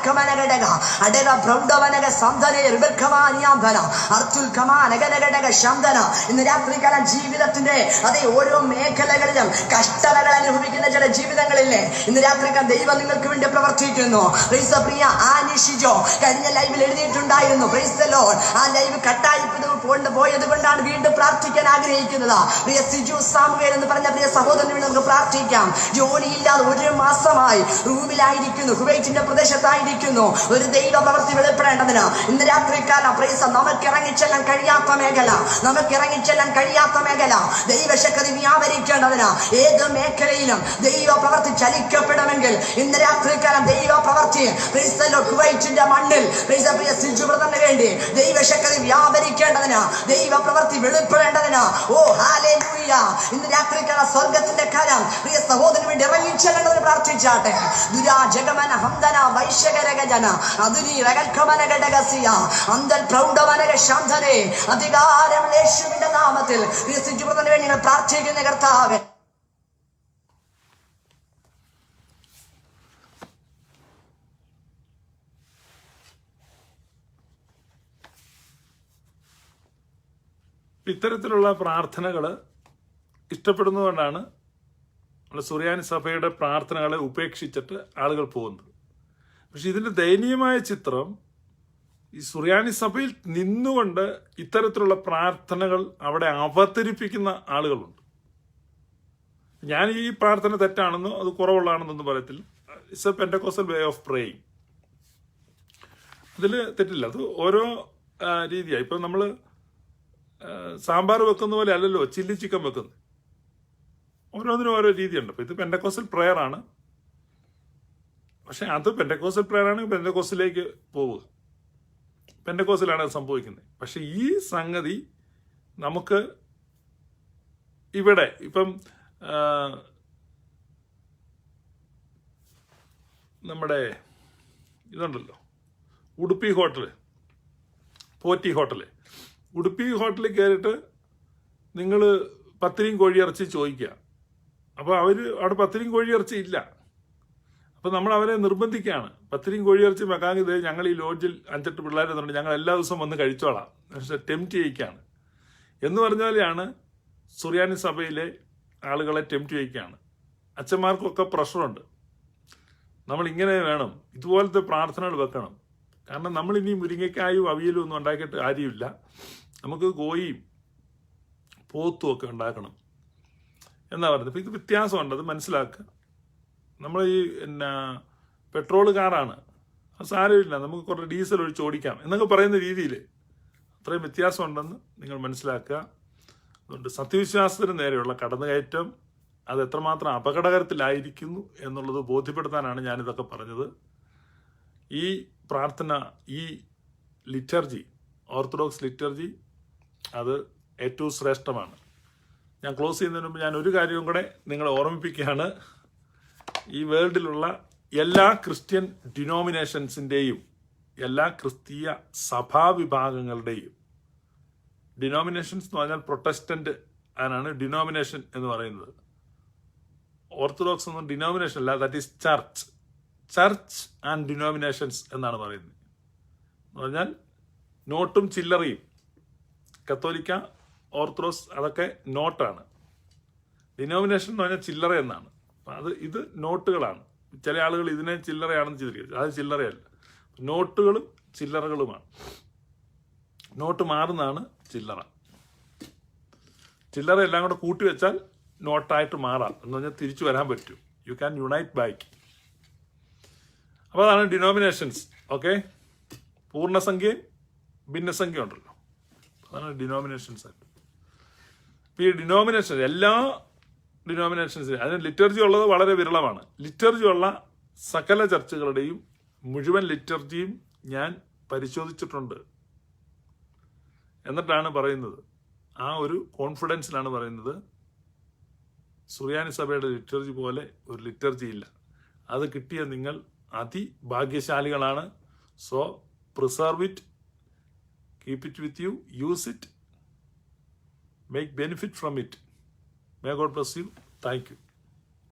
പ്രൗഢവനക സന്ധന റിബർഖമാനിയാന്തന അർത്തുൽ ഖമാനഗനഘടക ശാന്തന. ഇന്ന് രാത്രികാലം ജീവിതത്തിന്റെ അതേ ഓരോ മേഖലകളിലും കഷ്ടതകൾ അനുഭവിക്കുന്ന ചില ജീവിതങ്ങളില്ലേ, ഇന്ന് രാത്രികാലം ദൈവം നിങ്ങൾക്ക് വേണ്ടി പ്രവർത്തിക്കുന്നു. പ്രിയ ആനിഷിജോ കഴിഞ്ഞ ലൈവിൽ എഴുതിയിട്ടുണ്ടായിരുന്നു. Praise the Lord. ആ ലൈവ് കട്ടായി പോയത് കൊണ്ടാണ് വീണ്ടും പ്രാർത്ഥിക്കാൻ ആഗ്രഹിക്കുന്നത്. പ്രിയ സിജു സാമുവേൽ എന്ന് പറഞ്ഞ പ്രിയ സഹോദരന് നമുക്ക് പ്രാർത്ഥിക്കാം. ജോലിയില്ലാതെ 1 മാസമായി റൂമിലായിരിക്കുന്നു, കുവൈറ്റിന്റെ പ്രദേശത്തായിരിക്കുന്നു. ഒരു ദൈവ പ്രവൃത്തി വെളിപ്പെടേണ്ടതിന് ഇന്ന് രാത്രികാലം പ്രൈസ് നമുക്ക് ഇറങ്ങിച്ചെല്ലാൻ കഴിയാത്ത മേഖല ദൈവശക്തി വ്യാപരിക്കേണ്ടതിന്, ഏത് മേഖലയിലും ദൈവ പ്രവൃത്തി ചലിക്കപ്പെടുമെങ്കിൽ ഇന്ന് രാത്രികാലം ദൈവ പ്രവൃത്തി കുവൈറ്റിന്റെ മണ്ണിൽ പ്രിയ സിജു ബ്രദറിന് വേണ്ടി ദൈവശക്തി വ്യാപരിക്കേണ്ടതിന്, ദൈവ പ്രവൃത്തി വെളിപ്പെടേണ്ടതിന്. ഓ ഹല്ലേലൂയ. ഇന്ന് രാത്രികാലം സ്വർഗത്തിന്റെ കരം പ്രിയ സഹോദരന് വേണ്ടി ഇറങ്ങിച്ചെല്ലേണ്ടതിന് പ്രാർത്ഥിച്ചാട്ടെ. ദുരാ ജഗമന ഹംദന വൈശ്യകരഗജന അതുരി രഗൽഖമനഘടകസിയ അന്തൽ പ്രൗഢവനക ശാന്തനെ അധികാരം യേശുവിന്റെ നാമത്തിൽ പ്രിയ സിജു ബ്രദറിന് വേണ്ടി ഞങ്ങൾ പ്രാർത്ഥിക്കുന്ന കർത്താവേ. ഇത്തരത്തിലുള്ള പ്രാർത്ഥനകൾ ഇഷ്ടപ്പെടുന്നതുകൊണ്ടാണ് സുറിയാനി സഭയുടെ പ്രാർത്ഥനകളെ ഉപേക്ഷിച്ചിട്ട് ആളുകൾ പോകുന്നത്. പക്ഷെ ഇതിൻ്റെ ദയനീയമായ ചിത്രം ഈ സുറിയാനി സഭയിൽ നിന്നുകൊണ്ട് ഇത്തരത്തിലുള്ള പ്രാർത്ഥനകൾ അവിടെ അവതരിപ്പിക്കുന്ന ആളുകളുണ്ട്. ഞാൻ ഈ പ്രാർത്ഥന തെറ്റാണെന്നോ അത് കുറവുള്ളതാണെന്നൊന്നും പറയത്തില്ല. It's a Pentecostal way of praying. അതിൽ തെറ്റില്ല. അത് ഓരോ രീതിയാണ്. ഇപ്പം നമ്മൾ സാമ്പാർ വെക്കുന്ന പോലെ അല്ലല്ലോ ചില്ലി ചിക്കൻ വെക്കുന്നത്. ഓരോന്നിനും ഓരോ രീതിയുണ്ട്. അപ്പം ഇത് പെന്റക്കോസ്റ്റൽ പ്രെയർ ആണ്. പക്ഷെ അത് പെന്റക്കോസ്റ്റൽ പ്രെയർ ആണെങ്കിൽ പെന്റക്കോസ്റ്റിലേക്ക് പോവുക, പെന്റക്കോസ്റ്റിലാണ് അത് സംഭവിക്കുന്നത്. പക്ഷെ ഈ സംഗതി നമുക്ക് ഇവിടെ ഇപ്പം നമ്മുടെ ഇതുണ്ടല്ലോ ഉടുപ്പി ഹോട്ടല്, പോറ്റി ഹോട്ടല്. ഉടുപ്പി ഹോട്ടലിൽ കയറിയിട്ട് നിങ്ങൾ പത്തിരിയും കോഴിയിറച്ചി ചോദിക്കുക. അപ്പോൾ അവർ അവിടെ പത്തിരിയും കോഴിയിറച്ചി ഇല്ല. അപ്പോൾ നമ്മൾ അവരെ നിർബന്ധിക്കുകയാണ്, പത്തിരിയും കോഴിയിറച്ചി വെക്കാമെങ്കിൽ ഞങ്ങൾ ഈ ലോഡ്ജിൽ 5-8 പിള്ളേരുന്നുണ്ട്, ഞങ്ങൾ എല്ലാ ദിവസവും വന്ന് കഴിച്ചോളാം. പക്ഷേ ടെംപ്റ്റ് ചെയ്യിക്കുകയാണ് എന്ന് പറഞ്ഞാലാണ് സുറിയാനി സഭയിലെ ആളുകളെ ടെംപ്റ്റ് ചെയ്യിക്കുകയാണ്. അച്ഛന്മാർക്കൊക്കെ പ്രഷറുണ്ട്, നമ്മൾ ഇങ്ങനെ വേണം, ഇതുപോലത്തെ പ്രാർത്ഥനകൾ വെക്കണം. കാരണം നമ്മളിനി മുരിങ്ങയ്ക്കായും അവിയലും ഒന്നും ഉണ്ടാക്കിയിട്ട് കാര്യമില്ല. നമുക്ക് കോഴിയും പോത്തും ഒക്കെ ഉണ്ടാക്കണം എന്നാ പറയുന്നത്. അപ്പം ഇത് വ്യത്യാസമുണ്ട്, അത് മനസ്സിലാക്കുക. നമ്മൾ ഈ പെട്രോൾ കാറാണ്, അത് സാരമില്ല, നമുക്ക് കുറേ ഡീസൽ ഒഴിച്ച് ഓടിക്കാം എന്നൊക്കെ പറയുന്ന രീതിയിൽ അത്രയും വ്യത്യാസമുണ്ടെന്ന് നിങ്ങൾ മനസ്സിലാക്കുക. അതുകൊണ്ട് സത്യവിശ്വാസത്തിന് നേരെയുള്ള കടന്നുകയറ്റം അത് എത്രമാത്രം അപകടകരത്തിലായിരിക്കുന്നു എന്നുള്ളത് ബോധ്യപ്പെടുത്താനാണ് ഞാനിതൊക്കെ പറഞ്ഞത്. ഈ പ്രാർത്ഥന, ഈ ലിറ്റർജി, ഓർത്തഡോക്സ് ലിറ്റർജി, അത് ഏറ്റവും ശ്രേഷ്ഠമാണ്. ഞാൻ ക്ലോസ് ചെയ്യുന്നതിന് മുമ്പ് ഞാൻ ഒരു കാര്യവും കൂടെ നിങ്ങളെ ഓർമ്മിപ്പിക്കുകയാണ്. ഈ വേൾഡിലുള്ള എല്ലാ ക്രിസ്ത്യൻ ഡിനോമിനേഷൻസിൻ്റെയും എല്ലാ ക്രിസ്തീയ സഭാവിഭാഗങ്ങളുടെയും, ഡിനോമിനേഷൻസ് എന്ന് പറഞ്ഞാൽ പ്രൊട്ടസ്റ്റന്റ് ആണ് ഡിനോമിനേഷൻ എന്ന് പറയുന്നത്. ഓർത്തഡോക്സ് ഒന്നും ഡിനോമിനേഷൻ അല്ല, that is church. Church and denominations എന്നാണ് പറയുന്നത്. എന്ന് പറഞ്ഞാൽ നോട്ടും ചില്ലറയും. കത്തോലിക്ക, ഓർത്തഡോക്സ് അതൊക്കെ നോട്ടാണ്. ഡിനോമിനേഷൻ എന്ന് പറഞ്ഞാൽ ചില്ലറ എന്നാണ്. അപ്പം ഇത് നോട്ടുകളാണ്. ചില ആളുകൾ ഇതിനെ ചില്ലറയാണെന്ന് ചിന്തിക്കും, അത് ചില്ലറയല്ല. നോട്ടുകളും ചില്ലറകളുമാണ്. നോട്ട് മാറുന്നതാണ് ചില്ലറ. ചില്ലറ എല്ലാം കൂടെ കൂട്ടി വെച്ചാൽ നോട്ടായിട്ട് മാറാം, എന്ന് പറഞ്ഞാൽ തിരിച്ചു വരാൻ പറ്റും. You can unite back. അപ്പോൾ അതാണ് ഡിനോമിനേഷൻസ്. ഓക്കെ, പൂർണ്ണസംഖ്യയും ഭിന്നസംഖ്യ ഉണ്ടല്ലോ, അതാണ് ഡിനോമിനേഷൻസ്. ഈ ഡിനോമിനേഷൻ, എല്ലാ ഡിനോമിനേഷൻസിനും അതിന് ലിറ്റർജി ഉള്ളത് വളരെ വിരളമാണ്. ലിറ്റർജി ഉള്ള സകല ചർച്ചുകളുടെയും മുഴുവൻ ലിറ്റർജിയും ഞാൻ പരിശോധിച്ചിട്ടുണ്ട്. എന്നിട്ടാണ് പറയുന്നത്, ആ ഒരു കോൺഫിഡൻസിലാണ് പറയുന്നത്, സുറിയാനി സഭയുടെ ലിറ്റർജി പോലെ ഒരു ലിറ്റർജി ഇല്ല. അത് കിട്ടിയ നിങ്ങൾ അതിഭാഗ്യശാലികളാണ്. So preserve it, keep it with you, use it, make benefit from it. May God bless you. Thank you.